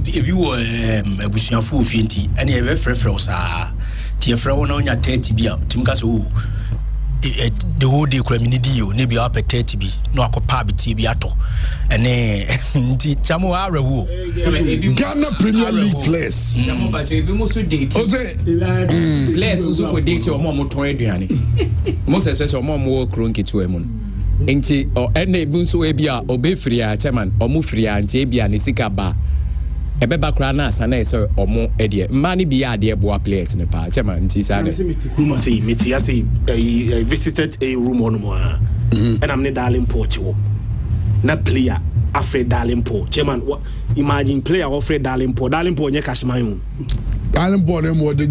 if you were a bushing full finty, and you have a friend, Tia Frau on your 30 beer, Timkaso. The whole day community you maybe up at 30 be no akopab TV ato ene nti chamo arewo Ghana Premier League players chamo ba che bi mo so date players so ko date o mo ton aduane mo se se o mo kro nketu emu nti o ene bi so e bia obefiri a chairman o mo firi a nti e bia ne sika ba ebe bakra na asana ese omo edie mani bi ade eboa players ne pa chema nti sa de kuma say meti ya say I visited a room on mo and I'm ne darling port wo na player afraid darling port chairman imagine player afraid darling port nye kashman darling port no de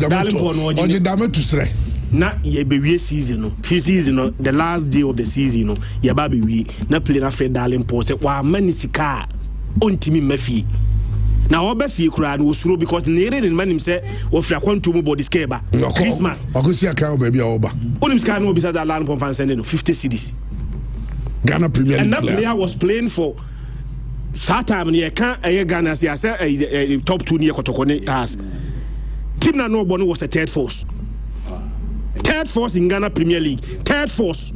dame to sre na ye be season no season no the last day of the season no ye ba be wi na player afraid darling port say wa manisika ontimi mafi Now obe fie kura no osuro because nere ne man him say wo fira kwanto mu body scale ba Christmas akosi account baby oba onim ska no bisa that land for sending 50 cedis Ghana Premier League and that player was playing for that time near can Ghana say top 2 near Kotokone has team na no was a third force in Ghana Premier League third force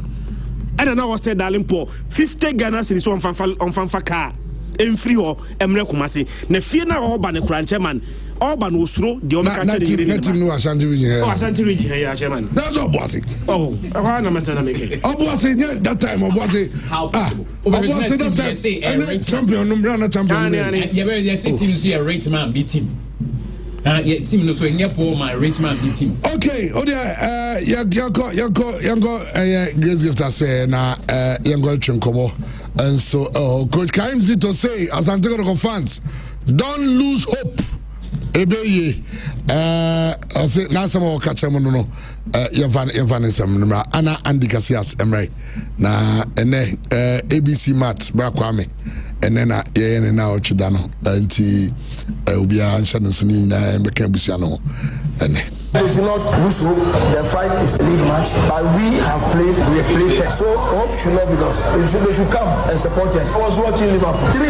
and now was darling poor 50 Ghana cedis on fanfa car in free or Emre Kumasi ne fie na oba ne kura chairman oba no osuro de o meka chede ne team no Ashanti region Ashanti region here chairman that's Obuasi how na mesana make Obuasi that time Obuasi how possible Obuasi that time champion number na champion yeah very team see a rich man beat him yeah team no so any poor man rich man beat him okay yango Grace Gift say na yango twinkomo and so Coach Karim Zito say as Antigua fans don't lose hope ebeye I say na some catch them no Evan some ana Andy Cassias emre na ene ABC Mat bra kwame ene na ye na ochida no nti obi a nhyɛ no so ni na mbeka busia no ene They should not lose hope. The fight is a league match, but we have played first. So hope should not be lost. They should come and support us. I was watching Liverpool. 3,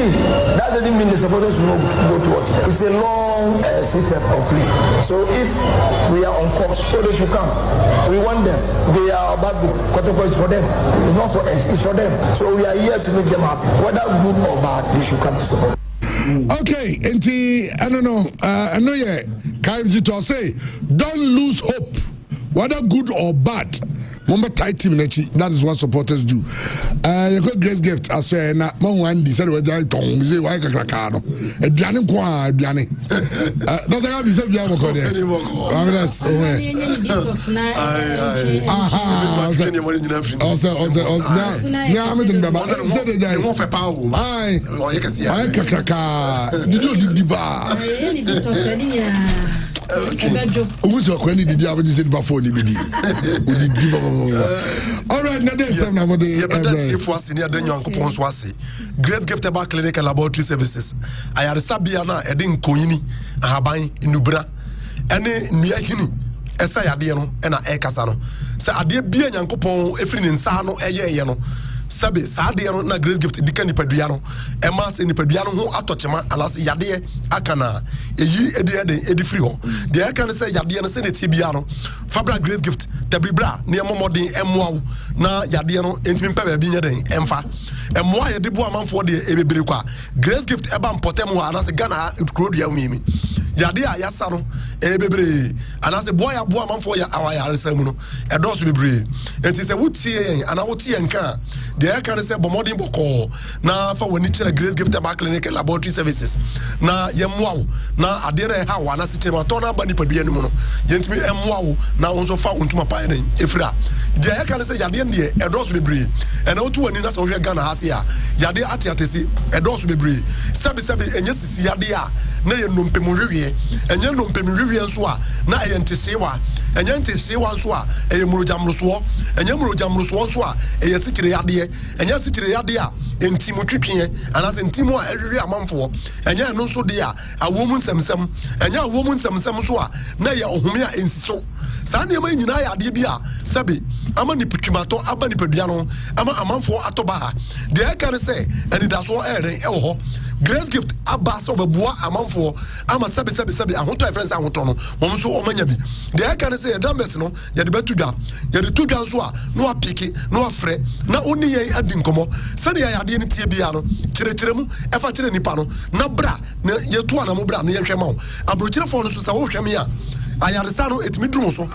that doesn't mean the supporters will not go to watch. It's a long system of play. So if we are on course, so they should come. We want them. They are about the Kotoko is for them. It's not for us, it's for them. So we are here to make them happy. Whether good or bad, they should come to support. Okay, I don't know. I know yeah. Kaimzito say, don't lose hope, whether good or bad. Remember tight team that is what supporters do. You got Grace Gift. I say na Mwangi said we just don't say why kakrakano. Ediane kwa ediane. Don't think I say ediane kwa there. That's all right, now there's some of the Grace Gift about clinical laboratory services. I had a Sabiana, Edin Koini, Ahabai, Nubra, and Niakini, Esayadiano, and a Ekasano. So I did be a Yankopon, Efrin in Sano, Ayano. Sabe Sadiano na Grace Gift dikani peduano emas ni peduano ho atochema alas yade akana eyi edi free ho de akana say yade no se ne tibia no fabra Grace Gift tabibra ne momodin emwa na yade no entimi mpa ba bi nya den emfa emwa yade bo amanfo de ebebere kwa Grace Gift eba mpotem ho alas Ghana krodua mimi yade a yasa no ebebere alas boy abo amanfo ya awaya resam no edos bebre enti se wutie ana wutie nka the air can say bomodin boko na fa woni chere Grace Gift about clinical laboratory services na yemwa na adere ha wa na sistema to na bani padua ni mu no yentimi emwa na onso fa ontuma pa den efira the air can say yade ne edos bebre ena otu wani na so hwe Ghana ha se a yade atiatesi edos bebre sabi enye sisi yade a na ye nompemu hwewe enye nompemu hwewe nso a na ye ntesewa enye ntesewa nso a eye murojamroso enye murojamroso nso a eye sikire yade enya sikire yade a entimu twetwe anase entimu a ehwe amanfo enya no so de a awomu nsemsem enya awomu nsemsem so a na ye ohome a ensiso saa ne ma nyina ya ade bi a sabe ama ni pitwimato aba ni padua no ama amanfo atoba ha de e kan se eni da so eren e wo ho Grace Gift aba so bebua amanfo ama sabe ahoto reference ahoto no won so o manya bi de e kan se edambes no ye de betudwa ye de tudwa so a no apiki no afre na oni ye adi nkomo se ne ya ade ni tie bia no kire mu e fa kire nipa no na bra na ye to ana mo bra na ye hwema wo abrochire fo no so sa wo hweme a ayaresa no etimi drum so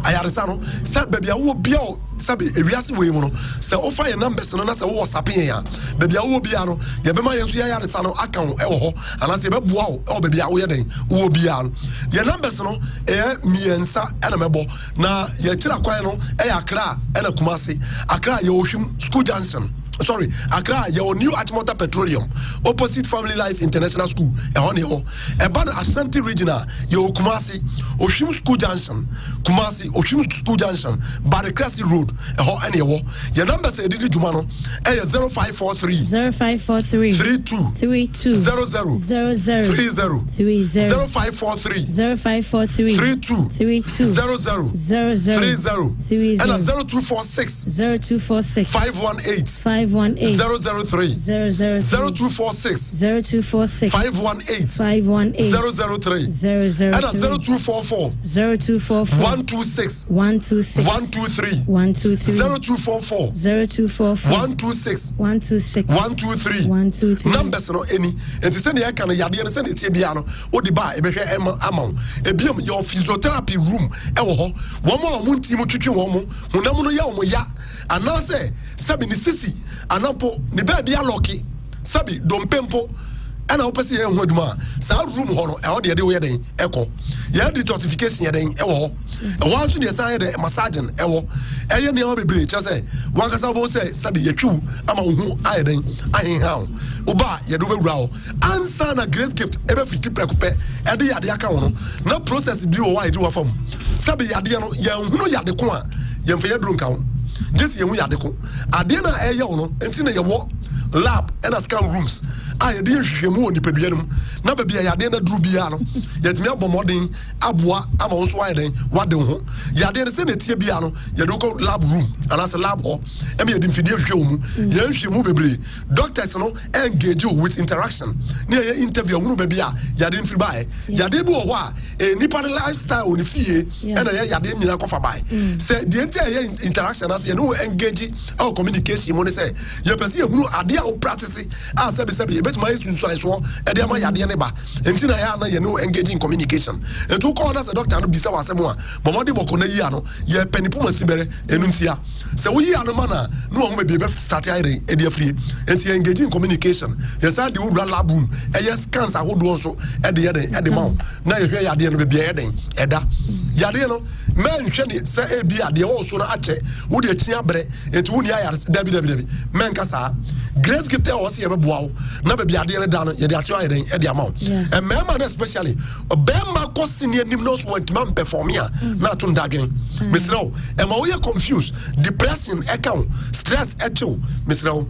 ayaresa no sa bebia wo bia o sabe ewiase we mu no se o fa ye numbers no na se wo WhatsApp ya bebia wo bia no ye bema ye so ya yaresa no aka wo e wo ho ana se beboa wo e bebia wo ye den wo bia no ye numbers no miensa ena mebo na ye kira kwan no Accra ena Kumasi Accra ye ohwim school junction sorry, Accra, your new Achimota Petroleum, opposite Family Life International School, about Ashanti Regional, your Kumasi, Oshim School Junction, Kumasi, Oshim School Junction, Baracrasi Road, your number say Didi Jumano, 0543 32 00 0543 32 00 and a 0246 518 003 0246 518 003 and a 0244 126 123 0244 126 123 numbers no any and send the can yade and send it biano o di ba e be hwe amount ebiam your physiotherapy room e wo ho wo mo munti mu twetwe wo mo hunam no ya wo ya anase sabi ni sisi anapo ni ba bia loki sabi dompempo ana opese ye hu aduma sa room ho no e ho de wo ye den eko ye detoxification ye den e wo ho e wan so de sa ye de massaging e wo e ye ne o bebre che say wan kasa bo say sabi ye twu ama hu aye den ahen ha oba ye do bewura ho ansa na grace gift e be fiti prekupe e de yade aka wo no na process bi wo wa e di wa fam sabi yade no ye hu no yade ko a ye mfa ye dru nka ho just ye hu yade ko ade na e ye wo no enti na ye wo lab and a scan rooms I didn't shemu on the peduanum na bia ya de na dru bia no yetimi abomodin aboa ama won so wa den wade ho ya de se na tie bia no ye do ko lab room and as a lab ho e me ye dimfidie hwe mu ye hwemu bebre doctors no engage with interaction ne ye interview wonu ba bia ya de mfiri bae ya de bi wo ho a nipa lifestyle on fie e na ya de nyina kofa bae se de enti ye interaction as ye no engage our communication mo ne se ye pese ye hunu ade a o practice a sabi bet my students so e dey ma yade ne ba enti na ya na ye no engaging communication etu call as a doctor no bisa wasem a bomodi boko na yi ano ye penipo masibere enu ntia se wo yi ano mana no ho be be start ire e dey free enti engaging communication ye sa de wo lab room e ye scans ahodo so e dey ma na ye hwe yade no be bia e den eda yade no men hwe ni se e bia de wo so na ache wo de tia bre enti wo ni ayar dabi men kasa grace gift e wo se ye be boawo na be bia de ne da no ye de ache ayar den e de amount and men especially obema kosi nim no so man perform here na to ndagin misro e ma wo ye confused depression e kan stress e chill misro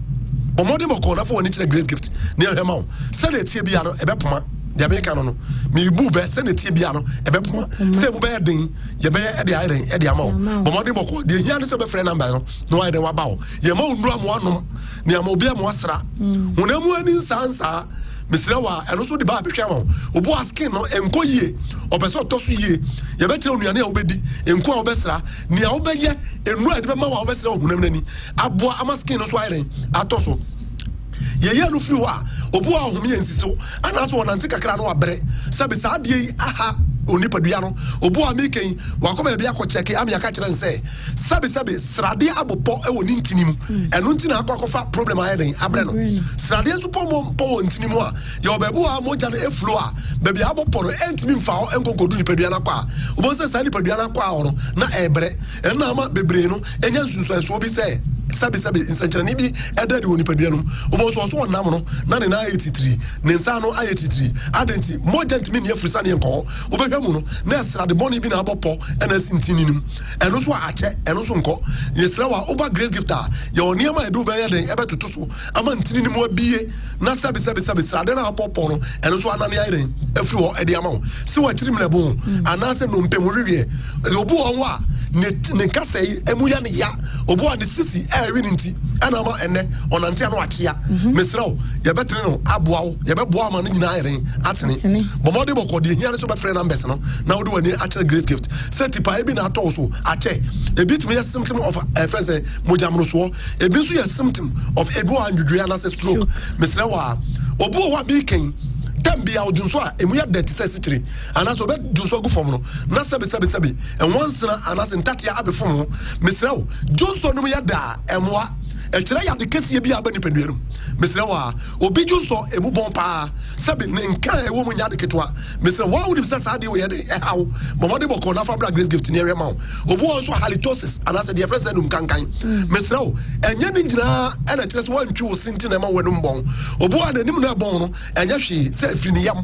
bomodi mo ko na fo woni kire grace gift ne e ma wo se na tie bia no e be poma de America no me bu be se na tie bia no e be poma se bu be den ye be e de iron e de ama wo bomodi mo ko de hia ne se be frɛ number no no wa de wa ba wo ye ma wo ndu am anom ne am obi am asra hunamu ani sansa Mr. Wa and also the bar became Obo asking no enko ye obeso tosu ye ye be tire onuane a obedi enko a obesra ne a obeye enu a de be ma wa obesra ohunam nani aboa amaskin no so iron atoso ye no fi ho a obo a ohum ye nsiso ana so wonante kakra no abre sabe sa de yi aha onipadua no obo a meken wakoba bia ko check am ya ka kire nse sabe srade abopo e woni ntinim enu ntina akofa problem ayeden abre no srade nso po ntinim a ye obabu a moja no eflo a be bia abopo no entimi mfa ho enkokodu nipadua na kwa obo se sa nipadua na kwa ho na ebre ena ama bebre no enya nsusu enso obi se sabe nsankyerani bi eda de woni padua no obo so wonam no na ne na 83 ne nsa no 83 adenti moja ntimi ne afrisa ne enko obo mu no na esra de boni bi na abopo ena sintininim eno so ache eno so nko yesra wa oba grace gifter ye oniama edu be yeden ebe tutu so ama ntininim abie na sabe sra de na abopo no eno so anane yeden afri wo ede ama wo se wa kirim na bo anase no mpem hwewe obu onwo a ne kasei emu ya ne ya obu a ne sisi eri nti ana ma ene onante ano akea mesra wo ye betre no aboa wo ye be boa ma no nyina yeren atene bomode bokode hia ne so be frɛ numbers no na wo do wani actual grace gift set pa ebi na atɔ so ache ebi tumi ye symptom of friends mojamro so ebi so ye symptom of ebo andwudua na se stroke mesra wa obu wa bi ken tambia odunso a emu ya det se sikiri anaso be dunso gu fom no na sabe and once na anaso ntatia abefom mesra wo jonso no ya da emwa kyerɛ ya de kɛseɛ bi aba nipanuarum mesrɛ wa obi ju so emu bon pa sabe ne nka ewo mu nya de ketwa mesrɛ wa wonim sɛ saa de wo yɛ de ɛhaw mɔmɔde bɔkɔ na fa bra grace gift ne ɛwɛ ma wo obu also halitosis anase de friends enum kankan mesrɛ wo ɛnyɛ ne nyina ɛna kyerɛ sɛ wantwi wo sinti na ma wɔnum bon obu a nanim na bon no ɛnyɛ hwe sɛ afiri ne yam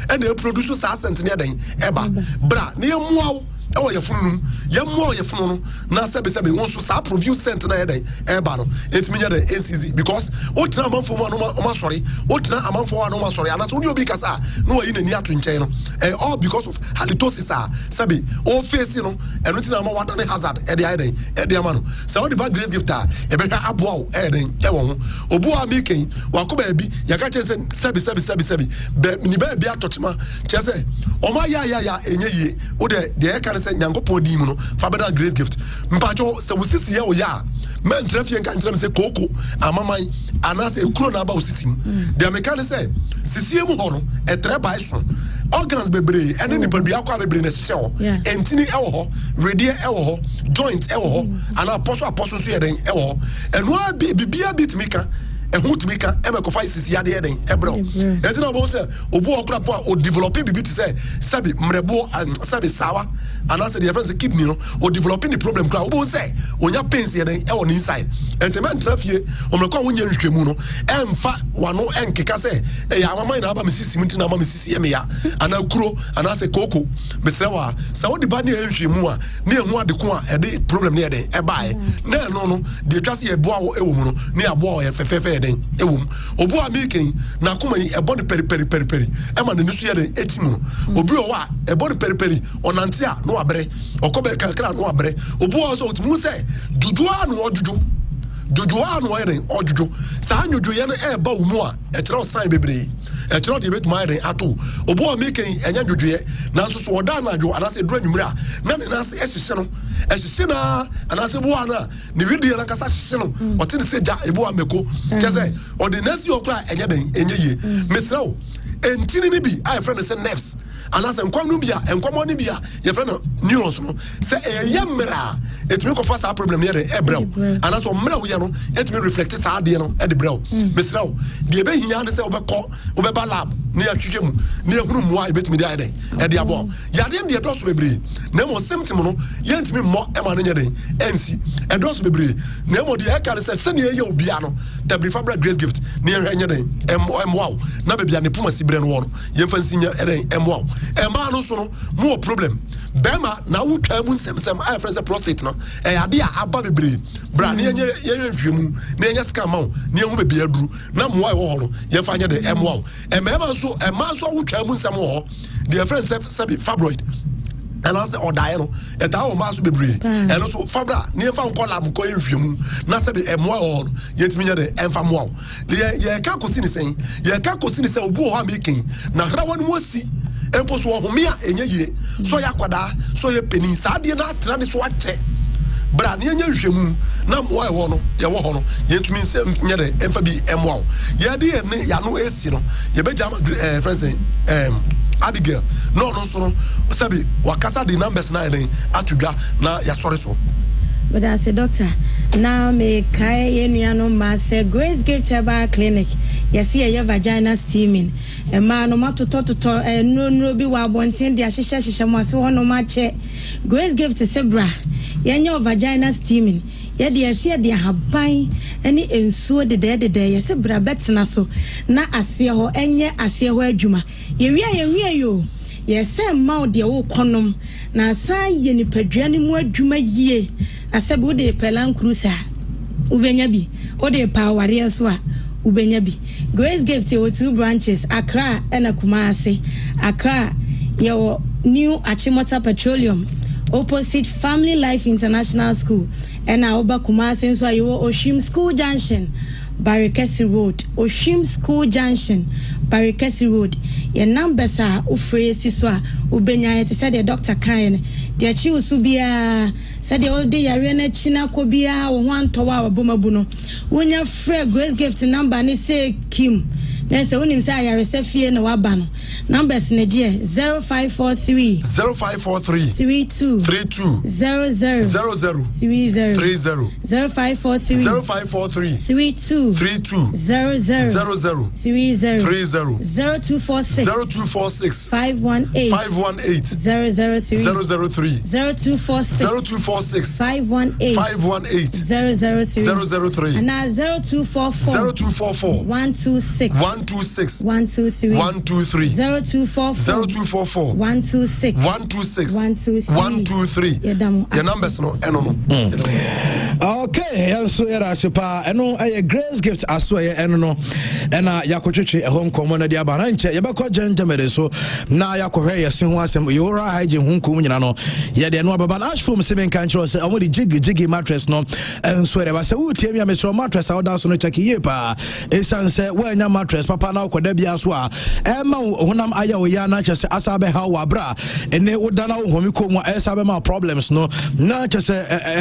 ɛna e produce saa sent ne ɛdan ɛba bra ne yɛmmoa wo ɛwɔ yɛ funu yɛmmoa yɛ funu no na sɛbe wɔn so saa produce sent na ɛdan ɛba no etimi nya de ACZ because o tena amanfo mu no ma sɔre o tena amanfo wa no ma sɔre anase oni obi kasa no wayi n'ani ato nkyɛn no all because of halitosis sɛbe o face no ɛno tina ma wada ne hazard ɛde ayɛ den ɛde ama no sɛ o de ba grace gift ɛbɛhwɛ aboa wo ɛden ɛwɔ ho obu a mi ken wakɔ baabi yɛka kyerɛ sɛ sɛbe bɛ ni baabi atɔkyema kyerɛ sɛ ɔma ya enye yie o de ɛka ne sɛ nyankopɔn di mu no fa bɛda grace gift mpacho sɛ wo sisi yɛ o ya men trafie nka nkyerɛ sɛ koko amaman anase ekuro na aba wo sisi mu de ameka ne sɛ sisi mu hɔ no ɛtrɛ bae so organs bebree ɛne nipadua akɔ bebree na hyehyɛ hɔ entini ɛwɔ hɔ redie ɛwɔ hɔ joint ɛwɔ hɔ ana apɔso so yɛ den ɛwɔ hɔ ɛno a bibia bitimi ka ɛho tumi ka ɛmɛkɔfa sisi ade ɛden ɛbrɛw ɛsɛ na ɔbɛwo sɛ obu ɔkora po a o develop bibi te sɛ sɛbi mmerɛbo sɛbi sawa anaasɛ deɛ yɛfrɛ sɛ kidney no o develop ne problem kora wobɛwo sɛ onya pains yɛden ɛwɔ ne inside ɛntɛmɛ ntena fie ɔmmerɛkɔ a wonya nhwehwɛmu no ɛmfa wano ɛnkeka sɛ ɛyɛ amama na aba me sisi mu nti na ama me sisi ɛmeya anaa kuro anaasɛ koko mesrɛ wɔ a sɛ wode ba ne ɛnhwehwɛmu a ne ɛho ade ko a ɛde problem ne yɛden ɛbaeɛ na ɛno no deɛ twa sɛ yɛboa wɔ ɛwɔ mu no ne aboa wɔ yɛ fɛfɛɛfɛ ewum obu ameken na kuma yi ebo ne peri ema ne nusu ye de etimu no obi o wa ebo ne peri onante a no abre okobe kankra no abre obu o so otimu se juju anu ojuju ye de ojuju sa anjuju ye ne eba umu a e kire o sign bebre e kire o de bet my de ato obu ameken enya juju ye na so so oda na ajo anase duro nwumre a na ne nase e hyehye no ɛhyehye na anase boa na ne video na kasa hyehye no ɔte ne sɛ gya ebo ameko kyɛ sɛ ɔde nasi okra ɛnyɛ den ɛnyɛ yie mesrɛw entini ne bi a yɛfrɛ no sɛ nerves anase nkwam no bi a nkwam no bi a yɛfrɛ no neurons no sɛ ɛyɛ mmerɛ a ɛtumi kɔfa saa problem ne yɛde ɛbrɛw anase ɔmmerɛ wo yɛ no ɛtumi reflect saa adeɛ no ɛde brɛw mesrɛw deɛ ɛbɛhia ne sɛ wobɛba lab ne yɛhwehwɛ mu ne yɛhunu mmoa ɛbɛtumi de ayɛ den ɛde aboa yadeɛ deɛ dɔso bebree na mmɔ symptom no yɛntumi mmɔ ɛma no nyɛ den ɛnsi ɛdɔso bebree na mmɔ deɛ ɛka ne sɛ sɛneɛ ɛyɛ obia no tabrifa bra grace gift ne yɛhwɛ nyɛ den ɛmmoa wo na baabi a ne poma si berɛ no wɔ no yɛmfa nsi nyɛ ɛden ɛmmoa wo ɛmaa no so no mowɔ problem bɛrima na wotwaa mu nsɛmsɛm a yɛfrɛ sɛ prostate no ɛyɛ ade a aba bebree bra ne yɛnyɛ nhwɛmu ne yɛnyɛ sika ma wo ne yɛhu baabi aduru na mmoa ɛwɔ hɔ no yɛmfa nyɛ den ɛmmoa wo ɛma nso wotwaa mu nsɛm wɔ hɔ deɛ yɛfrɛ sɛ fibroid anaasɛ ɔdaeɛ no ɛtaa wɔ maa so bebree ɛno so fabra ne yɛmfa nkɔ lab nkɔ yɛnhwɛmu na sɛbe ɛmmoa wɔ no yɛtumi nyɛ de ɛmfa mmoa wo yɛka kɔsi ne sɛn obu wɔ hɔ a meken na hrawa no mu asi mpo so ɔhome a ɛnyɛ yie so yɛ akwadaa so yɛ panin saa adeɛ no atena ne so akyɛ bra ne yɛnyɛ nhwɛmu na mmoa ɛwɔ no yɛwɔ hɔ no yɛntumi nyɛ de ɛmfa bi ɛmmoa wo yɛde yɛne yɛano ɛsi no yɛbɛgya ma frɛ sɛ Abigail no nso no sabi wakasa the numbers na ene atudwa na yasɔre so but as a doctor now me kai yenua no ma say Grace Gift Herbal Clinic yesi ye vagina steaming e ma no matoto no bi wa bonten de ahyehye mo ase wono ma che Grace Gift sebra yenye vagina steaming ye de yesi de haban ene ensuo de yesi bra betena so na ase ho enye ase ho adwuma ye wie yo yes ma de wo konom na sa ye nipadua ni mu adwuma yie asabe wo de pelan cruiser ubenya bi wo de power so a ubenya bi Grace Gift wo 2 branches Accra and Kumasi Accra your new Achimota Petroleum opposite Family Life International School and Oba Kumasi so you Oshim School Junction Barikesi Road Oshim School Junction Barikesi Road your numbers are ufresi so ubenya yete said the doctor kan de achi usubia said the all day yare na china ko bia wo ho antowa abomabu no wonya frɛ Grace Gift number ni say Kim na se wonim say ayarese fie na waba no numbers na gie 0543 32 00 30 0543 32 00 0246 518 003 0246 518 003 and 0244 126 123 0244 126 123 your numbers no eno okay so era sepa eno aye grace gift aso ye eno no ena yakotwetwe ehom komo na dia bana nche ye beko gentle so na yakohwe yese ho asem yora haje ho nkom nyina no ye de no ababa ashfom seven control se omo di jiggy mattress no enso era ba se wutie mi amesro mattress a oda so no check ye pa esanse wanya mattress papa na okoda bia so a ema honam aya wo ya na chese asabe ha wa bra ene odana wo homi komu asabe ma problems no na chese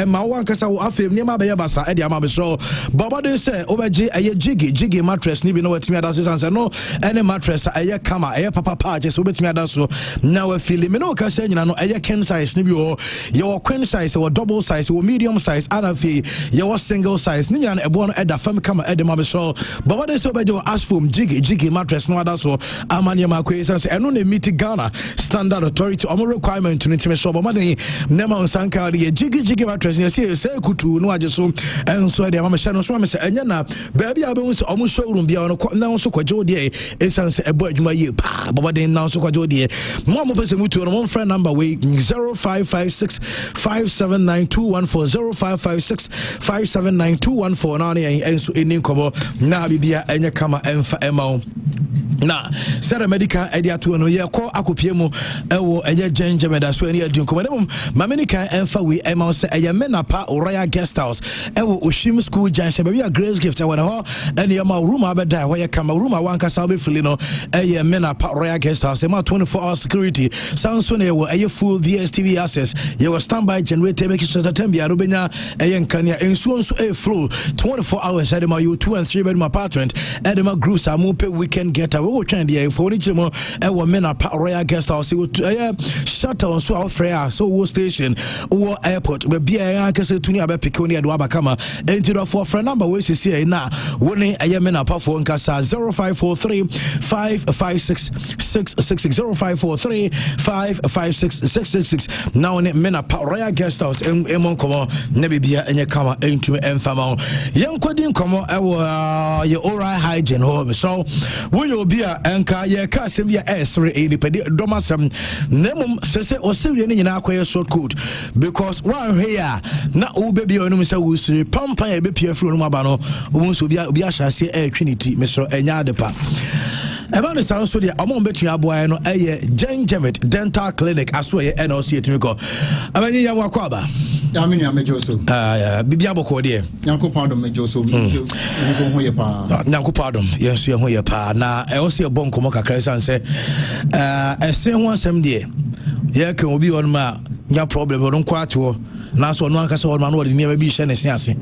ema wo ankasa wo afem ni ma be ye basa e de ama mesro baba den se obeji aye jiggy mattress ni bi no watimi ada so sanse no ene mattress aye kama aye papa pa chese obetimi ada so na wa feel me no ka se nyina no aye king size ni bi o your queen size or double size or medium size ana fi your single size ni nyina ebo no eda fam kama ede ma mesro baba den se obeji ask for jiggy mattress no ada so amani ma ko sense eno na meet Ghana standard authority omo requirement no ntime so baba den nema onsanka de jiggy mattress ni se kutu no age so enso de ma me no so me se enya na baby abe so omo showroom bia no na so kwaje de essence ebo adwuma ye pa baba den na so kwaje de mo mo pese mutu no mo friend number we 0556 579214 0556 579214 na enso eni kobo na bibia enya kama emfa emao na sere medical ediato no ye ko akopie mu ewo enye genje meda so eni adun ko dem mamenika emfa we emao se eye menapa Royal Guest House ewo Oshim School junction baby a Grace Gift e ho eni ma room abeda ho ye kama room wanka sa be fili no eye menapa Royal Guest House e ma 24-hour security sanso na ewo eye full DSTV access ye was standby generator make sure that bia no benya eye nkania ensuo nso e flow 24 hours ade ma you 2 and 3 bedroom apartment ade ma groups amupe weekend get we trying the for ni chimo e wo menapa Royal Guest House shuttle so our free so wo station wo airport be bia akase tuni abepike oni ade abakama enti for friend number we see na woni eye menapa for nkasa 0543 556 666 0543 556 666 now ne menapa Royal Guest House emon komo na bibia enye kama entu emfama yenkodi nkomo e wo ye oral hygiene ho so we you be enka ye ka sem ye esre edipedi domasem nemum sese osewie ni nyina akoye short code because one here na ubebi onum se wusiri pampan e be pia fro no aba no omunso obi ahase e trinity mesro enya adepa eba ne san so de omo betu aboa no eye Gengemet Dental Clinic aso ye NLC etimiko abanyi ya wakọ aba ya menu amejo so bibia boko de Nyankopon dom mejo so nso ho ye pa Nyankopon dom yenso ye ho ye pa na e o se bonko mo kakra san se ese ho asem de ye kan obi on ma nya problem on kwato na so no anka se on ma no de niam bi hye ne se ase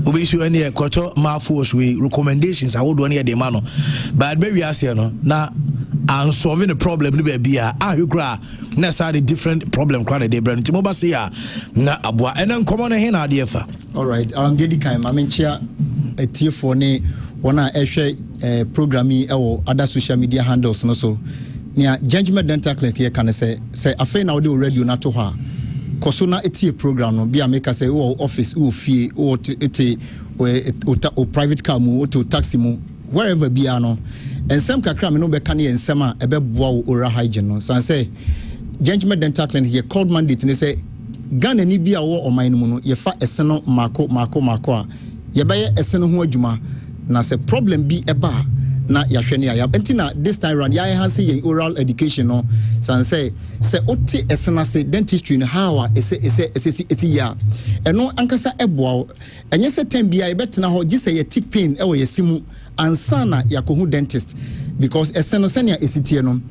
obi su ene ekoto ma force we recommendations awodo ne de ma no but be wi ase no na and solving the problem ni be a ahukra na side different problem kwa de brand timo ba se ya na aboa ene nkomo no he na ade fa all right dedi kan ma menchia etiefo ne wona ehwe programming ewo other social media handles no so nia Gengemet Dental Clinic here kan say afei na we dey radio na to ha koso na etie program no bia make say wo office wo fie wo ete o private car mu to taxi mu wherever bia no ensem kakra me no be kan ye ensem a ebeboa wo oral hygiene no san say Gengemet Dental Clinic here called mandate ne say Ghana ni bia wo oman mu no ye fa ese no mako a ye be ye ese no ho adwuma na say problem bi eba na yahwe ne ya entina this time round ya ha say oral education no san say oti esena say dentistry no how ese ya eno ankasa eboa enye say time bia e betena ho gi say ye tip pain e wo yesimu ansana yakohu dentist because eseno senia esitie no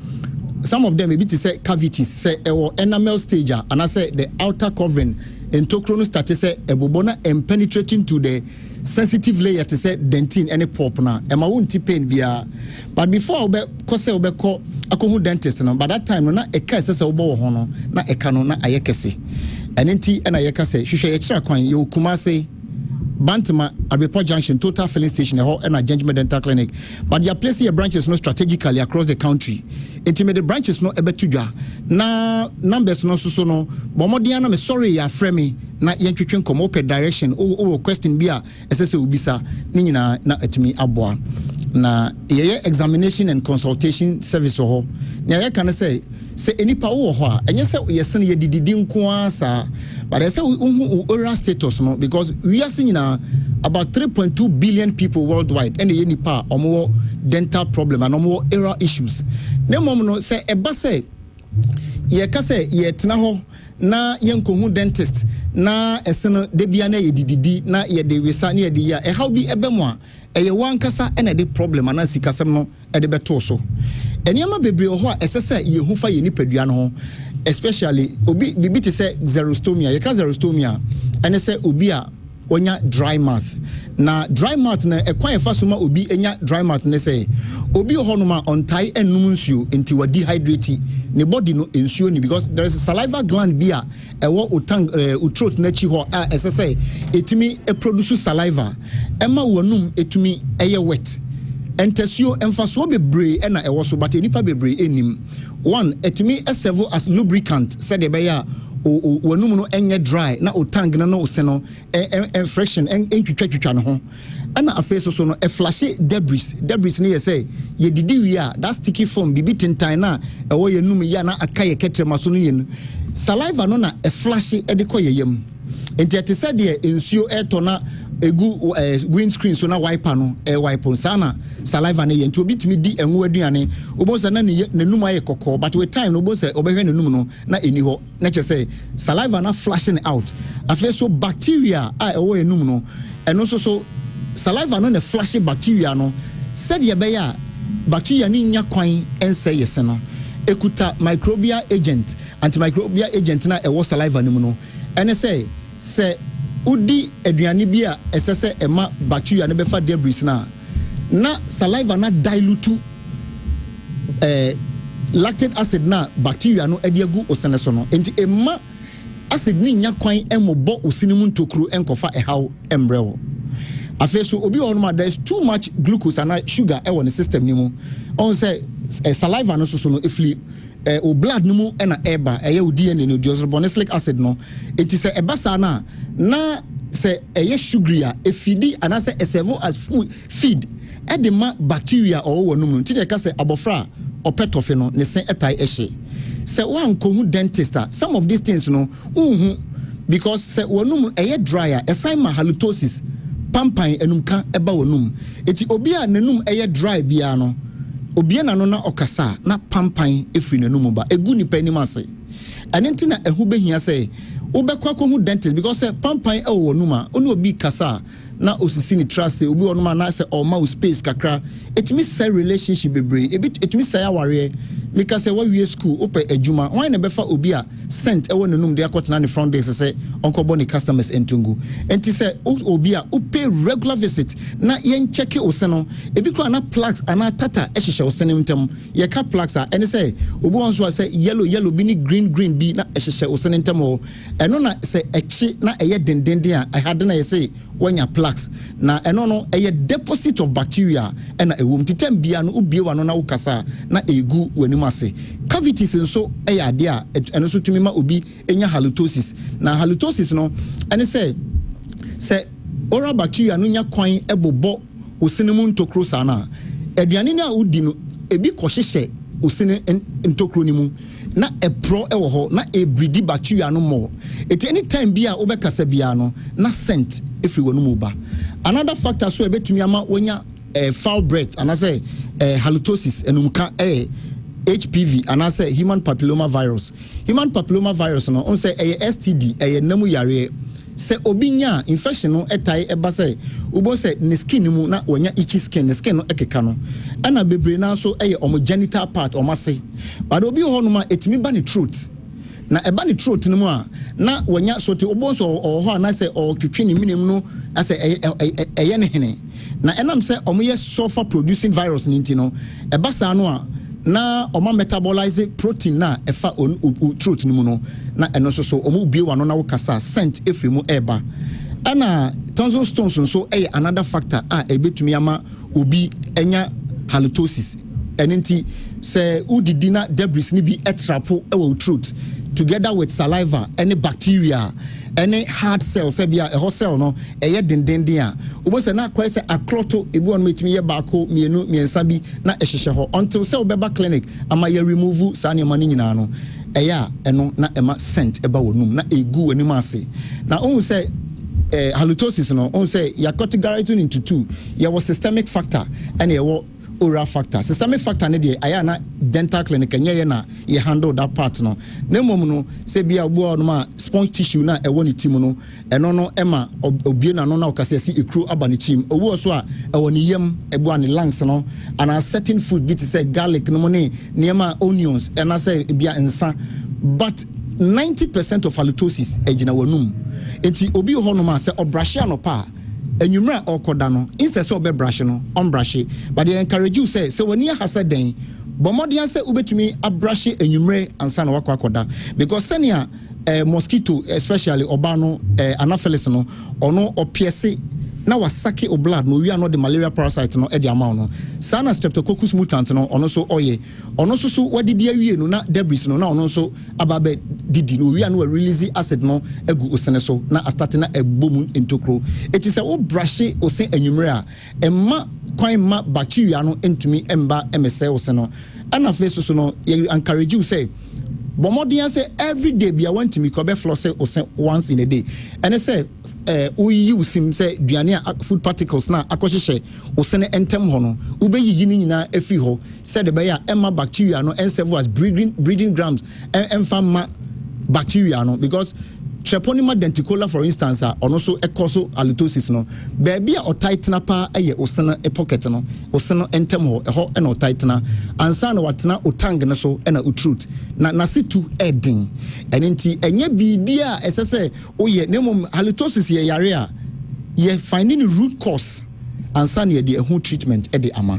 some of them maybe to say cavities say enamel stage and I say the outer covering and tokrono start say ebobona and penetrating to the sensitive layer to say dentin any pop na ema won't pain bia but before obe kose obe ko akohu dentist no by that time no na eka sese obo ho no na eka no na ayekese enenti na ayekase hwehwe ye kira kwan ye Kumase Bantama Abepo Junction Total Filling Station and Advertisement Dental Clinic, but they are placing your branches no strategically across the country. Intimate branches no ebetujwa na numbers no so no bomodiana me sorry ya frame na yentwetwen come open direction o question bia esese ubisa ni nyina na atimi aboa na ye examination and consultation service ho na ye kan say enipa wo ho a enye say yesene ye dididi nko asa but I say oral status no because we are seeing about 3.2 billion people worldwide and ye nipa omo dental problem and omo oral issues na mom no say eba say ye ka say ye tena ho na yenkohu dentist na eseno de bia na ye dididi na ye de wesa na ye de ya e how bi ebemu a eye wankasa ena de problem ana sikasem no e de beto so eniyama bebre ho a esese ye hu fa ye nipadua no ho especially obi bibi te say xerostomia ye ka xerostomia ene say obi a onya dry mouth na dry mouth na ekwan fa so ma obi enya dry mouth ne say obi ho no ma ontai enum nsuo enti wa dehydrate ne body no nsuo ni because there is a saliva gland bia ewo utang throat na chi ho a esese etimi produce saliva ema wonum etumi eye wet entesio emfaso bebre na ewo so but enipa bebre enim one etimi serve as lubricant said the beya wanum no enye dry na utang na no se no freshen entwitwa no ho ana afeso so no flash debris ne ye say ye didi wi a that sticky foam bibi tintan na ewo ye num ya na akaye ketrema so no ye saliva no na flash e de koyeyem enti ate said de ensuo eto na egu windscreen so na wiper no wipe sana saliva ne ye nti obi timi di enwo aduane obosa na ne num aye kokko but with time no obosa obehwe ne num no na eni ho na che say saliva na flashing out afeso bacteria a ewo enum no eno so saliva no ne flashy bacteria no said ye be ya bacteria ni nya kwan ense yese no ekuta microbial agent antimicrobial agent na ewo saliva no mu no ene say udi aduane bi a esese ema bacteria ne befa debris na saliva na dilute lactic acid na bacteria no ediagu osene so no enti ema acid ni nya kwan emobo osinimu ntokru enkofa ehaw emrewo afeso obi onuma there is too much glucose and sugar e won the system ni mu on say saliva no so no efli o blood no mu na eba eye DNA no deoxyribonucleic acid no it is ebasa na say eye sugary a efidi and say serve as food feed e de ma bacteria or wonum no ti de ka say abofra opetofe no ne sen etai ehye say wan ko hu dentist some of these things no unhu because say wonum eye dryer aside ma halitosis pampan enumka eba wonum eti obi a nanum eye dry bia no obi na no na okasa na pampan efri nanum ba egu nipa anim ase anenti na ehu behia say obekwa ko hu dentist because say pampan e wonum a oni obi kasa na osisi ni trust obi wonum na say o ma space kakra etimi say relationship bebre etimi say aware meka say wa wie school ope adwuma wan na befa obi a sent e wonum de akotena ne front desk say onko boni customers entungu enti say obi a pay regular visit na yen check ose no ebi kra na plugs ana tata e hihye ose ne ntem ye ka plugs a ene say obi won so say yellow bi ni green bi na e hihye ose ne ntem o eno na say echi na eye dendenden a hade na ye say wanya plugs na eno no eye deposit of bacteria na ewom titem bia no ubie wa no na ukasa na egu wani ase cavities nso eya ade a eno so tumi ma obi enya halitosis na halitosis no ene say oral bacteria no nya kwan ebobo osinemu ntokro sana aduane na udi no ebi kohihye osine ntokro ni mu na epro ewo ho na ebridi bacteria no mo eti anytime bia obekasa bia no na scent efri wonu mu ba another factor so ebetumi ama wonya foul breath and I say halitosis enumka HPV and I say human papilloma virus no on say STD namu yare say obinya infection no etai eba say ubo say ne skin mu na wanya itchy skin ne skin no ekeka no ana bebre na so omo genital part o mase but obi ho no ma etimi ba ne throat na eba ne throat no mu a na wanya so te obo so ho ana se o twetwe ne minim no ase eye ne hene na enam se omoye sulfur producing virus ni nti no eba sa no a na oma metabolize protein na efa on throat no mu no na eno so omo bie wa no na wo kasa scent efremu eba ana tonsil stones so another factor ebetumi ama obi enya halitosis enenti say udidi na debris ni bi etrapo ewo throat together with saliva any bacteria any hard cells bia a cell no dendenden a obo se na kwai se akroto ebi on metimi ye baako mienu miensa bi na ehhehye ho until say obeba clinic ama ye remove sa ne mani nyina no eno na ema scent eba wonum na egu anim ase na on say halitosis no on say you are categorized into two. You have systemic factor and you have oral factor. Systemic factor ne dey aya na dental clinic enye na you handle that part no. Na mom no say bia obo no ma sponge tissue na ewo ne tim no eno no ema obie na no na okase si ekru aba ne chim. Owo so a ewo ne yam ebo ne lungs no and a certain food bit say garlic no ne niema onions and I say bia nsa but 90% of halitosis ejina wanum enti obi ho no ma se obrashe anopa enwumra okoda no instead se obebrush no on brush but they encourage you say wani hasa den bomodian se ubetumi abrashe enwumre ansa na wakoda because senia mosquito especially obano anopheles no ono opiese na wasake o blood no we are not the malaria parasite no e the amount no sana streptococcus mutant no ono so oye ono so wadidi awie no na debris no na ono so ababe didi no we are no release acid no egu osene so na start na ebom intokro it is a o brush o se anwumre a emma kwan ma bacteria no entumi emba emese oseno ana face so no you encourage you say bomodian say every day bia want me ko be floss once in a day and say we use him say duane food particles na akohyehe osene entem ho no ube yiyi ni nyina efi ho said be ya emma bacteria no enserve as breeding grounds emfama bacteria no because Treponema denticola for instance ono so ekoso halitosis no baby a otightena pa eye osena pocket no osena entem ho eho na otightena ansa na watena otang ne so na utrut na situ edin enenti enye bibia esese oye nemom halitosis ye yare a ye finding the root cause ansa na ye de ehu treatment e de ama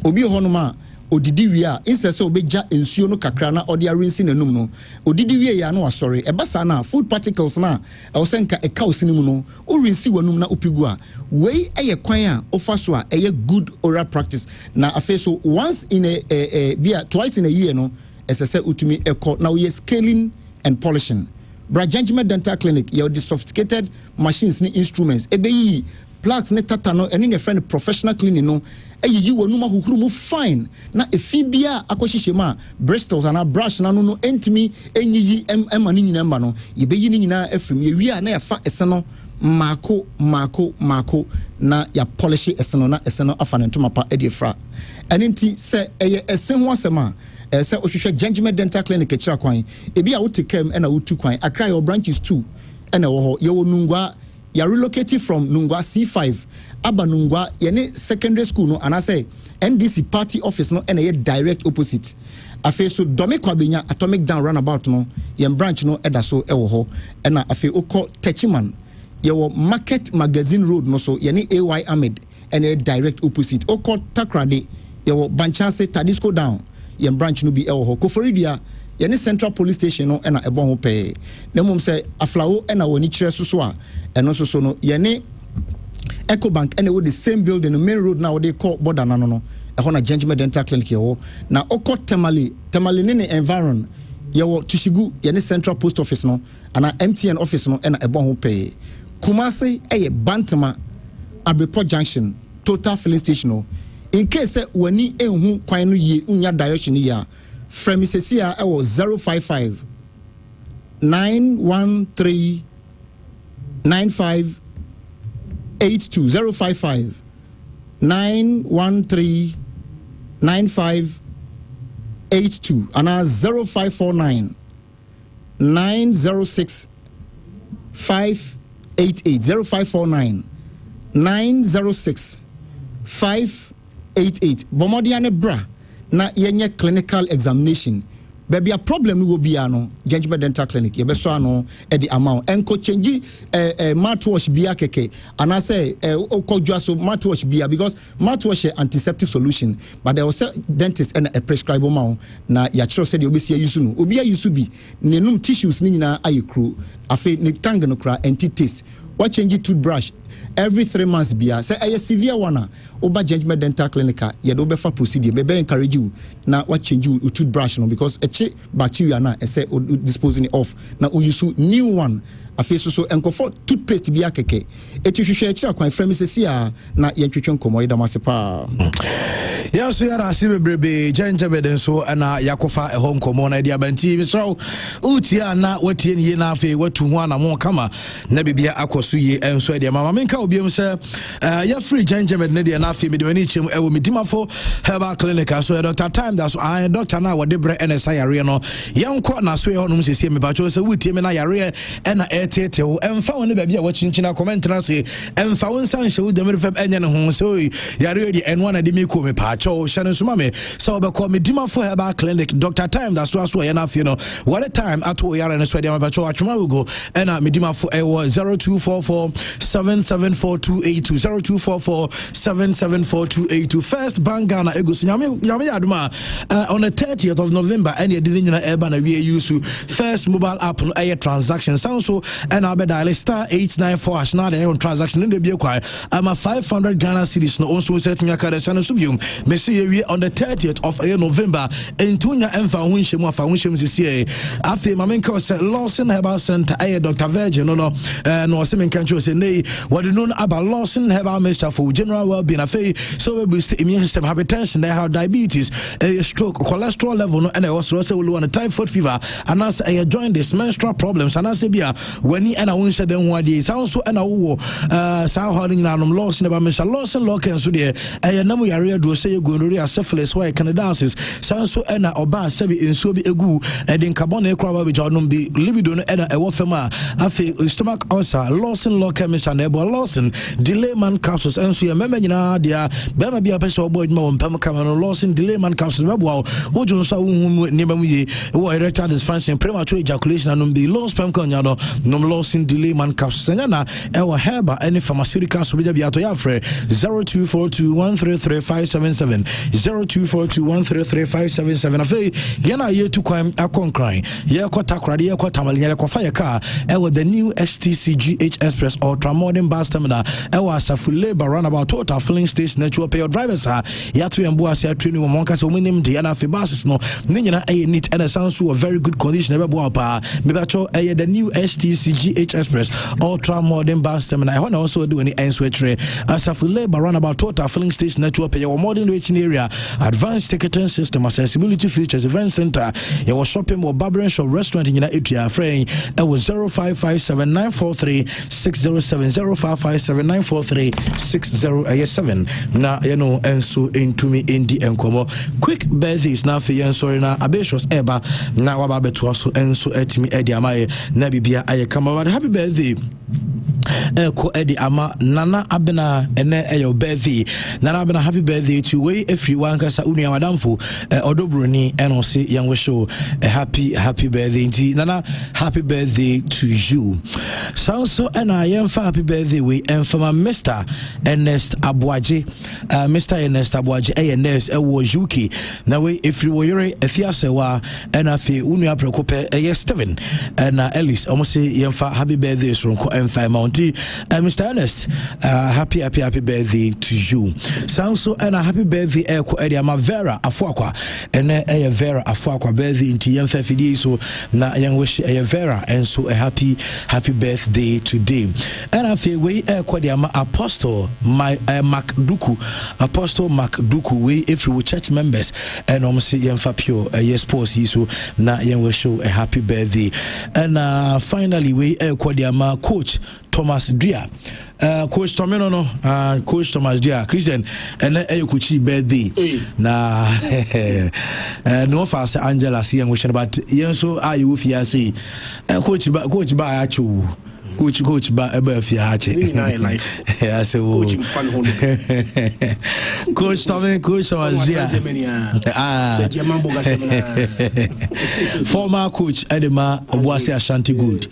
obi ho no ma odidi wi a instead so obeja ensuo no kakra na odi arinsi nanum no odidi wi ya na wasori ebasa na food particles na osenka eka osinimu no orinsi wanum na opigu a wei eye kwan a ofa so a eye good oral practice na afa so once in a bia twice in a year no esese utumi eko na we scaling and polishing Brajangement Dental Clinic you the sophisticated machines ni instruments ebeyi plaques ne tata no ene ne friend professional cleaning no eyi wonu ma huhuru mu fine na efi bia akohihye ma bristles na brush na no entimi enyiyi emani nyina mba no yebeyi ni nyina afrim ye wi a na yafa eseno mako na ya polish eseno na eseno afa ne ntoma pa edifra enenti se eye esen ho asema se ohwehwe Brajangement Dental Clinic ekira kwan ebi a wote kem na wotu kwan akra your branches 2 ena wo ho ye wonungwa you are relocated from Nungwa C5 aba Nungwa yene secondary school no and I say NDC party office no and a direct opposite afi so dome kwabenya atomic down roundabout no yen branch no eda so ewo ho na afi oko Techiman yewo market magazine road no so yene AY Ahmed and a direct opposite oko Takrade yewo Banchance Tadisco down yen branch no bi ewo ho Koforidia yene central police station no ena ebon ho pe na mum say aflawo ena woni kire so a eno so no yene Ecobank ena wo the same building the main road now they call border na no eho na Brajangement Dental Clinic yewo na oko temali ne environ yewo Tushigu yene central post office no ana MTN office no ena ebon ho pe Kumasi eye Bantama Abepo Junction total filling station no in case wani enhu kwan no ye unya direction ya Fremisesia ewo 055 913 9582 055 913 9582 and 0549 906 588 0549 906 588 bomodiane bra na yenye clinical examination baby a problem will be ano Judgment Dental Clinic yebeso ano e the amount enko change mouthwash bia keke and I say okodwa so mouthwash bia because mouthwash antiseptic solution but there was a dentist and a prescribe amount na ya chiro said obi use no obi use bi nenum tissues ni nyina ayekru afi ne tang no kra anti taste what change toothbrush every 3 months bia say a severe one oba Judgment Dental Clinic ye do befa procedure be encourage you na what change you toothbrush no because a bacteria na say disposing it off na we use new one afi so enkofo toothpaste bia keke etihwehwe akira kwan frame sesia na yentwetwe nkomo idamase pa ya so yara sibebrebe Judgment den so na yakofa e home nkomo na dia banti misraw utia na watie ni na afi watu ho na mo kama na bibia akoso yi enso dia mama menka obiem se ya free Judgment ne dia na afi medimani chem ewo medimafo herbal clinic so Dr. Time that's I doctor na wode bre NSI yare no yanko na so ye honum sesie me bacho se wutie me na yare na tete wo emfa woni ba bia wachinchina comment na se emfa won san hye wo demir fam enye ne ho so yare di enwa na de me ko me paacho hye so ma me so be ko me dimafo herbal clinic Dr. Time that's so ye na afi no what a time ato yare ne so de ma bacho atwuma go na me dimafo e wo 0244 774282 0244 774282 first bangana egosu nyame yaduma on the 30th of November and ye didn't eba na we use first mobile app no air transaction sound so and I bet dial star 894 hash na on transaction in the be kwa ama 500 Ghana cedis no also set me akada channel subium me see we on the 30th of November entunya emfa hunshemu afa hunshemu sisi afi mamenka say Lawson Herbal Center aye Dr. Virgin no se menka ncho say nei what you know about Lawson Herbal Mixture for general well-being afi so we boost immune system hypertension they have diabetes stroke cholesterol level no and also say we want typhoid fever and as join this menstrual problems and as bia when and I won't say them one day sound so and I wo sa holding na Lawson Herbal Mixture Lawson Locken so there namu yare do say gonorrhea syphilis why candidiasis sound so and oba sabi inso bi egu edin carbon e kwa ba jodum bi libido no and e wo fema afi stomach ulcer Lawson Locken Mixture na ebo Lawson delay man capsules and so ye mema nyina dia be ma bia pese obo adwuma wo mpam kama no Lawson delay man capsules be bo wo jo so wo ni ba mu ye wo erectile dysfunction premature ejaculation and be low sperm count no Lawson delay man capsules nya na e wo herba any pharmaceutical so be bia to ya frɛ 0242133577 0242133577 afi ye na ye tu kwan akonkran ye kwata krade ye kwata malnya ko fa ye car e wo the new STCGH Express Ultra Modern Bus Terminal e wo Asafule roundabout total filling station natural pay your drivers ya to embo asia training mo monka so minim de na fi buses no ne nyina e neat and sound so a very good condition e be bo pa me ba cho e the new STCGH Express Ultra Modern Bus Terminal I want also do any answer Asafule roundabout total filling station natural pay your modern waiting area advanced ticketing system accessibility features event center your shopping or barbering shop restaurant nyina etua frame e was 0557943607 0557943607 na you know enso entumi endi enkomo quick birthdays na fe yen sorry na abeshos eba na waba beto so enso etimi edi amaye na bibia aye kama happy birthday ko edi ama nana abena ene eyo birthday nana abena happy birthday to we everyone kasa unu madamfo odobroni eno se yen show a happy birthday nti nana happy birthday to you so ena yen fa happy birthday we enfama Mr. Ernest Abuaje Mr. Ernest Abuaje nurse ewo UK na we every woyere efiase wa ena fe unu aprekope Steven na Ellis almost say yen fa happy birthday so ko enfa Mounty Mr. Ernest happy birthday to you sound so and a happy birthday eko edi ama Vera Afuakwa ene Vera Afuakwa birthday nti yen fa fidie so na yen wish Vera and so a happy birthday today and I feel we eko di ama Apostle Macduku we if we church members and almost yen fa pure yes post so na yen wish a happy birthday and finally we eko di ama coach Thomas Dia coach Tomino no coach Thomas Dia Christian and kuchi birthday na no fast Angela see and wishing about yen so are you fiancé coach ba achu coach ba ebe fi ache I say coach Tommy Azia former coach Edema Obuasi Ashanti Good.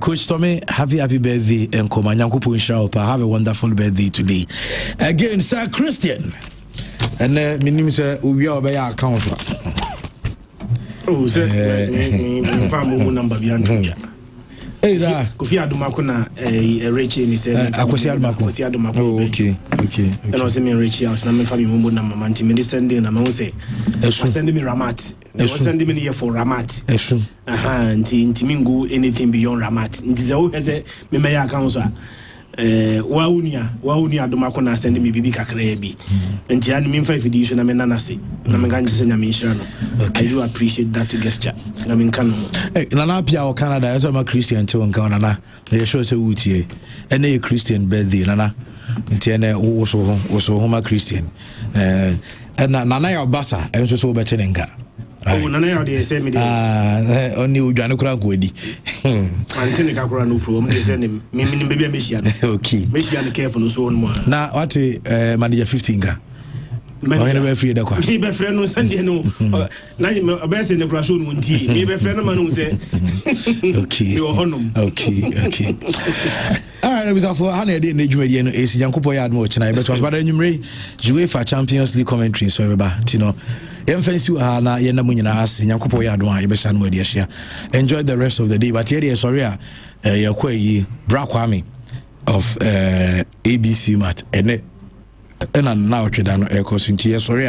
Coach Tommy, happy birthday and come Nyankopo Inshallah. Have a wonderful birthday today. Again, Sir Christian. And my name is we are by account. Oh, sir, me number beyond. Hey, Kofi Adumako na Richie ni said Kofi Adumako. Oh, okay. And also me Richie house na me family mumbo na mama nti me send na ma say send me Ramat. They send me here for Ramat. Aha, nti me go anything beyond Ramat. Nti say o say me ya account so wa unia Adumako na send me bibi kakra bi. Nti an me 5 edition na me nana say na me ganji say na me share no. I do appreciate that gesture. Na me kan Nana Pia or Canada, as I'm a Christian too, and Canada, they show us a woody, and a Christian birthday, Nana, and also home Christian. And Nana Bassa, and so better than Ga. Oh, Nana, they say me, only Ujanukra Gwedi. Antenica Kuranu from they send him, meaning baby Mission. Okay, Mission careful, so on more. Now, what a manager 15 Ga. Maybe friend no Sunday no. Na you best in the crash on one tea. Maybe friend man who say okay. You honum. Okay. All right, we have for 100 day Nigeria no AC Yankopo yard mo china but was bad enyumre UEFA Champions League commentary so everybody tino. Yem fancy ha na ye na mu nyina ase Yankopo yard one ye be san we dey share. Enjoy the rest of the day but here dey sorry ye kwayi Bra Kwame of ABC Mat ene and now trade no air course into sorry